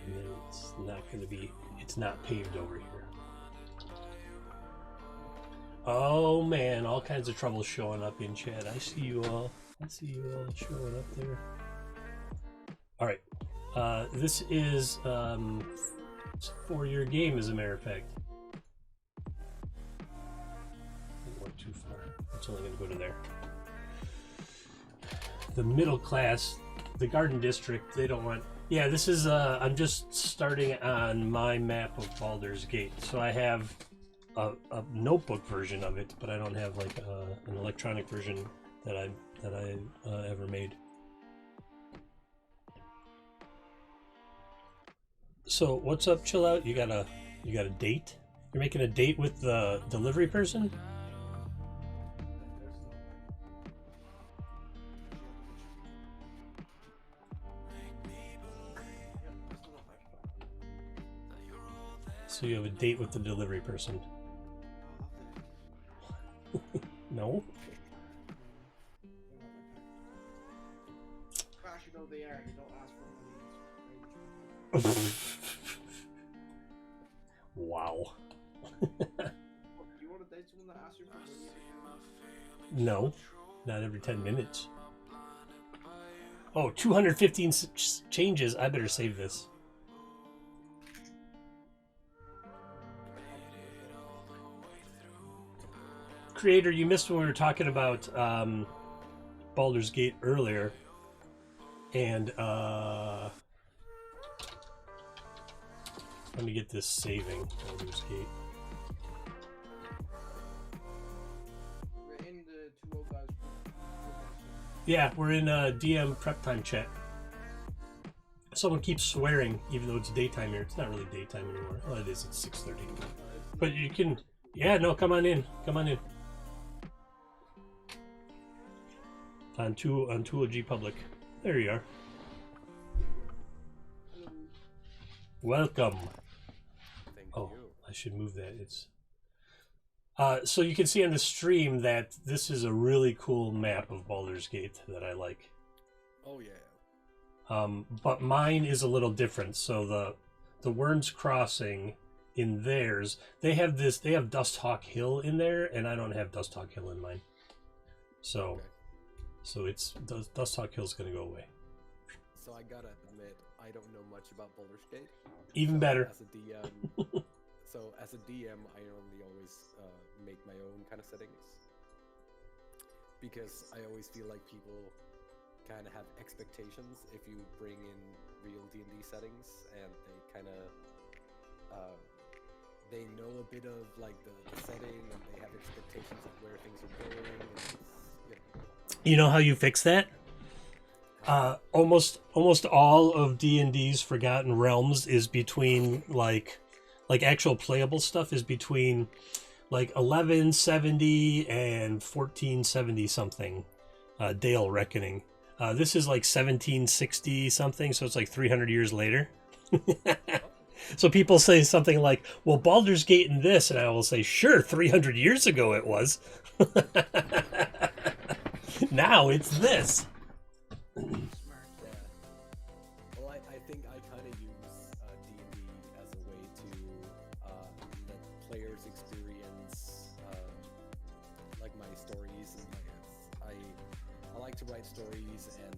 And then it's not going to be, it's not paved over here. Oh man, all kinds of trouble showing up in chat. I see you all. I see you all showing up there. All right. This is it's a 4-year game, as a matter of fact. It went too far. It's only going to go to there. The middle class, the Garden District, they don't want. Yeah, this is. I'm just starting on my map of Baldur's Gate, so I have a notebook version of it, but I don't have like an electronic version that I ever made. So what's up, Chill Out? You got a date? You're making a date with the delivery person? So you have a date with the delivery person? No? Crash, you know they are. You don't ask for money. Wow. Do you want to date someone that asks you for money? No, not every 10 minutes. Oh, 215 changes. I better save this. Creator, you missed when we were talking about Baldur's Gate earlier. And let me get this saving. Baldur's Gate. We're in the 2 old guys. Yeah, we're in DM prep time chat. Someone keeps swearing, even though it's daytime here. It's not really daytime anymore. Oh, it is. It's 6:30. But you can. Yeah, no, come on in. Come on in. On 2OG Public. There you are. Welcome. Thank Oh, you. I should move that. It's so you can see on the stream that this is a really cool map of Baldur's Gate that I like. Oh yeah. But mine is a little different. So the Worms Crossing in theirs, they have Dust Hawk Hill in there, and I don't have Dust Hawk Hill in mine. So. Okay. So it's Dust Hawk Hill's gonna go away. So I gotta admit, I don't know much about Baldur's Gate. Even better. As a DM, as a DM, I normally always make my own kind of settings because I always feel like people kind of have expectations if you bring in real D&D settings, and they kind of they know a bit of like the setting, and they have expectations of where things are going. And it's, You know how you fix that? Almost all of D&D's Forgotten Realms is between like actual playable stuff is between like 1170 and 1470 something. Dale Reckoning. This is like 1760 something, so it's like 300 years later. So people say something like, "Well, Baldur's Gate in this," and I will say, "Sure, 300 years ago it was." Now it's this. Smart. Yeah. Well, I think I kind of use D&D as a way to let players experience like my stories, and I like to write stories and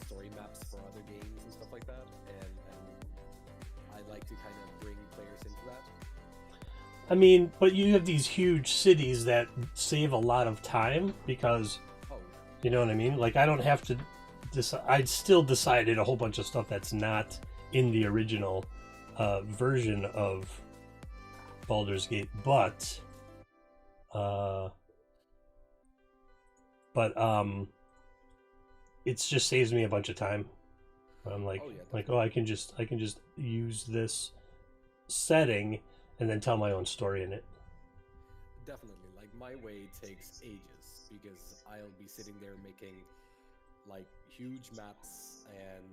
story maps for other games and stuff like that. like to kind of bring players into that. I mean, but you have these huge cities that save a lot of time because, Oh, you know what I mean? Like, I don't have to I'd still decided a whole bunch of stuff that's not in the original version of Baldur's Gate, but it just saves me a bunch of time. I'm like, Oh, yeah, oh, I can just use this setting and then tell my own story in it. definitely. Like my way takes ages because I'll be sitting there making like huge maps and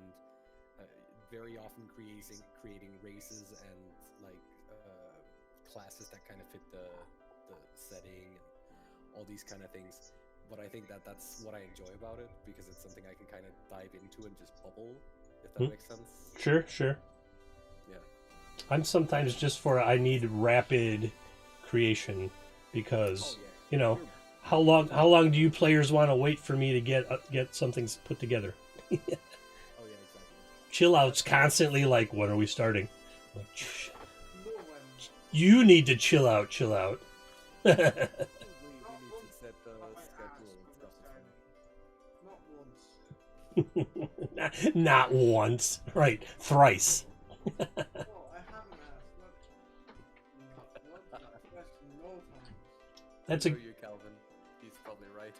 very often creating races and like classes that kind of fit the setting and all these kind of things. But I think that's what I enjoy about it because it's something I can kind of dive into and just bubble, if that makes sense. Sure. Yeah. I'm sometimes just I need rapid creation because Oh, yeah. you know how long do you players want to wait for me to get something put together? Oh yeah, exactly. Chill out's constantly like, when are we starting? Like, No one. you need to chill out. We need to set the schedule and stuff. Not once. Not once, right? Thrice. Well, I haven't asked. What? That's no time. That's I a know you, Calvin. He's probably right.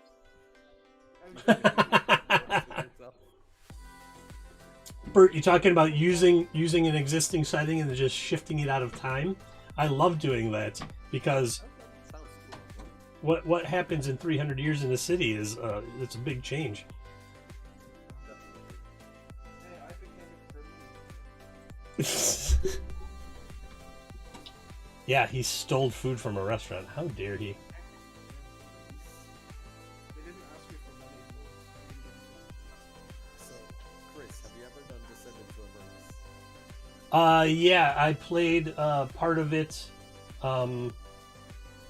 Bert, you talking about using an existing setting and then just shifting it out of time? I love doing that because Okay, sounds cool. what happens in 300 years in the city is it's a big change. Definitely. Hey, I became a criminal. Yeah, he stole food from a restaurant. How dare he? They didn't ask me for money. So, Chris, have you ever done Descent into Avernus? Yeah, I played part of it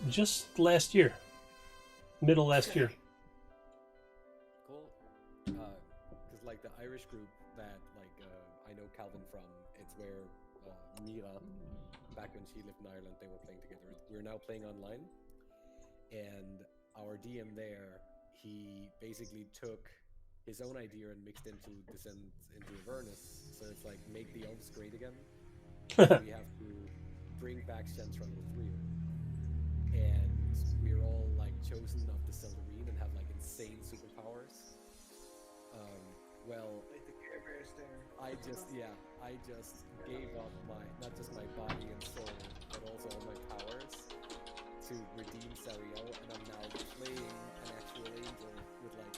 just last year. Middle last year. Cool. Because like the Irish group that like I know Calvin from, it's where Mira, back when she lived in Ireland, they were playing together. We're now playing online, and our DM there, he basically took his own idea and mixed into Descent into Avernus. So it's like make the elves great again. We have to bring back Shenron the Thrill, and we're all like chosen of the Seldarine and have like insane superpowers. Well, Like the Care Bears there. I just gave up not just my body and soul, but also all my powers to redeem Sariel, and I'm now playing an actual angel with like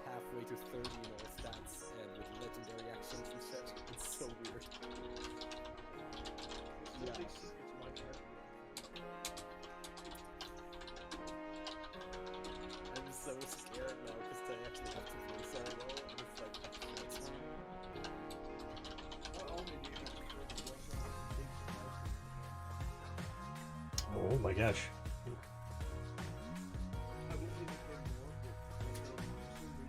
halfway to 30 in all stats and with legendary actions and shit. It's so weird. It's a big secret to my character. I'm so scared now because I actually have to play Sariel, and it's like, shit. Not only do you have to kill the voice actor, big surprise. Oh my gosh. I won't need to play more, but it'll be soon be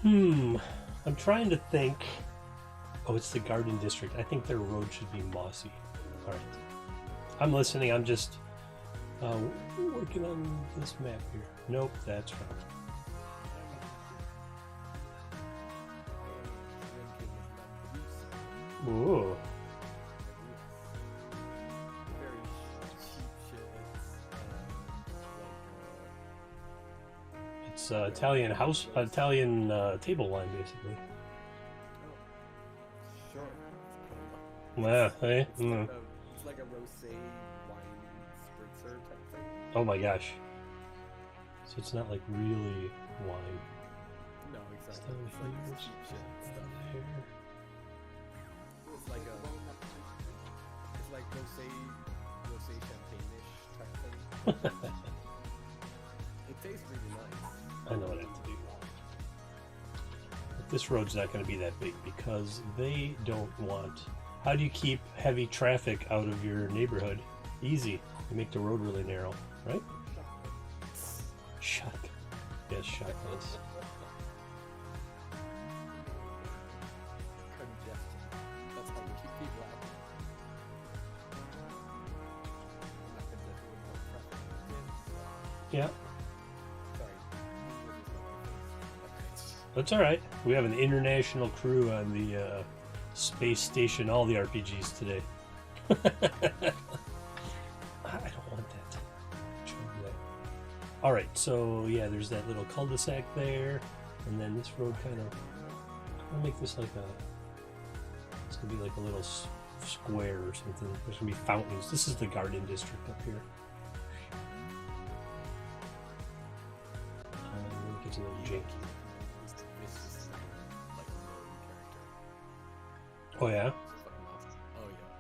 more. I'm trying to think. Oh, it's the Garden District. I think their road should be mossy. All right. I'm listening. I'm just working on this map here. Nope, that's wrong. Ooh. Very cheap shit. It's Italian table wine, basically. Sure. Yeah, hey? It's like a rosé wine spritzer type thing. Oh my gosh. So it's not like really wine. No, exactly. It's It's like this cheap shit stuff. It's like rosé champagne-ish type thing. It tastes really nice. I know what I have to do. But this road's not going to be that big because they don't want. How do you keep heavy traffic out of your neighborhood? Easy. You make the road really narrow, right? Shotgun. Yes, shotguns. Congestion. That's how you keep people out. Not congestion, but traffic. Yeah, Sorry. that's all right. We have an international crew on the space station, all the RPGs today. I don't want that. Try that. All right, so yeah, there's that little cul-de-sac there, and then this road kind of. I'll make this like a. It's gonna be like a little square or something. There's gonna be fountains. This is the garden district up here. It gets a little janky. It's just like a known character. Oh yeah. Fucking awesome. Oh yeah.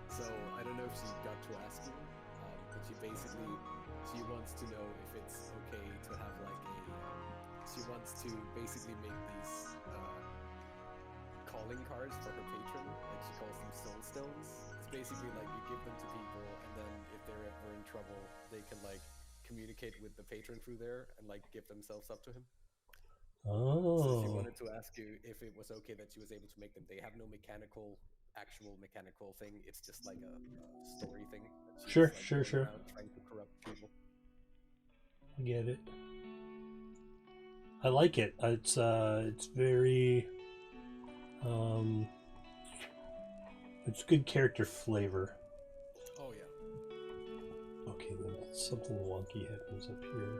So I don't know if she got to ask you, but she wants to know if it's okay to have like a. She wants to basically make these calling cards for her patron. Like she calls them soul stones. It's basically like you give them to people, and then if they're ever in trouble, they can like communicate with the patron through there and like give themselves up to him. So she Oh. wanted to ask you if it was okay that she was able to make them. They have no actual mechanical thing. It's just like a story thing. That Sure, like, sure, going sure. around trying to corrupt people. I get it. I like it. It's very it's good character flavor. Oh yeah. Okay, then something wonky happens up here.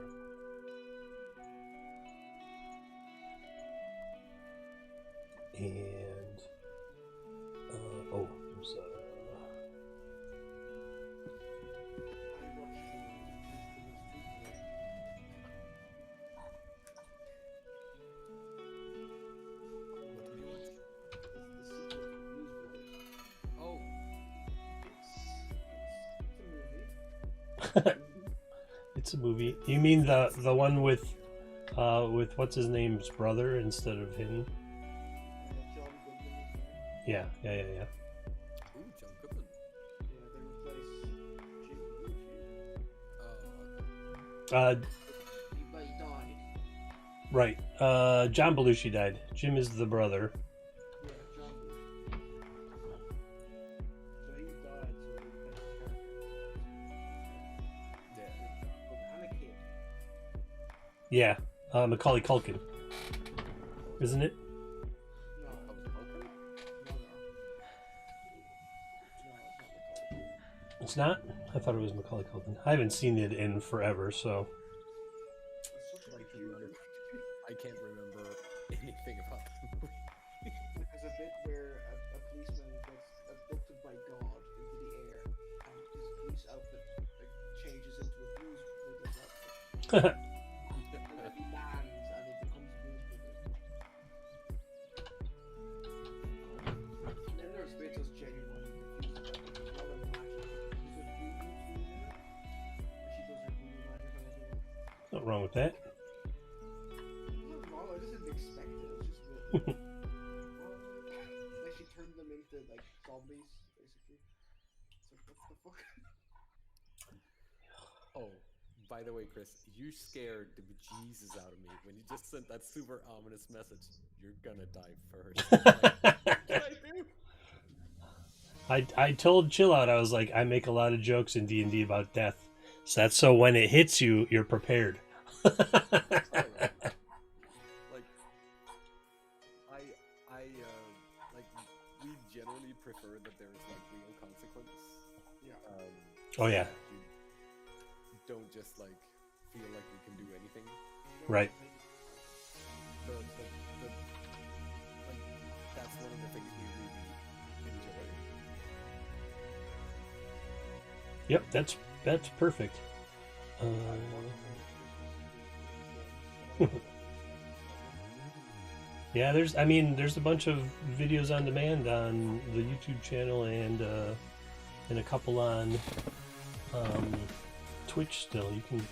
And oh, there's Oh, it's a movie. You mean the one with what's his name's brother instead of him? John Goodman is there. Yeah. ooh, John Goodman. Yeah, they replaced Jim Belushi. Oh, okay. But he died. Right. John Belushi died. Jim is the brother. Yeah, John Belushi. So he died, so they replaced his character. Yeah. And a kid. Yeah. Macaulay Culkin. Isn't it? No, Oh, okay. no. No, It's not? I thought it was Macaulay Culkin. I haven't seen it in forever, so. it's such a Like good you, movie. I can't remember anything about the movie. There's a bit where a policeman gets abducted by God into the air, and his police outfit changes into a blues Brothers outfit. And then he lands, and it becomes Blues Brothers. And then there's bits that's genuinely confused. There's a lot of magic. There's a voodoo queen in it, where she does her voodoo magic on everyone. Nothing wrong with that. Nothing wrong, I just didn't expect it. It was just weird. Like she turned them into like zombies, basically. It's like what the fuck? Oh, by the way, Chris, you scared the bejesus out of me when you just sent that super ominous message. You're gonna die first. What did I do? I told Chill Out, I was like, I make a lot of jokes in D&D about death. So that's so when it hits you, you're prepared. Like, like we generally prefer that there is like real consequence. Yeah. Oh, yeah. You don't just like feel like you can do anything. Right. Like that's one of the things we really enjoy. Yep, that's perfect. Yeah, there's a bunch of videos on demand on the YouTube channel and a couple on Twitch still. You can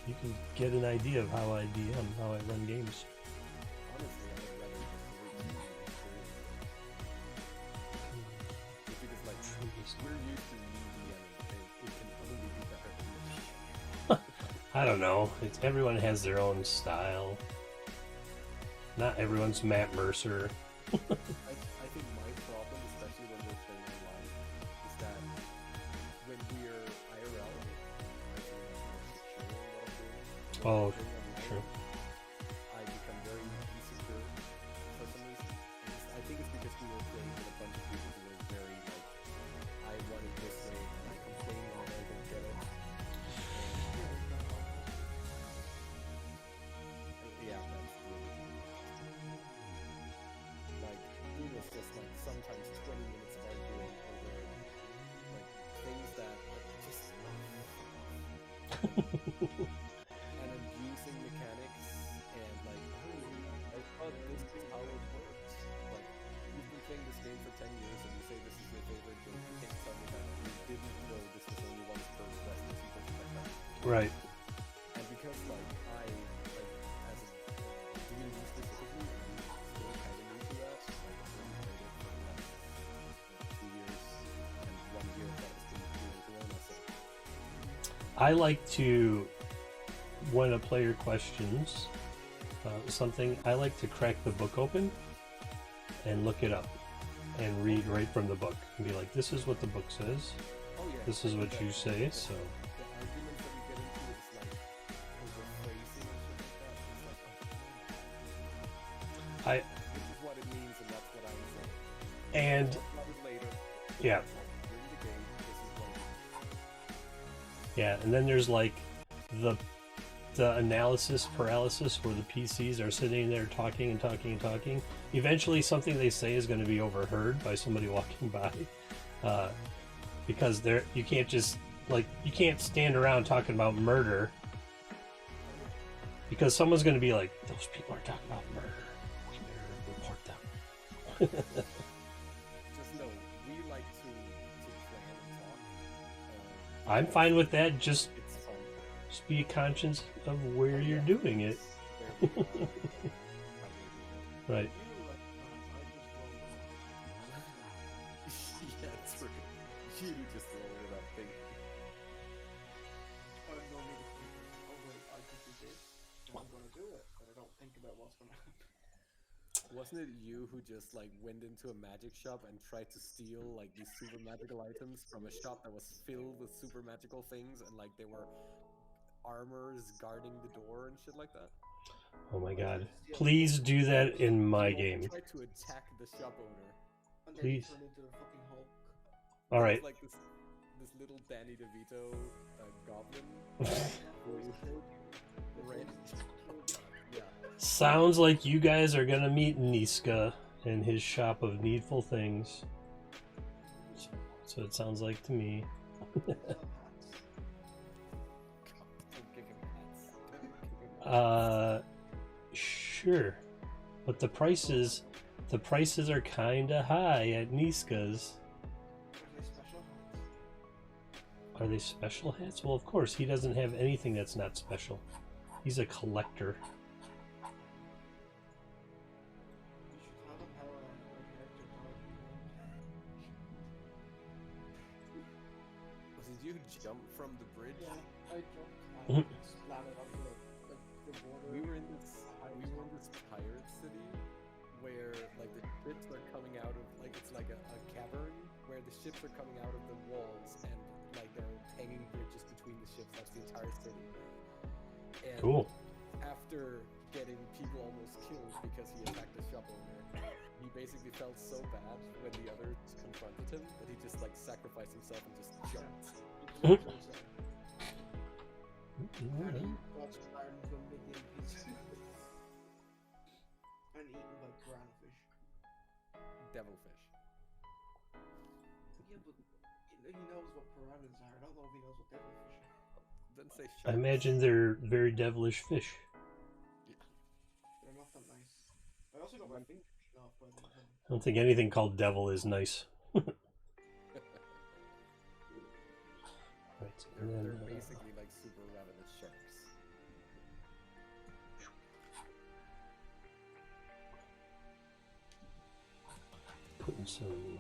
get an idea of how I DM, how I run games. Honestly, I would rather just I don't know. Everyone has their own style. Not everyone's Matt Mercer. I think my problem, especially when we're playing online, is that when we're IRL, Oh, online, true. I become very insecure for some reason. I think it's because we were playing with a bunch of people who were very like, I want it this way, and I complain when I don't get it. Yeah, that's really like it was just like sometimes 20 minutes of arguing over like things that are just and abusing mechanics and like, oh, I thought this is how it works. Like you've been playing this game for 10 years and you say this is your favorite game. You can't tell me that you didn't know this was only once per quest and super like that. Right. And because like I like as a D&D specifically, I'm still kind of new to that. Like I've only played it for the last 2 years and 1 year that it's been doing Corona. So I like to, when a player questions something, I like to crack the book open and look it up and read right from the book and be like, this is what the book says. oh yeah, This is what you say. So the arguments that we get into is like overphrasing and shit like that. It's like, I this is what it means and that's what I was saying. and Love it later. yeah. During the game, this is what it means. Yeah, and then there's like the analysis paralysis where the PCs are sitting there talking and talking and talking. Eventually, something they say is going to be overheard by somebody walking by, because you can't just like you can't stand around talking about murder because someone's going to be like, those people are talking about murder. We better report them. Just know, we like to plan and talk. I'm fine with that. Just It's fun. be conscious of where you're doing it. Right. Yeah, true. You just roll it up, thing. I don't know me to think, oh wait, I could do this, and I'm gonna do it, but I don't think about what's gonna happen. Wasn't it you who just like went into a magic shop and tried to steal like these super magical items from a shop that was filled with super magical things and like they were armors guarding the door and shit like that? Oh my god. Please do that in my You game. tried to attack the shop owner. And then Please. turn into a fucking Hulk. All It was right. like this little Danny DeVito goblin. Red. Yeah. Sounds like you guys are gonna meet Niska in his shop of needful things. So it sounds like to me. Don't give him hats. Don't give him hats. Sure. But the prices are kinda high at Niska's. Are they special hats? Are they special hats? Well, of course, he doesn't have anything that's not special. He's a collector. You should have a power on your character type. Did you jump from the bridge? Yeah, I jumped Mhm. and splattered on the border. We were in this pirate city where like the ships are coming out of like it's like a cavern where the ships are coming out of the walls and like there are hanging bridges between the ships. That's the entire city. And Cool. after getting people almost killed because he attacked the shop owner, he basically felt so bad when the others confronted him that he just like sacrificed himself and just jumped. And Alright. he got iron from the game pizza. And eaten by piranha fish. Devilfish. Yeah, but he knows what piranhas are. I don't know if he knows what devilfish are. Then say I sharks. imagine they're very devilish fish. They're not that nice. I also got my finger eaten off by them. I don't think anything called devil is nice. Right. And They're then, basically like super ravenous sharks. putting some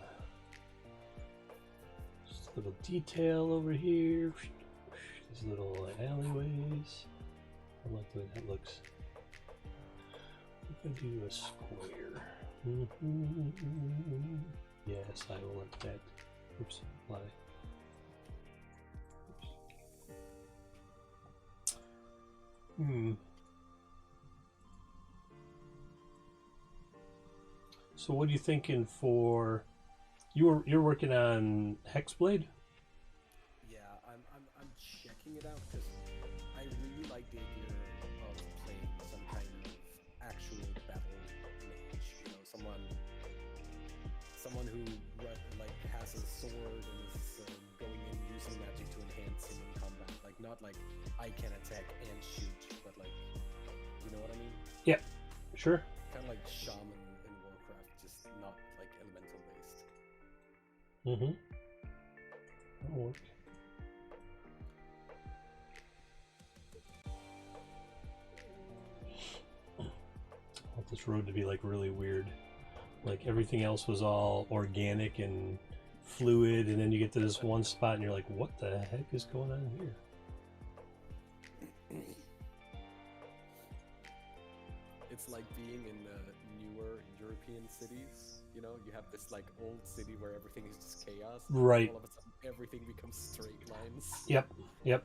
just a little detail over here. these little alleyways. I like the way that looks. If I do a square. Yes, I will let that. Oops, fly. So what are you thinking for? You're working on Hexblade? Yeah, I'm checking it out because I really like the idea of playing some kind of actual battle mage. You know, someone who like has a sword and is going in using magic to enhance him in combat. Like not like I can attack and shoot, but like you know what I mean? Yeah, sure. Kind of like shaman in Warcraft, just not like elemental based. Mm-hmm. That'll work. I want this road to be like really weird. Like everything else was all organic and fluid, and then you get to this one spot and you're like, what the heck is going on here? It's like being in newer European cities. You know, you have this like old city where everything is just chaos. Right. All of a sudden, everything becomes straight lines. Yep.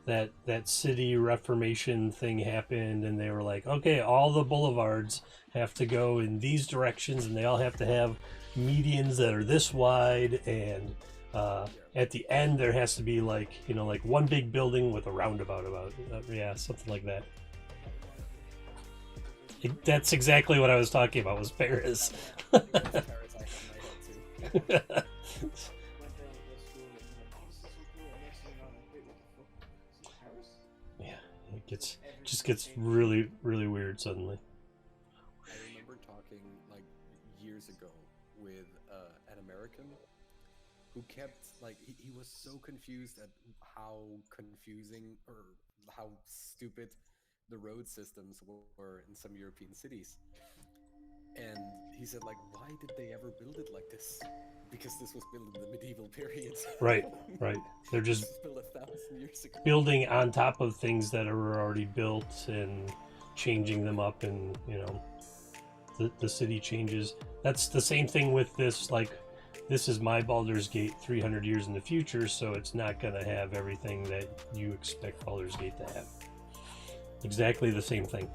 That city reformation thing happened, and they were like, okay, all the boulevards have to go in these directions, and they all have to have medians that are this wide, and at the end there has to be like, you know, like one big building with a roundabout about yeah, something like that. That's exactly what I was talking about, was Paris. Paris, I have in my head too. Yeah, it just gets really, really weird suddenly. I remember talking like years ago with an American who kept like he was so confused at how confusing or how stupid the road systems were in some European cities. And he said, like, why did they ever build it like this? Because this was built in the medieval period. Right. They're just This was built 1,000 years ago. building on top of things that are already built and changing them up, and you know, the city changes. That's the same thing with this. Like, this is my Baldur's Gate 300 years in the future, so it's not going to have everything that you expect Baldur's Gate to have. Exactly the same thing.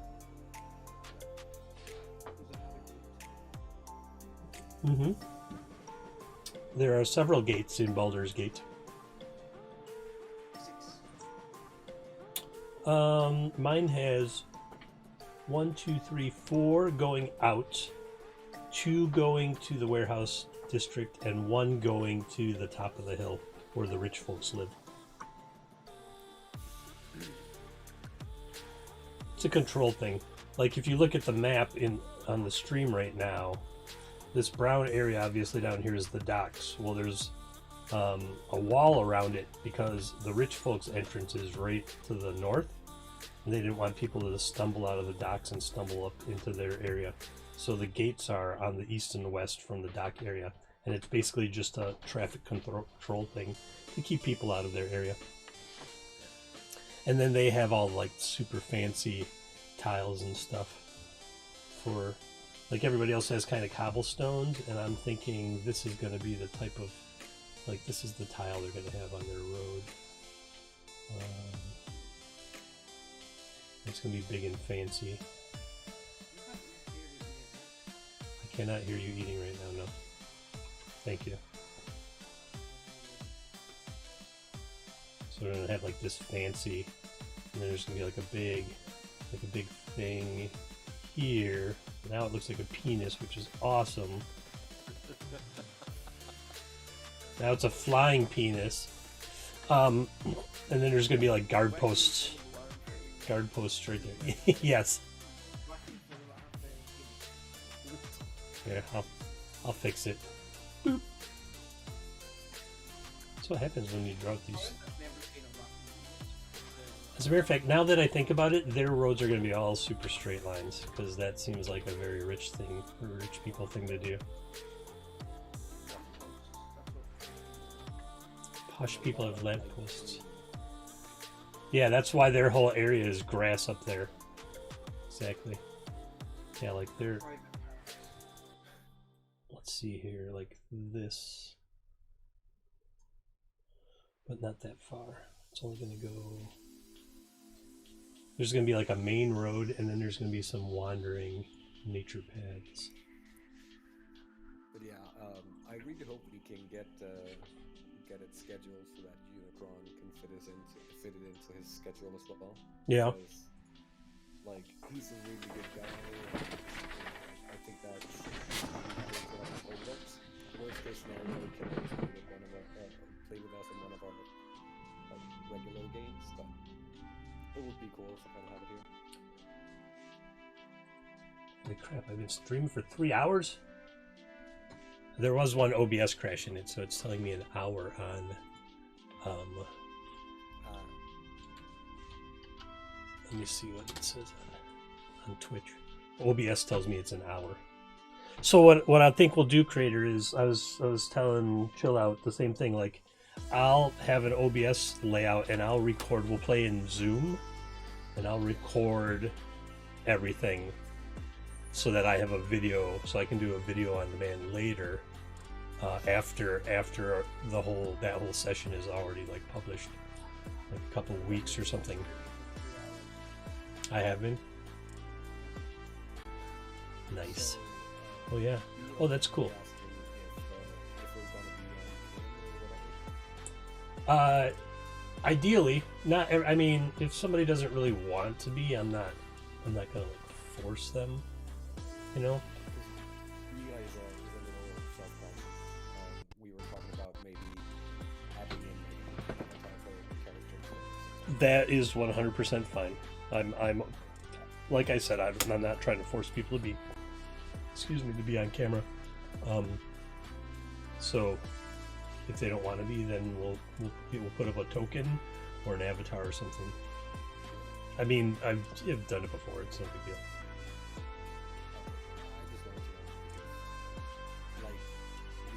Mm-hmm. There are several gates in Baldur's Gate. Mine has 1, 2, 3, 4 going out, 2 going to the warehouse district, and 1 going to the top of the hill where the rich folks live. It's a control thing. Like if you look at the map on the stream right now, this brown area obviously down here is the docks. Well, there's a wall around it because the rich folks' entrance is right to the north, and they didn't want people to stumble out of the docks and stumble up into their area. So the gates are on the east and the west from the dock area, and it's basically just a traffic control thing to keep people out of their area. And then they have all like super fancy tiles and stuff for, like, everybody else has kind of cobblestones, and I'm thinking this is going to be the type of, like, this is the tile they're going to have on their road. It's going to be big and fancy. I cannot hear you eating right now, no. Thank you. So we're going to have like this fancy, and then there's going to be like a big thing here. Now it looks like a penis, which is awesome. Now it's a flying penis. And then there's gonna be like guard posts right there. Yes. Yeah, I'll fix it. Boop. That's what happens when you draw these. As a matter of fact, now that I think about it, their roads are going to be all super straight lines, because that seems like a very rich people thing to do. Posh people have lampposts. Yeah, that's why their whole area is grass up there. Exactly. Yeah, like they're. Private. Let's see here, like this. But not that far. It's only going to go. There's going to be like a main road, and then there's going to be some wandering nature paths. But yeah, I really hope we can get it scheduled so that Unicron can fit it into his schedule as well. Yeah. Because, like, he's a really good guy. I think that's worst case scenario, we can always play with us in one of our regular games, but it would be cool to kind of have it here. Holy crap, I've been streaming for 3 hours? There was one OBS crash in it, so it's telling me an hour on let me see what it says on Twitch. OBS tells me it's an hour. So what I think we'll do, Creator, is I was telling Chill Out the same thing. Like, I'll have an OBS layout and I'll record. We'll play in Zoom, and I'll record everything so that I have a video, so I can do a video on demand later. After that whole session is already like published, like a couple of weeks or something. I have been. Nice. Oh yeah. Oh, that's cool. Ideally, not. I mean, if somebody doesn't really want to be, I'm not gonna like force them. You know. You guys is a little self-conscious. We were talking about maybe adding in maybe avatar for characters. That is 100% fine. I'm like I said, I'm not trying to force people to be, to be on camera. So if they don't want to be, then we'll put up a token or an avatar or something. I mean, I've done it before. It's no big deal. I just wanted to know, like,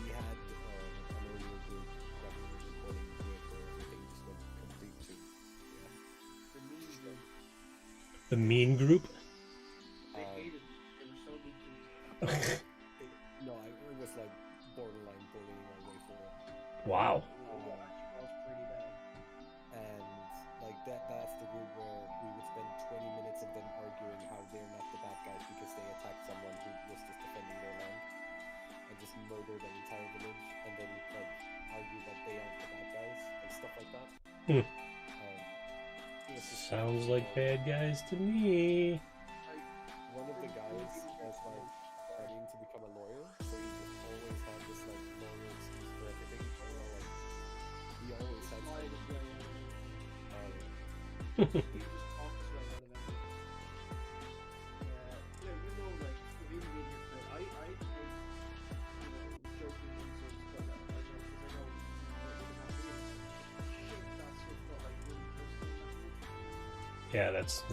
we had an earlier group that we were recording with where everything just went complete to The mean group? They hated it. They were so mean. no, it was like borderline bullying our way through it. Wow. That was pretty bad. And like that's the group where we would spend 20 minutes of them arguing how they're not the bad guys because they attacked someone who was just defending their land and just murdered an entire village, and then like argue that they aren't the bad guys and stuff like that. Hmm. It was just Sounds like bad guys to me. one of the guys was like studying to become a lawyer, so he just always had this like lawyer excuse for everything. You know, like he always had Why something. did you just talk his way out of everything? Yeah, you know, like, really in your friend. I take, joking insults, but I know, because I know you're not doing shit, that's what got, like, really personal. Yeah, that's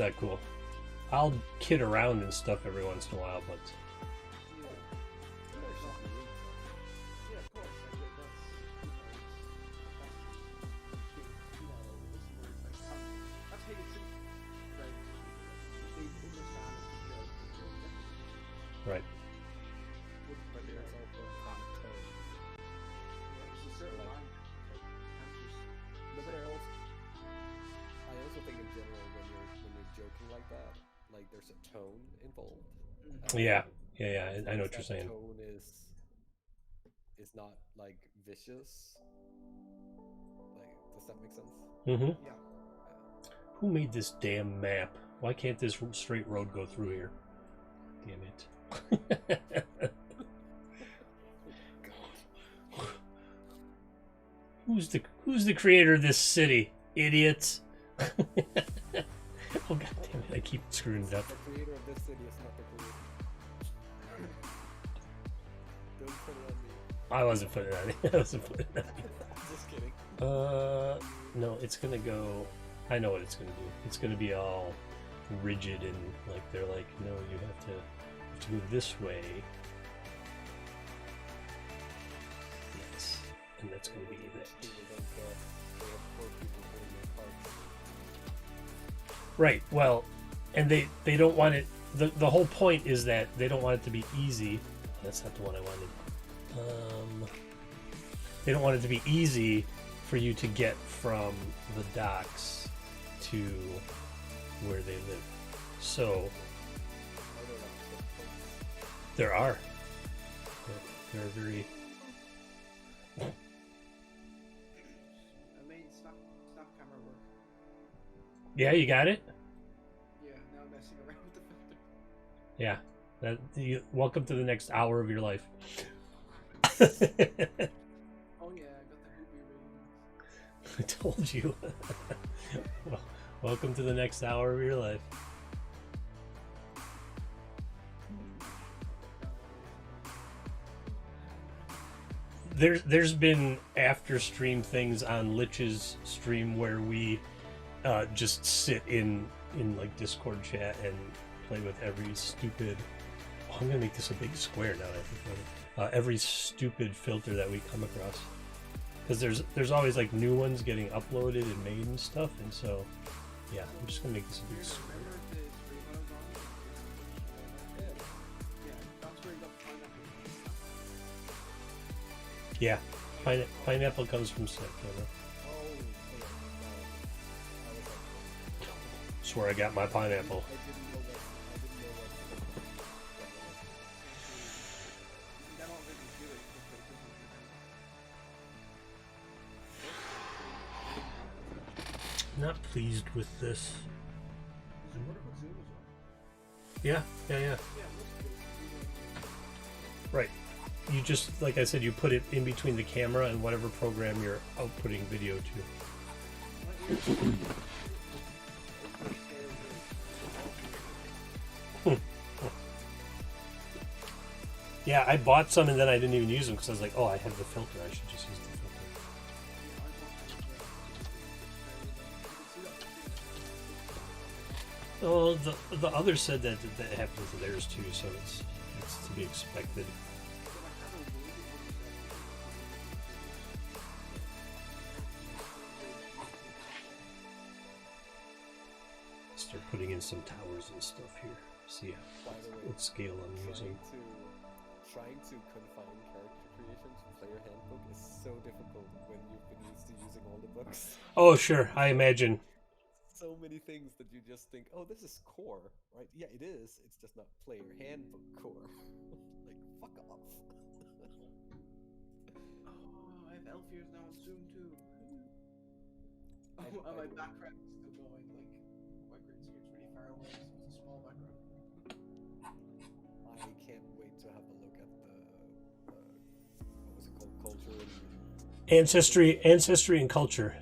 not cool. I'll kid around and stuff every once in a while, but Yeah. Yeah, of course. I get that's, that's how you treat, right? They understand the joke. right. But there's also that tone. There's a certain line. No, but I also think in general when you're joking like that, like there's a tone involved. Yeah. I know what you're That saying. Tone is not like vicious. Like, does that make sense? Mm-hmm. Yeah. Who made this damn map? Why can't this straight road go through here? Damn it. Who's the creator of this city? Idiots. Oh god damn it, I keep screwing it up. The creator of this city is not the creator. Don't put it on me. I wasn't putting it on you. I wasn't putting it on you. Just kidding. No, it's gonna go. I know what it's gonna do. It's gonna be all rigid and like they're like, no, you have to go this way. Yes, and that's gonna be that. People don't care. they have poor people putting their cards. Right. Well, and they don't want it. The whole point is that they don't want it to be easy. That's not the one I wanted. They don't want it to be easy for you to get from the docks to where they live. So Are there like checkpoints? there are. There are very. I made snap camera work. Yeah, you got it. Yeah, now I'm messing around with the filter. Yeah. Welcome to the next hour of your life. Oh yeah, I got the Hoopy rings. I told you. Well, welcome to the next hour of your life. There's been after stream things on Lich's stream where we just sit in like Discord chat and play with every stupid. Oh, I'm gonna make this a big square now that I think about it. Every stupid filter that we come across, because there's always like new ones getting uploaded and made and stuff, and so yeah, I'm just gonna make this a big square. Remember the stream I was on? Yeah, that's where you got pineapple. Yeah, pineapple comes from September. Oh, okay. I was like, That's where I got my pineapple. I didn't know what. They're not really good. Not pleased with this. Is it what about Zoom as well? Yeah. Yeah, most of it is Right. You just, like I said, you put it in between the camera and whatever program you're outputting video to. Yeah, I bought some and then I didn't even use them because I was like, oh, I have the filter. I should just use the filter. Oh, the others said that happened to theirs too, so it's to be expected. Start putting in some towers and stuff here. See By the way, what scale I'm using. trying to confine character creation to player handbook is so difficult when you've been used to using all the books. Oh, sure. I imagine. So many things that you just think, oh, this is core, right? Yeah, it is. It's just not player handbook core. Like, fuck off. Oh, I have Elfiers now on Zoom too. I- Oh, and I my do- background is still going. Like, my green screen's really far away, so it's a small background. I can't wait to have a look at the what was it called, culture and Ancestry and culture.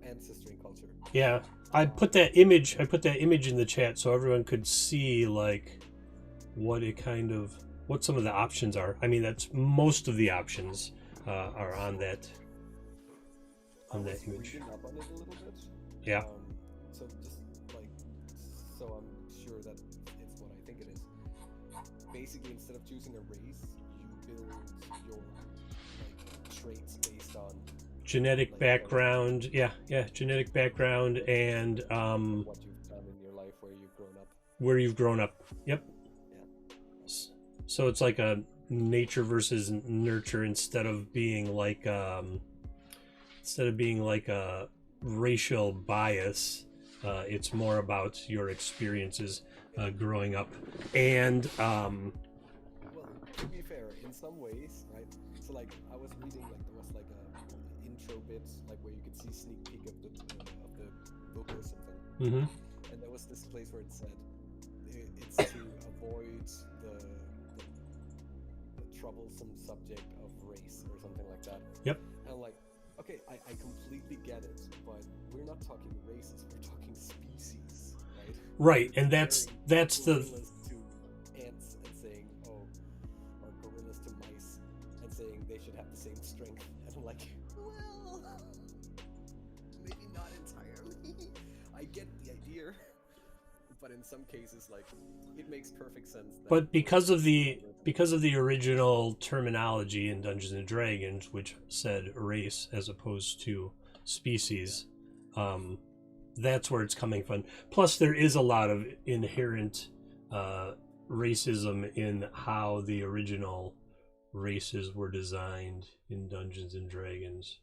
ancestry and culture. Yeah. I put that image in the chat so everyone could see like what some of the options are. I mean, that's most of the options are on that I was image. reading up on it a little bit. Yeah. So just like, so I'm sure that it's what I think it is. Basically, instead of choosing a race, you build your like traits based on Genetic background. Yeah, genetic background and what you've done in your life, where you've grown up. where you've grown up. Yep. Yeah. So it's like a nature versus nurture instead of being like a racial bias. It's more about your experiences growing up, and Well, to be fair, in some ways, right? So like, I was reading like there was like a intro bit, like where you could see sneak peek of the book or something, mhm. and there was this place where it said it's to avoid the troublesome subject of race or something like that. Yep. And I'm like, okay, I completely get it, but we're not talking races, we're talking species, right? Right, We're and that's comparing the gorillas to ants and saying, oh, or gorillas to mice, and saying they should have the same strength. And I'm like, well, maybe not entirely. I get the idea, but in some cases, like, it makes perfect sense. That but because of the original terminology in Dungeons and Dragons, which said race as opposed to species. That's where it's coming from. Plus, there is a lot of inherent racism in how the original races were designed in Dungeons and Dragons.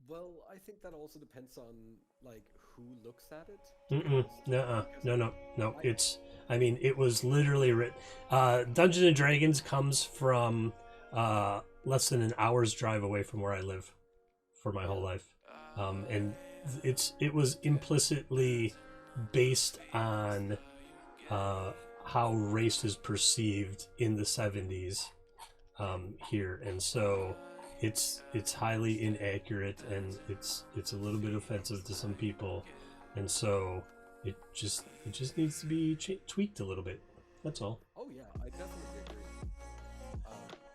Well, I think that also depends on like who looks at it. No. It was literally written. Dungeons and Dragons comes from less than an hour's drive away from where I live for my whole life, and it was implicitly based on how race is perceived in the 70s here, and so it's highly inaccurate, and it's a little bit offensive to some people, and so it just needs to be tweaked a little bit. That's all. Oh yeah, I definitely agree.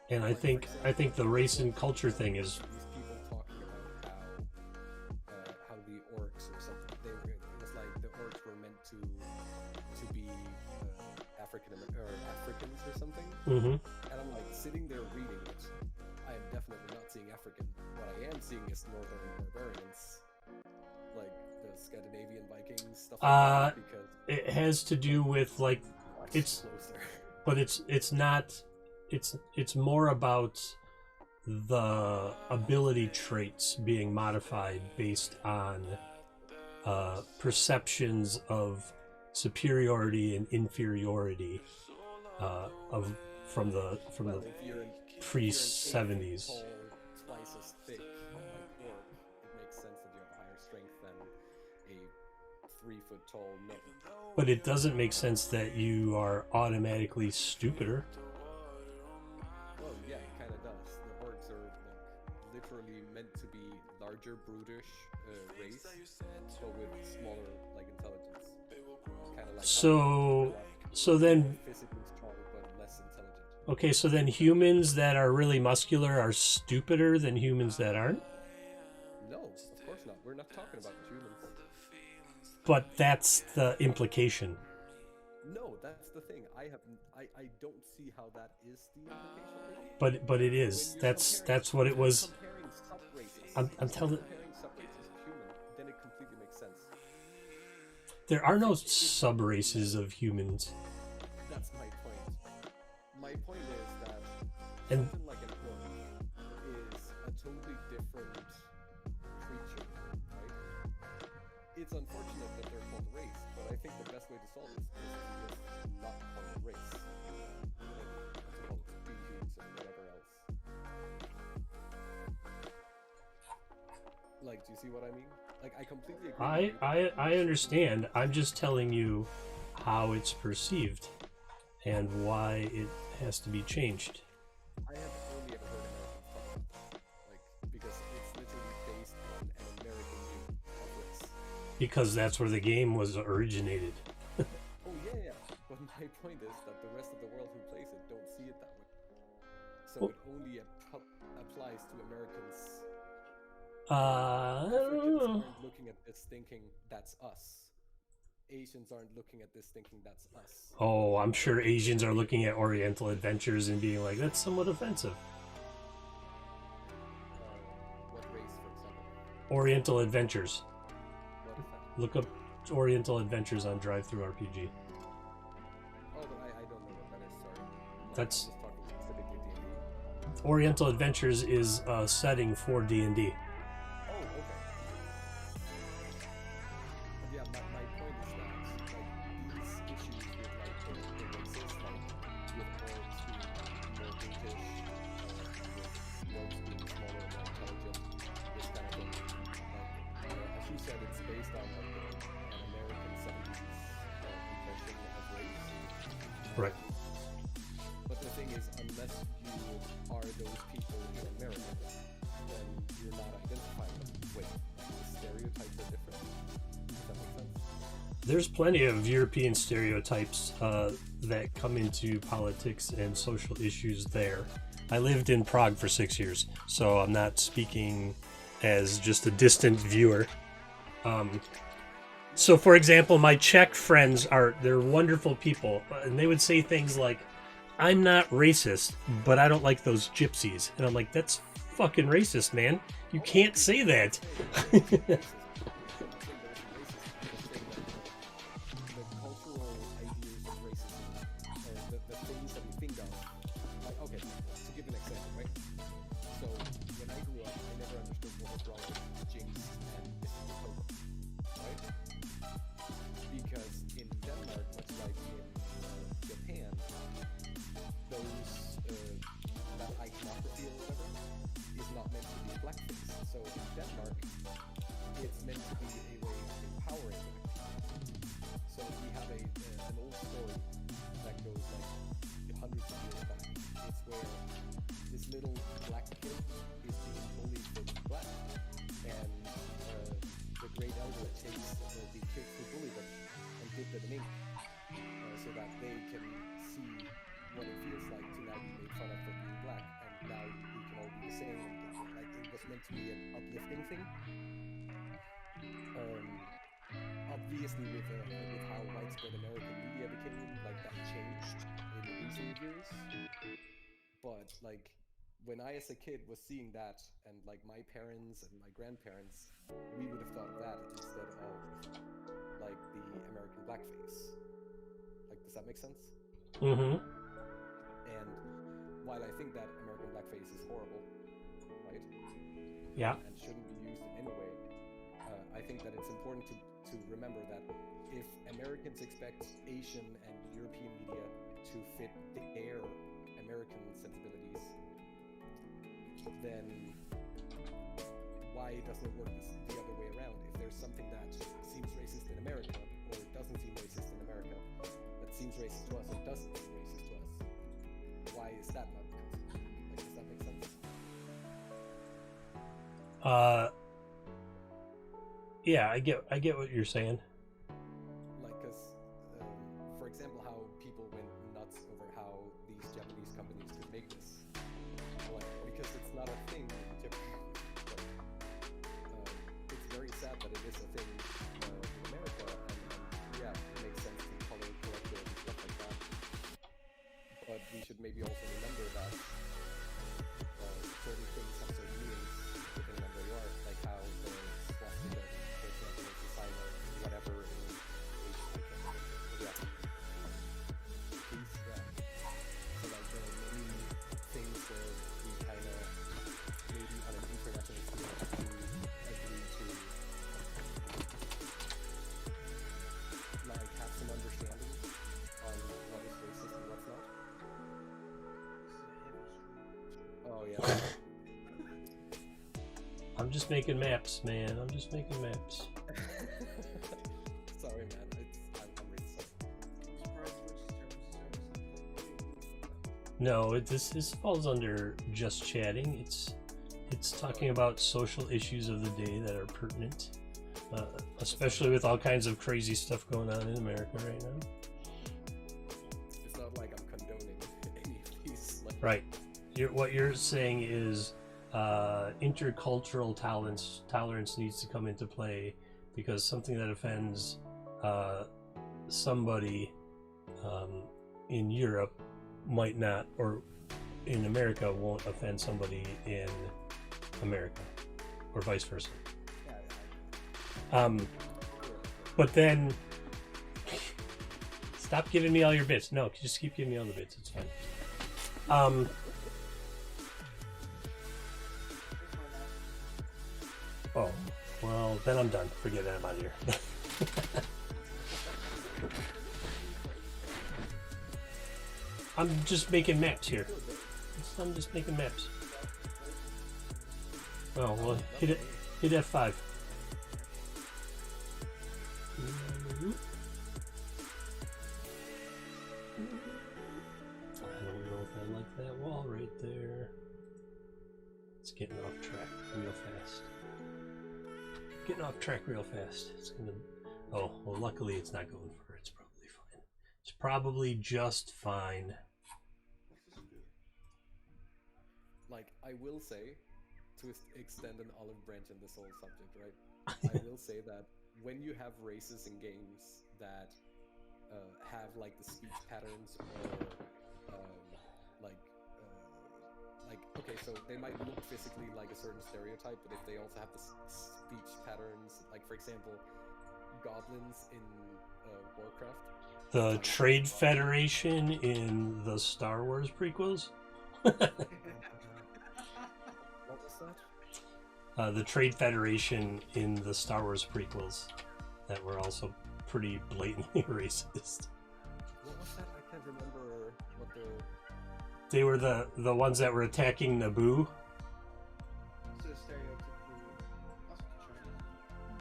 And I think the race and culture thing is. These people talking about how the orcs or something. It was like the orcs were meant to be Africans or something. Mm-hmm. And I'm like sitting there reading it. I am definitely not seeing African. What I am seeing is Northern barbarians, like the Scandinavian Vikings, stuff like that. Because it has to do with like it's closer. But it's not. It's more about the ability traits being modified based on perceptions of superiority and inferiority from the pre-70s. Twice as thick, like orc, it makes sense that you have a higher strength than a 3 foot tall gnome. But it doesn't make sense that you are automatically stupider. Well, yeah, it kind of does. The orcs are like literally meant to be larger, brutish race, but with smaller like intelligence. Kind of like so then physically strong but less intelligent. Okay, so then humans that are really muscular are stupider than humans that aren't? No, of course not. We're not talking about humans. But that's the implication. No, that's the thing. I don't see how that is the implication. But it is. That's what it was. Comparing sub-races. I'm telling. Comparing sub-races to human, then it completely makes sense. There are no sub-races of humans. That's my point. My point is that And something like an orc is a totally different creature, right? It's unfortunate that they're called race, but I think the best way to solve this is to just not call it race. And to call it species or whatever else. Like, do you see what I mean? Like, I completely agree. I understand. I'm just telling you how it's perceived and why it has to be changed. I have only ever heard Americans talk about that. Like, because it's literally based on an American view of race. Because that's where the game was originated. Oh, yeah. But my point is that the rest of the world who plays it don't see it that way. So Well- it only applies to Americans. I don't Africans know. aren't looking at this thinking, that's us. Asians aren't looking at this thinking, that's us. Oh, I'm sure Asians are looking at Oriental Adventures and being like, that's somewhat offensive. What race, for example? Oriental Adventures. What is that? Look up Oriental Adventures on Drive-Thru RPG. Oh, but I don't know what that is, sorry. That's- I'm just talking specifically D&D. Oriental Adventures is a setting for D&D. Oh, okay. But yeah, my point is that like these issues with like the races, like with orcs being more brutish, with rogues being smaller and more intelligent, this kind of thing. Like, as you said, it's based on like an American 70s impression of race. Right. But the thing is, unless you are those people in America, then you're not identifying them. Wait, the stereotypes are different? Does that make sense? There's plenty of European stereotypes that come into politics and social issues there. I lived in Prague for 6 years, so I'm not speaking as just a distant viewer. So, for example, my Czech friends they're wonderful people, and they would say things like, I'm not racist, but I don't like those gypsies. And I'm like, that's fucking racist, man. You can't say that. The cultural ideas of racism, or the things that we think of. Like, okay, to give an example, right? So when I grew up, I never understood what was wrong with Jinx and Mr. Popo, right? Because in Denmark, much like in Japan, those that iconography or whatever is not meant to be blackface. So in Denmark, it's meant to be a way of empowering black. So we have an old story that goes like hundreds of years back. It's where this little black kid is being bullied for being black, and the great elder takes the kids who bully them and give them an ink so that they can see what it feels like to now be made fun of for being black, and now we can all be the same. Like it was meant to be an uplifting thing. Obviously, with how widespread American media became, like that changed in recent years. But like when I, as a kid, was seeing that, and like my parents and my grandparents, we would have thought of that instead of like the American blackface. Like, does that make sense? Mm-hmm. And while I think that American blackface is horrible, right? Yeah. And shouldn't be used in any way, I think that it's important to remember that if Americans expect Asian and European media to fit their American sensibilities, then why doesn't it work the other way around? If there's something that seems racist in America, or it doesn't seem racist in America, that seems racist to us or doesn't seem racist to us, why is that not because? Like, does that make sense? Yeah, I get what you're saying. Like, because, for example, how people went nuts over how these Japanese companies could make this. Like, because it's not a thing in Japan. But, it's very sad that it is a thing in America, and yeah, it makes sense to color correct it and stuff like that. But we should maybe also remember that certain things have certain meanings depending on where you are, like how the swastika, for example, is a sign of whatever in Asia. Yeah. Peace, yeah. So like there are many things where we kind of maybe on an international scale have to agree to like have some understanding on what is racist and what's not. Oh yeah. I'm just making maps, man. I'm just making maps. Sorry, man. I'm really sorry. Surprised which terms No, this falls under just chatting. It's talking about social issues of the day that are pertinent, especially with all kinds of crazy stuff going on in America right now. It's not like I'm condoning any of these. Like, Right. What you're saying is intercultural tolerance needs to come into play because something that offends somebody in Europe might not, or in America won't offend somebody in America, or vice versa. yeah. But then stop giving me all your bits. No, just keep giving me all the bits. It's fine. Oh, well, then I'm done. Forget it. I'm out of here. I'm just making maps here. I'm just making maps. Oh, well, hit it. Hit F5. I don't know if I like that wall right there. It's getting off track real fast. Getting off track real fast. It's gonna. Oh, well, luckily it's not going for. It's probably fine. It's probably just fine. Like, I will say, to extend an olive branch in this whole subject, right? I will say that when you have races in games that have like the speech patterns or like, okay, so they might look physically like a certain stereotype, but if they also have the speech patterns, like for example, goblins in Warcraft. The Trade Federation in the Star Wars prequels. What was that? The Trade Federation in the Star Wars prequels that were also pretty blatantly racist. What was that? I can't remember what the. They were the ones that were attacking Naboo. So stereotypical. That's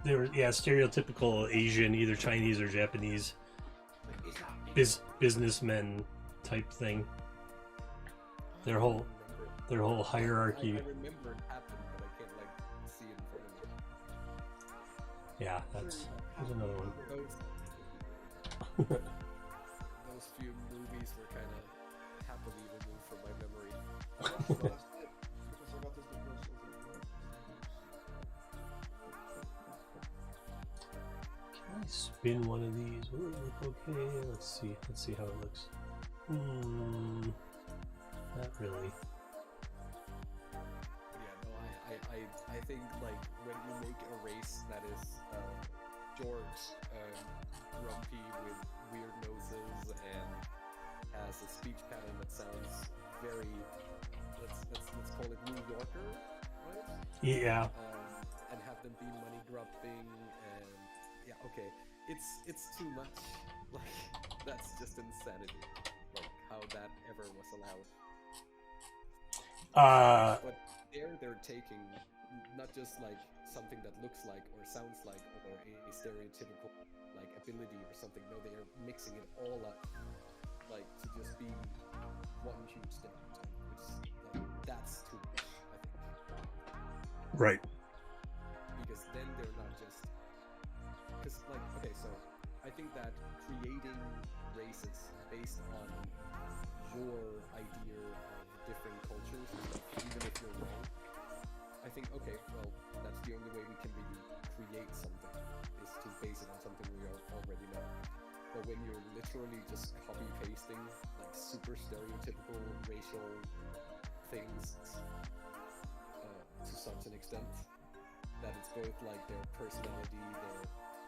They were stereotypical Asian, either Chinese or Japanese Chinese. Like, it's not businessmen type thing. Their whole hierarchy. I remember it happened, but I can't like see it in front of me. Yeah, that's another one. Those few movies were kind of happily removed from my memory. That's it. Because I got this proposal Can I spin one of these? Will it look okay? Let's see how it looks. Not really. Yeah, no, I think like when you make a race that is George, grumpy with weird noses and has a speech pattern that sounds very let's call it New Yorker, right? Yeah. And have them be money grubbing and yeah, okay, it's too much. Like that's just insanity. Like how that ever was allowed. But they're taking not just like something that looks like or sounds like or a stereotypical like ability or something. No, they are mixing it all up, like to just be one huge stereotype. Which like, that's too much, I think. Right. Because then they're not just because like okay, so I think that creating races based on your idea of different cultures, even if you're wrong, I think, okay, well, that's the only way we can really create something, is to base it on something we already know. But when you're literally just copy-pasting, like, super stereotypical racial things to such an extent, that it's both, like, their personality,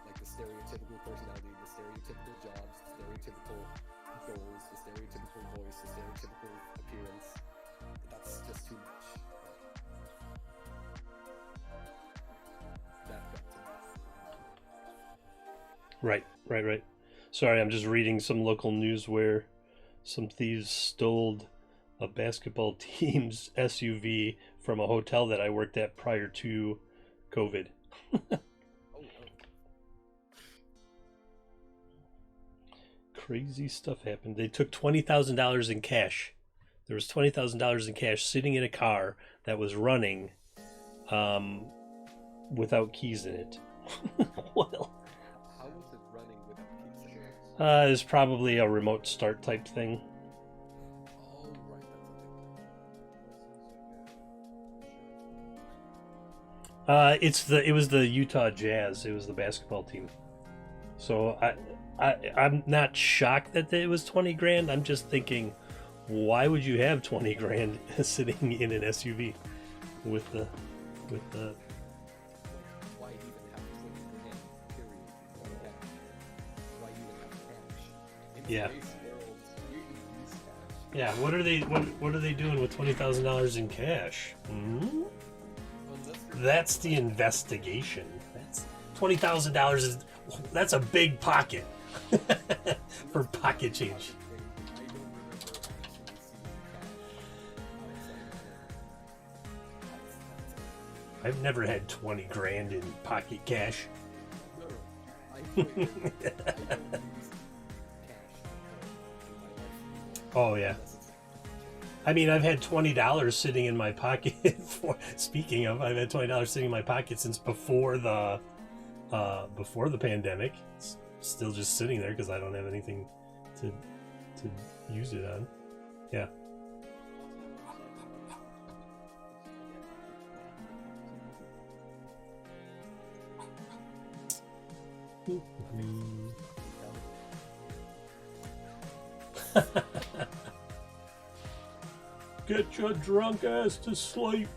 like, the stereotypical personality, the stereotypical jobs, the stereotypical goals, the stereotypical voice, the stereotypical appearance. That's just too much. That got to me. Right. Sorry, I'm just reading some local news where some thieves stole a basketball team's SUV from a hotel that I worked at prior to COVID. Crazy stuff happened. They took $20,000 in cash. There was $20,000 in cash sitting in a car that was running without keys in it. Well, How was it running without keys in it? it's probably a remote start type thing. Oh, right, It was the Utah Jazz. It was the basketball team. So I'm not shocked that it was 20 grand. I'm just thinking, why would you have 20 grand sitting in an SUV with the Why even have 20 grand, period, in cash? Why even have cash? In Yeah. today's world, you use cash. Yeah, what are they doing with $20,000 in cash? That's the investigation. That's $20,000 that's a big pocket for pocket change. I don't remember actually seeing cash outside of I've never had 20 grand in pocket cash. No, I don't use cash at all in my life. Oh yeah. Unless it's I mean, I've had $20 sitting in my pocket for speaking of, I've had $20 sitting in my pocket since before the pandemic. It's still just sitting there because I don't have anything to use it on. Yeah. Get your drunk ass to sleep.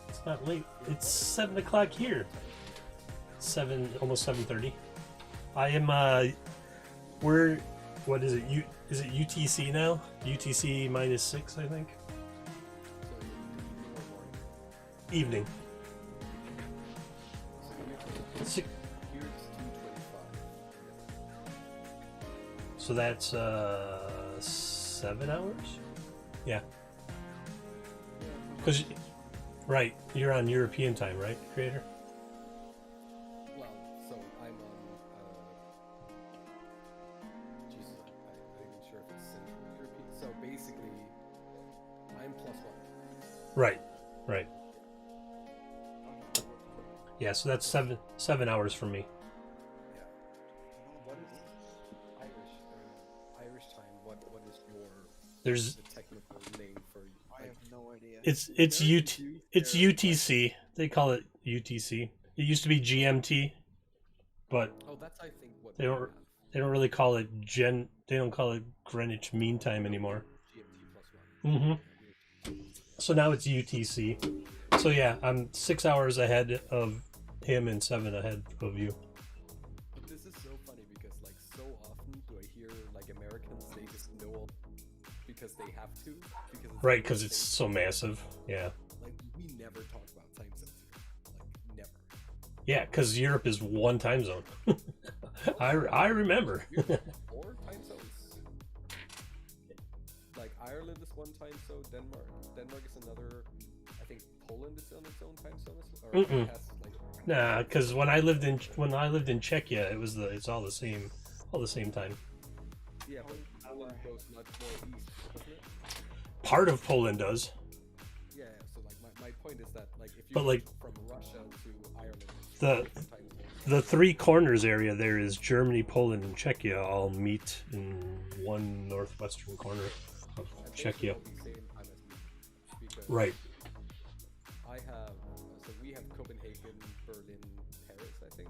It's not late. It's 7 o'clock here. 7:30. I am we're what is it? Is it UTC now? UTC -6, I think. Evening. Si- So that's 7 hours? Yeah. Because, right, you're on European time, right, Creator? Well, so I'm on. Jesus, I'm not even sure if it's Central European. So basically, I'm +1. Right, right. Yeah, so that's seven hours for me. Yeah. What is Irish time? What is There's the technical name for? I have no idea. it's UTC. They call it UTC. It used to be GMT, but Oh, that's I think what they don't really call it They don't call it Greenwich Mean Time anymore. GMT +1. So now it's UTC. So yeah, I'm 6 hours ahead of him and 7 ahead of you. But this is so funny because like so often do I hear like Americans they just know because they have to because it's Right, because it's so massive. Yeah. like we never talk about time zones here. Like never. Yeah, because Europe is one time zone. I remember. We have 4 time zones. Like Ireland is one time zone. Denmark is another. I think Poland is on its own time zone. Or it has, like, Nah, because when I lived in Czechia, it's all the same time. yeah, but Poland goes much more east, doesn't it? Part of Poland does. Yeah. So like my point is that like if you But, like, go from Russia to Ireland, it's the- different time zones. The three corners area there is Germany, Poland, and Czechia all meet in one northwestern corner of And they Czechia. should all be same time as me, because Right. I have so we have Copenhagen, Berlin, Paris. I think.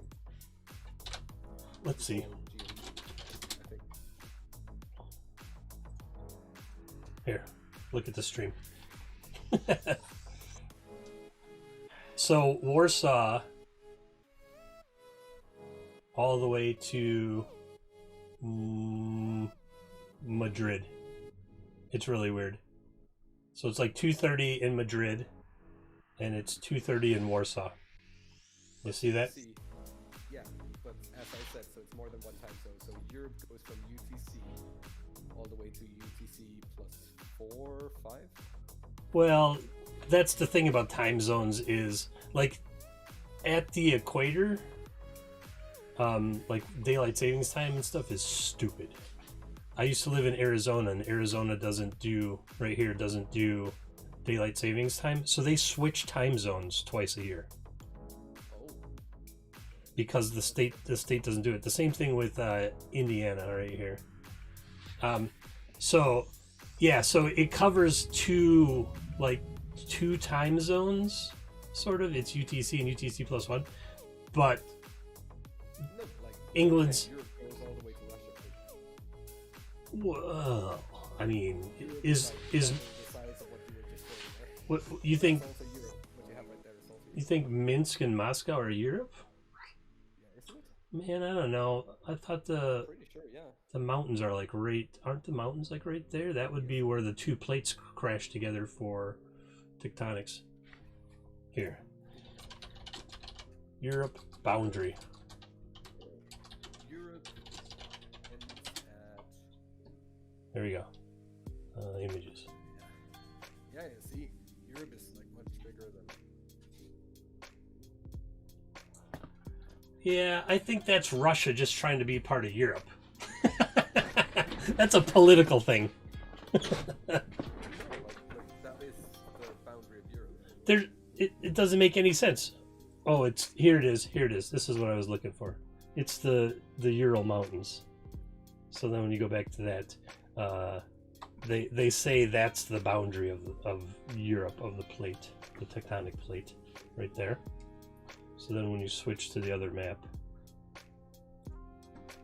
Let's see. All GMT, I think. Here, look at the stream. So Warsaw, all the way to Madrid. It's really weird. So it's like 2:30 in Madrid, and it's 2:30 in Warsaw. You see that? See, yeah, but as I said, so it's more than one time zone. So Europe goes from UTC all the way to UTC +4, 5. Well, that's the thing about time zones is like at the equator, like daylight savings time and stuff is stupid. I used to live in Arizona, and Arizona doesn't do daylight savings time, so they switch time zones twice a year Oh, because the state doesn't do it. The same thing with Indiana right here. So yeah, so it covers two time zones, sort of. It's UTC and UTC +1, but no, like England's. Europe goes all the way to Russia. Well, I mean, Europe is like is double the size of what you were just saying there. what you think? It's also Europe. What you have right there is also You think Minsk and Moscow are Europe? Yeah, isn't it? Man, I don't know. I thought Pretty sure, yeah. the mountains are like aren't the mountains like right there? That would be where the two plates crash together for tectonics. Here. Europe boundary. Europe ends at There we go. Images. yeah. See, Europe is like much bigger than. Yeah, I think that's Russia just trying to be part of Europe. That's a political thing. Like that is the boundary of Europe. It doesn't make any sense. Oh, here it is. This is what I was looking for. It's the Ural Mountains. So then when you go back to that, they say that's the boundary of Europe, of the plate, the tectonic plate, right there. So then when you switch to the other map,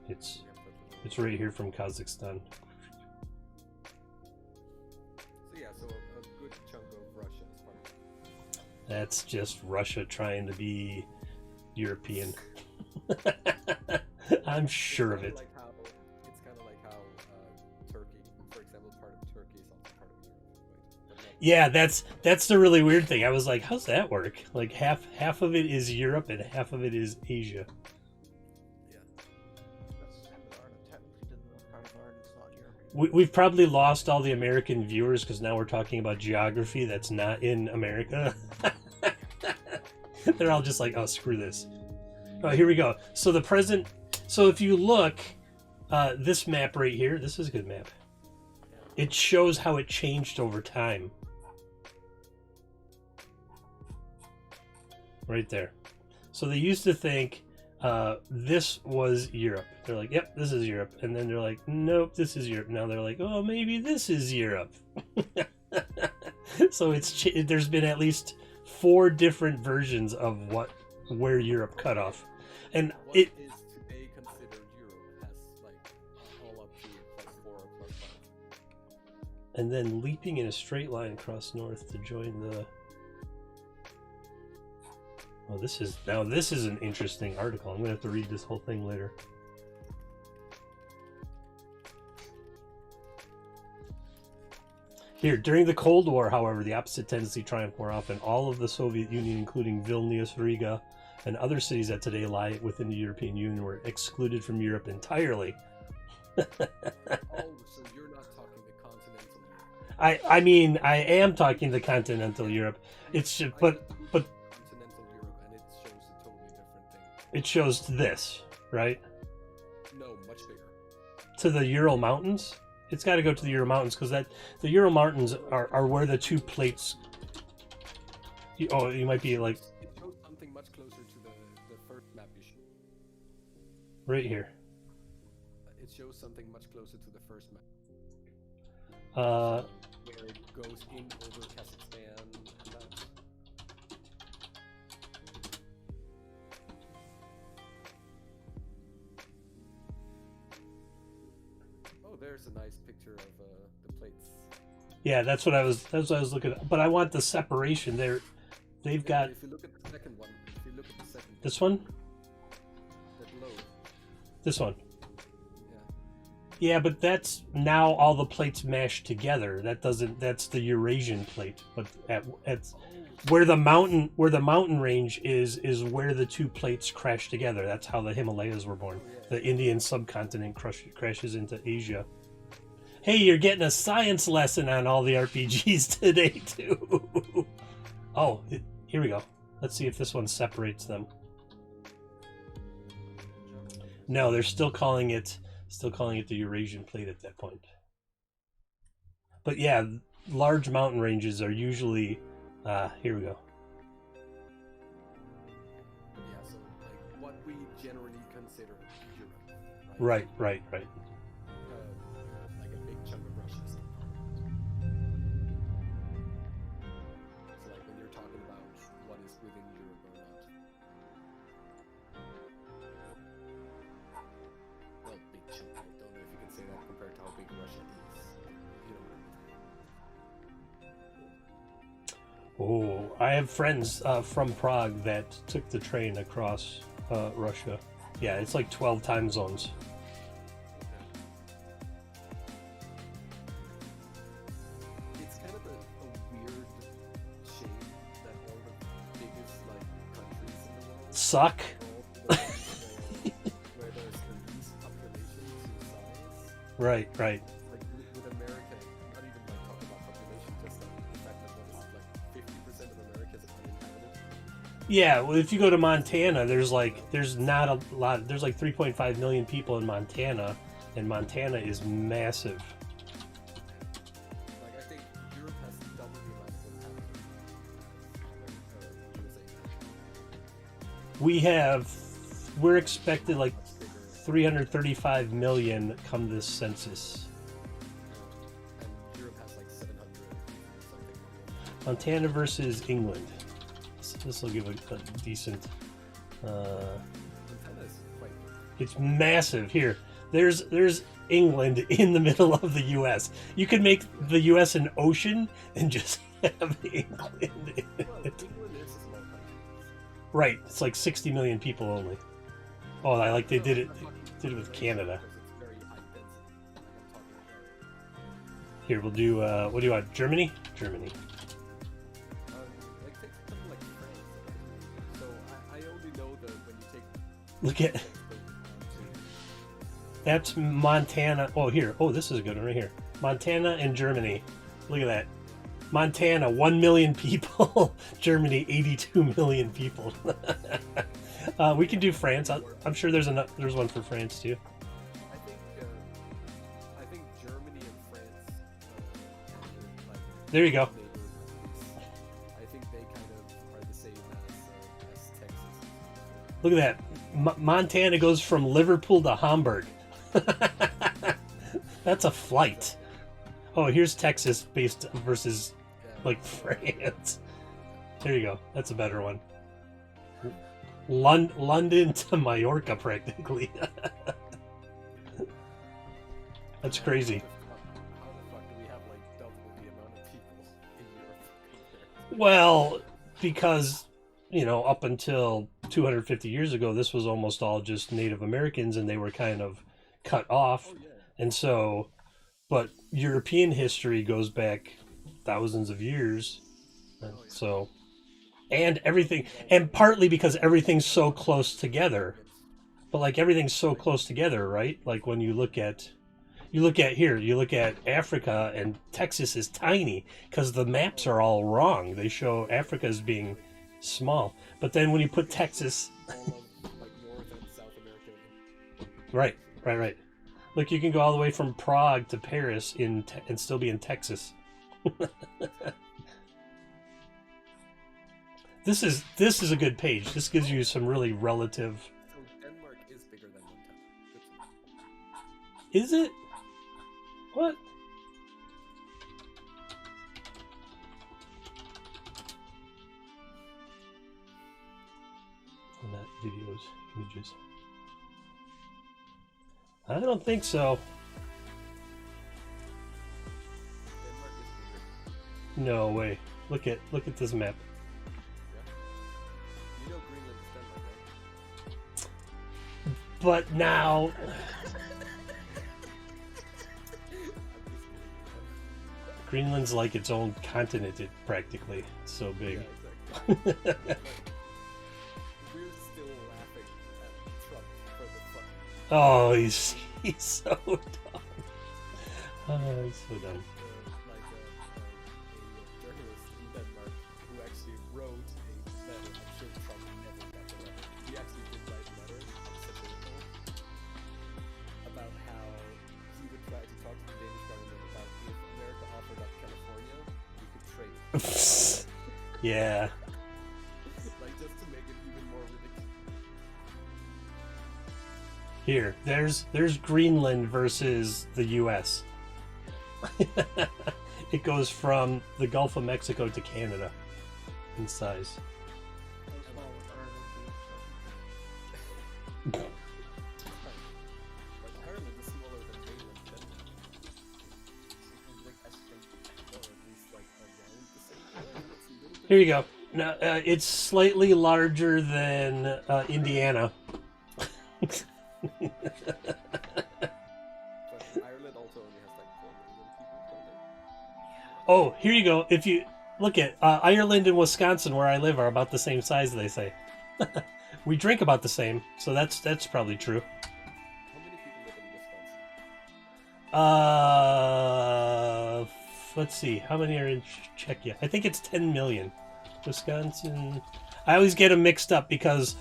It's Yeah, but, it's right here from Kazakhstan. so yeah, so a good chunk of Russia is part of it. That's just Russia trying to be European. I'm sure of it. It's kind of like how Turkey, for example, part of Turkey is also part of Europe, right? But not Yeah, that's the really weird thing. I was like, how's that work? Like half of it is Europe and half of it is Asia. yeah. That's the same with Ireland. Technically, the north part of Ireland's not Europe. We've probably lost all the American viewers because now we're talking about geography that's not in America. They're all just like, oh, screw this. Oh, here we go. So the present. So if you look, this map right here, this is a good map. It shows how it changed over time. Right there. So they used to think this was Europe. They're like, yep, this is Europe. And then they're like, nope, this is Europe. Now they're like, oh, maybe this is Europe. So there's been at least 4 different versions of where Europe cut off. And What it is today considered Europe has like all up to +4 or +5. and then leaping in a straight line across north to join the. Oh, this is an interesting article. I'm gonna have to read this whole thing later. Here, during the Cold War, however, the opposite tendency triumphed more often. All of the Soviet Union, including Vilnius, Riga, and other cities that today lie within the European Union, were excluded from Europe entirely. Oh, so you're not talking the continental Europe. I mean, I am talking the continental Europe. It's just, but Continental Europe, and it shows a totally different thing. it shows this, right? No, much bigger. To the Ural Mountains. It's got to go to the Ural Mountains because the Ural Mountains are where the 2 plates. You might be like It shows something much closer to the first map you showed. right here. It shows something much closer to the first map, where it goes in over Kazakhstan and that. Oh, there's a nice picture of the plates. Yeah, that's what I was looking at. But I want the separation there. They've got If you look at the second one, if you look at the second, this one, that low, this one. yeah. Yeah, but that's now all the plates mashed together. That's the Eurasian plate. But at where the mountain range is where the 2 plates crash together. That's how the Himalayas were born. The Indian subcontinent crashes into Asia. Hey, you're getting a science lesson on all the RPGs today too. Oh, here we go. Let's see if this one separates them. No, they're still calling it the Eurasian plate at that point. But yeah, large mountain ranges are usually here we go. Yeah, so like what we generally consider Europe, Right. like a big chunk of Russia. So like when you're talking about what is within Europe or not. Well, big chunk. I don't know if you can say that compared to how big Russia is. You know what I mean? Oh, I have friends from Prague that took the train across Russia. Yeah, it's like 12 time zones. It's kind of a weird shape that all the biggest like countries in the world Suck. are all the ones where there's the least population to size. Right. Like with America, not even like talking about population, just like the fact that what is like 50% of America is uninhabited. Yeah, well, if you go to Montana, there's not a lot. There's like 3.5 million people in Montana, and Montana is massive. Like I think Europe has double the amount of inhabitants as USA. We're expected like Much bigger. 335 million come this census. And Europe has like 700 something million. Montana versus England. This will give a decent. Montana is quite big. It's massive. Here, there's England in the middle of the U.S. You could make the U.S. an ocean and just have England in Well, it. England is a small country. Right. It's like 60 million people only. Oh, I like they No, did it. I'm talking Did it with population Canada. because it's very high density. Like I'm talking Here, we'll do. What do you want? Germany. Germany. like take something like France. So I only know that when you take Look at that's Montana. Oh, here. Oh, this is a good one right here. Montana and Germany. Look at that. Montana, 1 million people. Germany, 82 million people. We can do France. I'm sure there's one for France too. I think Germany and France. Like There you go. neighbor countries. I think they kind of are the same as Texas. Look at that. Montana goes from Liverpool to Hamburg. That's a flight. Oh, here's Texas based versus Yeah. like France. There you go. That's a better one. London to Mallorca, practically. That's crazy. How the fuck do we have like double the amount of people in Europe compared? Well, because, up until 250 years ago, this was almost all just Native Americans and they were kind of cut off. Oh yeah. And so, but European history goes back thousands of years. So, and everything, and partly because everything's so close together. But like everything's so close together, right? Like when you look at Africa, and Texas is tiny because the maps are all wrong. They show Africa as being small. But then when you put Texas, All of like North and South America. right. Look, you can go all the way from Prague to Paris and still be in Texas. This is a good page. This gives you some really relative. So Denmark is bigger than Montana. Good to know. Is it? What? Oh, not videos, images. I don't think so. Denmark is bigger. No way. Look at this map. You know Greenland is Denmark, right? But now, I'm just kidding. Greenland's like its own continent. Practically, it's so big. Yeah, exactly. We're still laughing at Trump for the fucking. Oh, he's so dumb. Oh, he's so dumb. A journalist in Denmark who actually wrote a letter. I'm sure Trump never got the letter. He actually did write a letter satirical about how he would try to talk to the Danish government about if America offered up California, we could trade. Yeah. Like just to make it even more ridiculous. Here, there's Greenland versus the U.S. It goes from the Gulf of Mexico to Canada in size. How small would Ireland be? Like Ireland is smaller than mainland Denmark. Seems like I think Or at least like around the same size. It's a little bit. Here you go. Now, it's slightly larger than Indiana. But Ireland also only has like 4 million people, don't they? Oh, here you go. If you look at Ireland and Wisconsin, where I live, are about the same size. They say we drink about the same, so that's probably true. How many people live in Wisconsin? Let's see. How many are in Czechia? I think it's 10 million. Wisconsin. I always get them mixed up because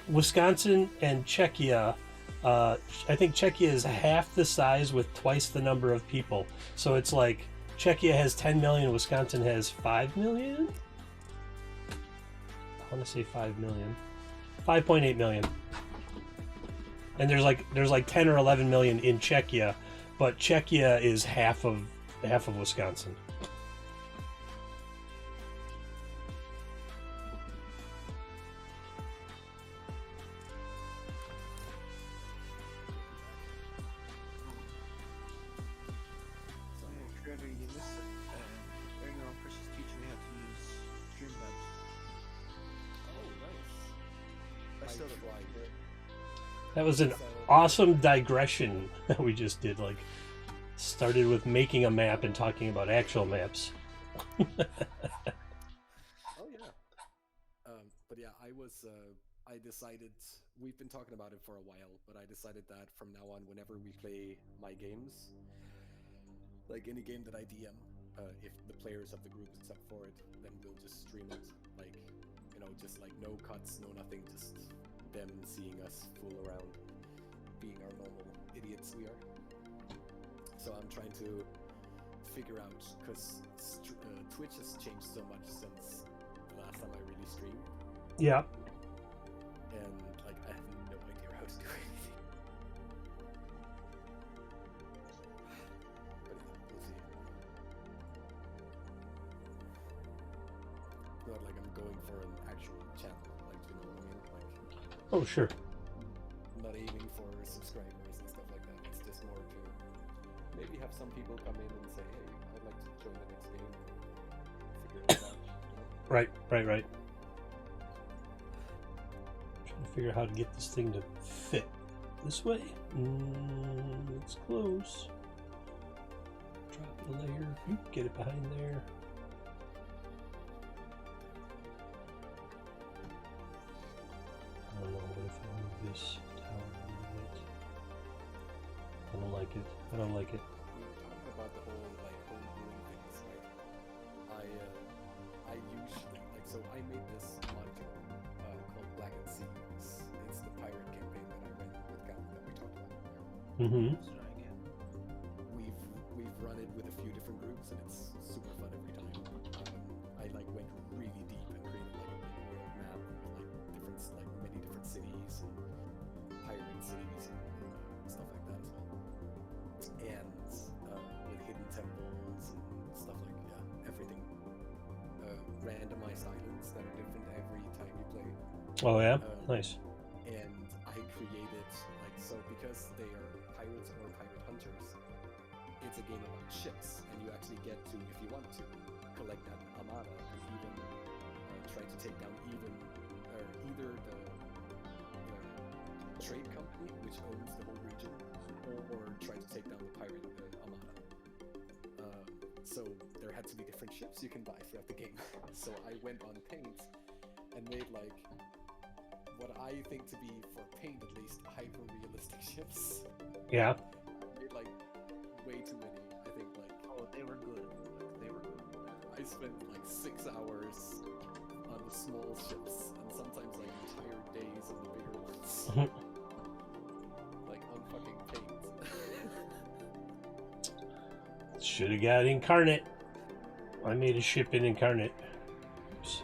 Wisconsin and Czechia. I think Czechia is half the size with twice the number of people. So it's like Czechia has 10 million, Wisconsin has 5 million? I want to say 5 million. 5.8 million. And there's like 10 or 11 million in Czechia, but Czechia is half of Wisconsin. Linus, and Erno and Chris is teaching me how to use Streamlabs. Oh, nice. I still don't tried it. That was an So- awesome digression that we just did. Like, started with making a map and talking about actual maps. Oh yeah. But yeah, I decided, we've been talking about it for a while, but I decided that from now on, whenever we play my games, like any game that I DM, if the players of the group accept for it, then we'll just stream it. Like, you know, just like no cuts, no nothing, just them seeing us fool around, being our normal idiots we are. So I'm trying to figure out, because Twitch has changed so much since the last time I really streamed, Yeah. and like I have no idea how to do anything. But yeah, we'll see. Not like I'm going for an actual channel, like, you know what I mean? Like, Oh, sure. not aiming for subscribers and stuff like that. It's just more to maybe have some people come in and say, hey, I'd like to join the next game. Figure it out. You know? Right. Trying to figure out how to get this thing to fit this way. It's close. Drop the layer. Get it behind there. I don't know what if I move this tower a little bit. I don't like it. We were talking about the whole like home brewing things. Like, I usually like, so I made this module called Black and Sea. It's the pirate campaign that I ran with Cal that we talked about earlier. Mm-hmm. Let's try again. We've run it with a few different groups, and it's super fun every time. I like went really deep and created like a big world map with like many different cities and pirate cities and stuff like that as well. And with hidden temples and stuff like everything. Randomized islands that are different every time you play. Oh yeah, nice. And I created, like, so because they are pirates or pirate hunters, it's a game about ships, and you actually get to, if you want to, collect that armada and even try to take down either the trade company, which owns the whole region, or try to take down the pirate armada. So there had to be different ships you can buy throughout the game. So I went on Paint and made like what I think to be, for Paint at least, hyper-realistic ships. Yeah. I made like way too many. I think like Oh, they were good. They were good. I spent like 6 hours on the small ships and sometimes like entire days on the bigger ones. Like on fucking Paint. Should have got Incarnate. I made a ship in Incarnate. Oops.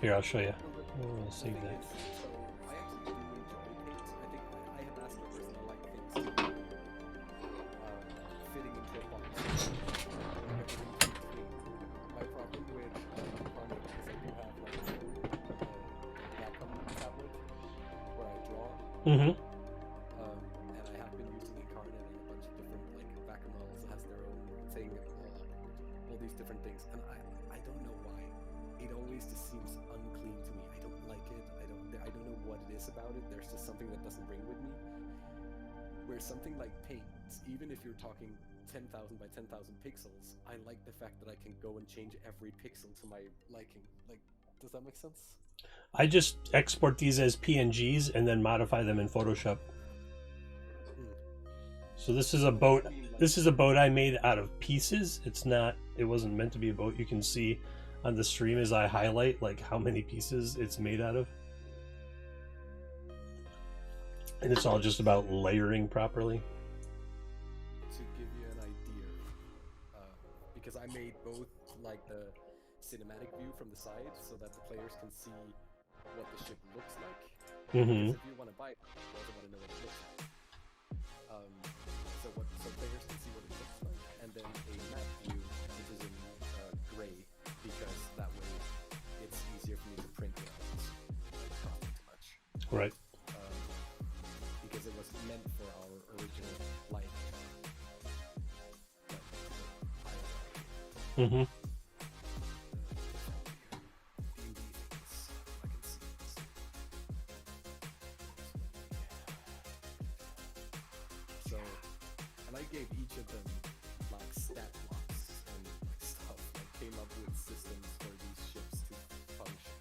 Here, I'll show you. I'll save that. So I actually do enjoy Paint. I think I have asked my person, I like things to be fitting into a box. Everything fits me. My problem with Incarnate is I do have like a Wacom tablet where I draw. Mm-hmm. And I have been using Incarnate and a bunch of different, like, Bacchanals has their own thing and all these different things. And I don't know why. It always just seems unclean to me. I don't like it. I don't know what it is about it. There's just something that doesn't ring with me. Where something like Paint, even if you're talking 10,000 by 10,000 pixels, I like the fact that I can go and change every pixel to my liking. Like, does that make sense? I just export these as PNGs and then modify them in Photoshop. So this is a boat. This is a boat I made out of pieces. It's not. It wasn't meant to be a boat. You can see on the stream as I highlight like how many pieces it's made out of. And it's all just about layering properly. To give you an idea, because I made both like the cinematic view from the side so that the players can see what the ship looks like. Mm-hmm. Because if you want to buy it, you also want to know what it looks like. So players can see what it looks like, and then a map view, which is in gray, because that way it's easier for me to print it out. It costs too much. Right. Because it was meant for our original light. Mm-hmm. So, and I gave each of them like stat blocks and like stuff. Like came up with systems for these ships to function.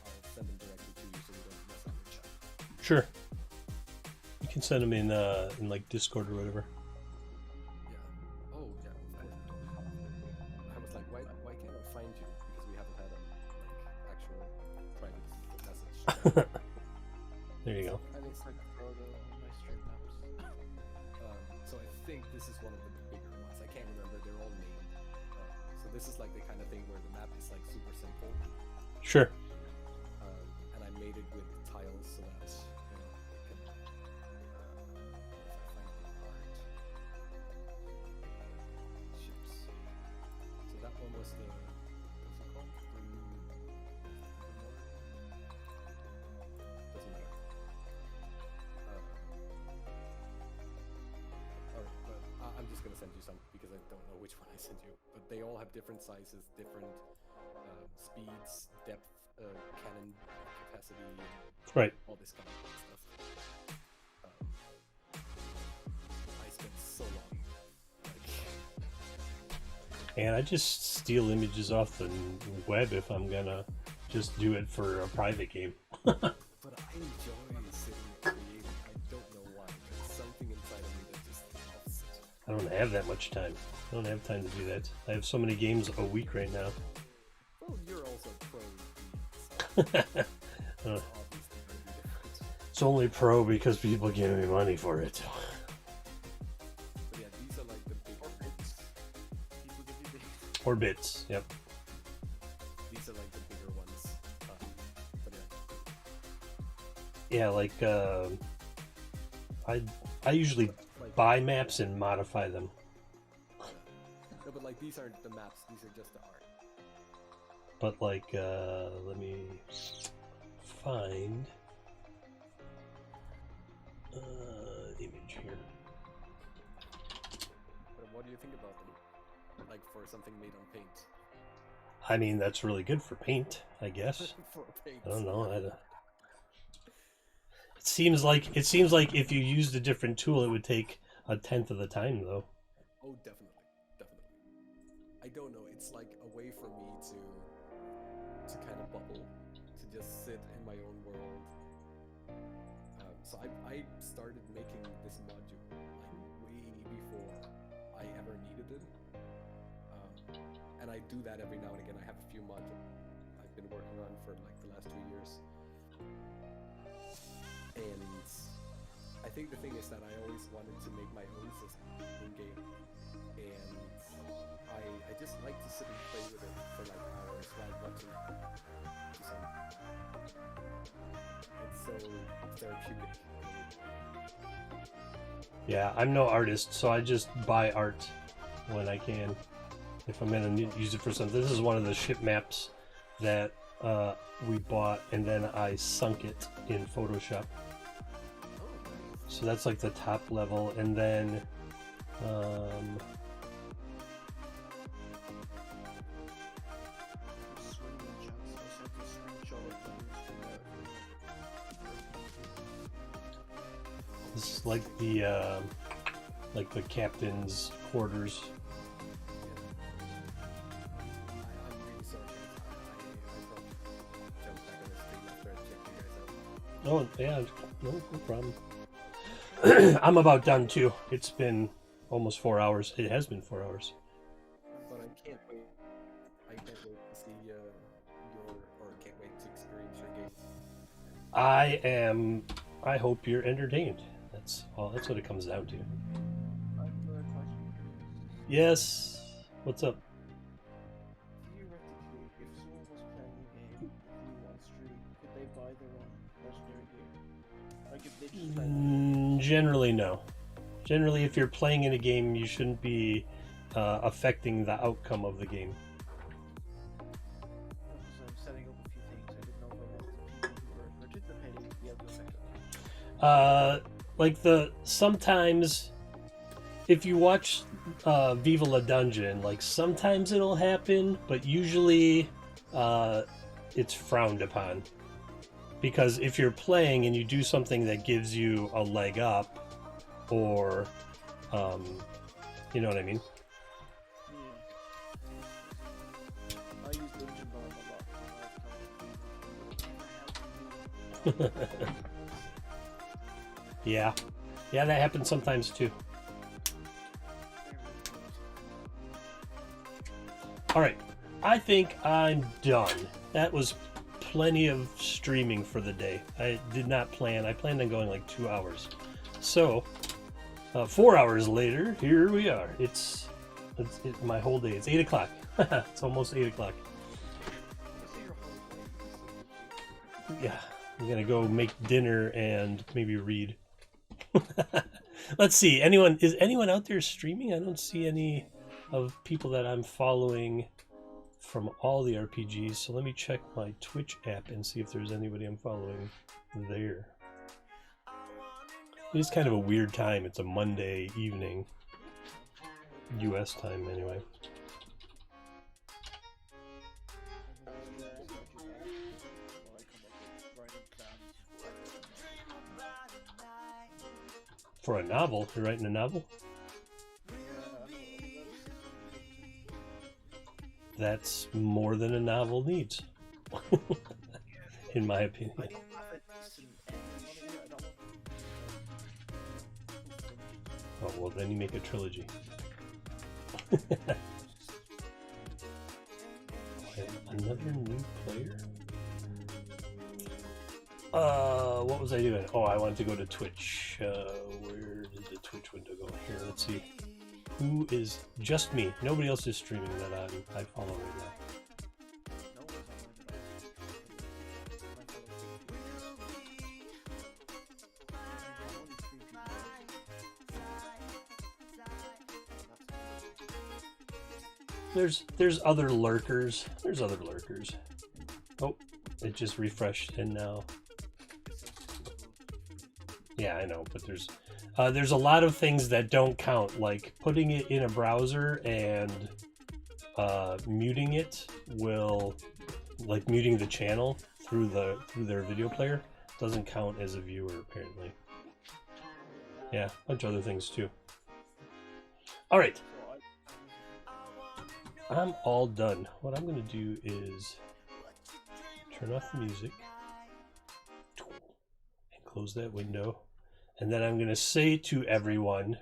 I'll send them directly to you so we don't mess up your chat. Sure. You can send them in like Discord or whatever. Yeah. Oh yeah, of course. I was like, why can't I find you? Because we haven't had a like actual private message. There you go. I looks like Frodo on my stream maps. So I think this is one of the bigger ones. I can't remember. They're all named. So this is like the kind of thing where the map is like super simple. Sure. And I made it with tiles so that you know it can. If I find the art ships. So that one was the what's it called? Doesn't matter. Alright, but I'm just gonna send you some because I don't know which one I sent you. But they all have different sizes, different speeds, depth, cannon capacity, Right. all this kind of stuff. I spent so long. And I just steal images off the web if I'm gonna just do it for a private game. But I enjoy sitting and creating. I don't know why. There's something inside of me that just loves it. I don't have that much time. I don't have time to do that. I have so many games a week right now. Well, you're also pro in so it's obviously going to be different. It's only pro because people give me money for it. But yeah, these are like the bigger bits. People give you big. Or bits, yep. These are like the bigger ones. But Yeah, like I usually like, buy maps and modify them. no, but like these aren't the maps. These are just the art. But like, let me find image here. But what do you think about them? Like for something made on Paint. I mean, that's really good for paint, I guess. For Paint. I don't know. It seems like if you used a different tool, it would take 1/10 of the time, though. Oh, definitely, definitely. I don't know. It's like a way for me to kind of bubble, to just sit in my own world. So I started making this module like way before I ever needed it. And I do that every now and again. I have a few modules I've been working on for like the last 2 years. And I think the thing is that I always wanted to make my own system in game. And I just like to sit and play with it for like hours while watching some. It's so therapeutic. Yeah, I'm no artist, so I just buy art when I can. If I'm gonna use it for something. This is one of the ship maps that we bought, and then I sunk it in Photoshop. So that's like the top level, and then this is like the captain's quarters. I'm really sorry. I probably jumped back on the stream after I checked you guys out. Oh yeah, no problem. I'm about done too. It's been almost 4 hours. It has been 4 hours. But I can't wait. I can't wait to see can't wait to experience your game. I hope you're entertained. That's all. That's what it comes down to. I've got a question. Yes. What's up? Theoretically, if someone was playing the game with you on stream, could they buy their own legendary gear? Like if they just play Generally, no. Generally, if you're playing in a game, you shouldn't be affecting the outcome of the game. because I'm setting up a few things, I didn't know if I wanted the people who were participating to be able to affect it. Like sometimes if you watch Viva La Dungeon, like sometimes it'll happen, but usually it's frowned upon. Because if you're playing and you do something that gives you a leg up, or you know what I mean? I use Dungeon Bomb a lot. Yeah, that happens sometimes too. All right, I think I'm done. That was plenty of streaming for the day. I did not plan. I planned on going like 2 hours. So 4 hours later, here we are. It's my whole day. It's 8 o'clock. It's almost 8 o'clock. Yeah, I'm gonna go make dinner and maybe read. Let's see. Is anyone out there streaming? I don't see any of people that I'm following from all the RPGs. So let me check my Twitch app and see if there's anybody I'm following there. It is kind of a weird time. It's a Monday evening, US time anyway. For a novel? You're writing a novel? That's more than a novel needs, in my opinion. Oh, well, then you make a trilogy. Another new player? What was I doing? Oh, I wanted to go to Twitch. Where did the Twitch window go? Here, let's see. Who is just me? Nobody else is streaming that I follow right now. There's other lurkers. There's other lurkers. Oh, it just refreshed and now. Yeah, I know, but there's a lot of things that don't count, like putting it in a browser and muting it will, like muting the channel through their video player doesn't count as a viewer apparently. Yeah, a bunch of other things too. All right. I'm all done. What I'm going to do is turn off the music and close that window. And then I'm going to say to everyone,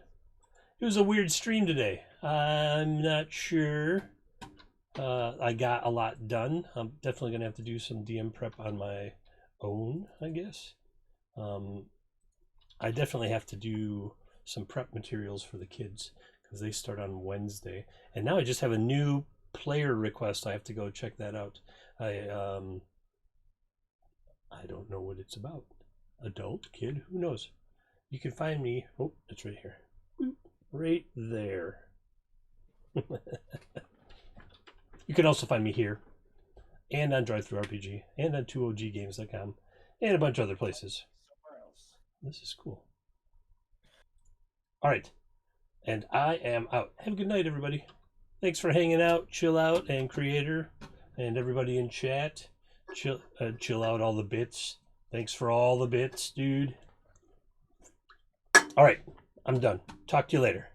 it was a weird stream today. I'm not sure I got a lot done. I'm definitely going to have to do some DM prep on my own, I guess. I definitely have to do some prep materials for the kids, because they start on Wednesday. And now I just have a new player request. I have to go check that out. I don't know what it's about. Adult, kid, who knows? You can find me. Oh, it's right here. Right there. You can also find me here and on DriveThruRPG and on 2oggames.com and a bunch of other places. This is cool. All right. And I am out. Have a good night, everybody. Thanks for hanging out, Chill Out, and Creator, and everybody in chat. Chill out all the bits. Thanks for all the bits, dude. All right, I'm done. Talk to you later.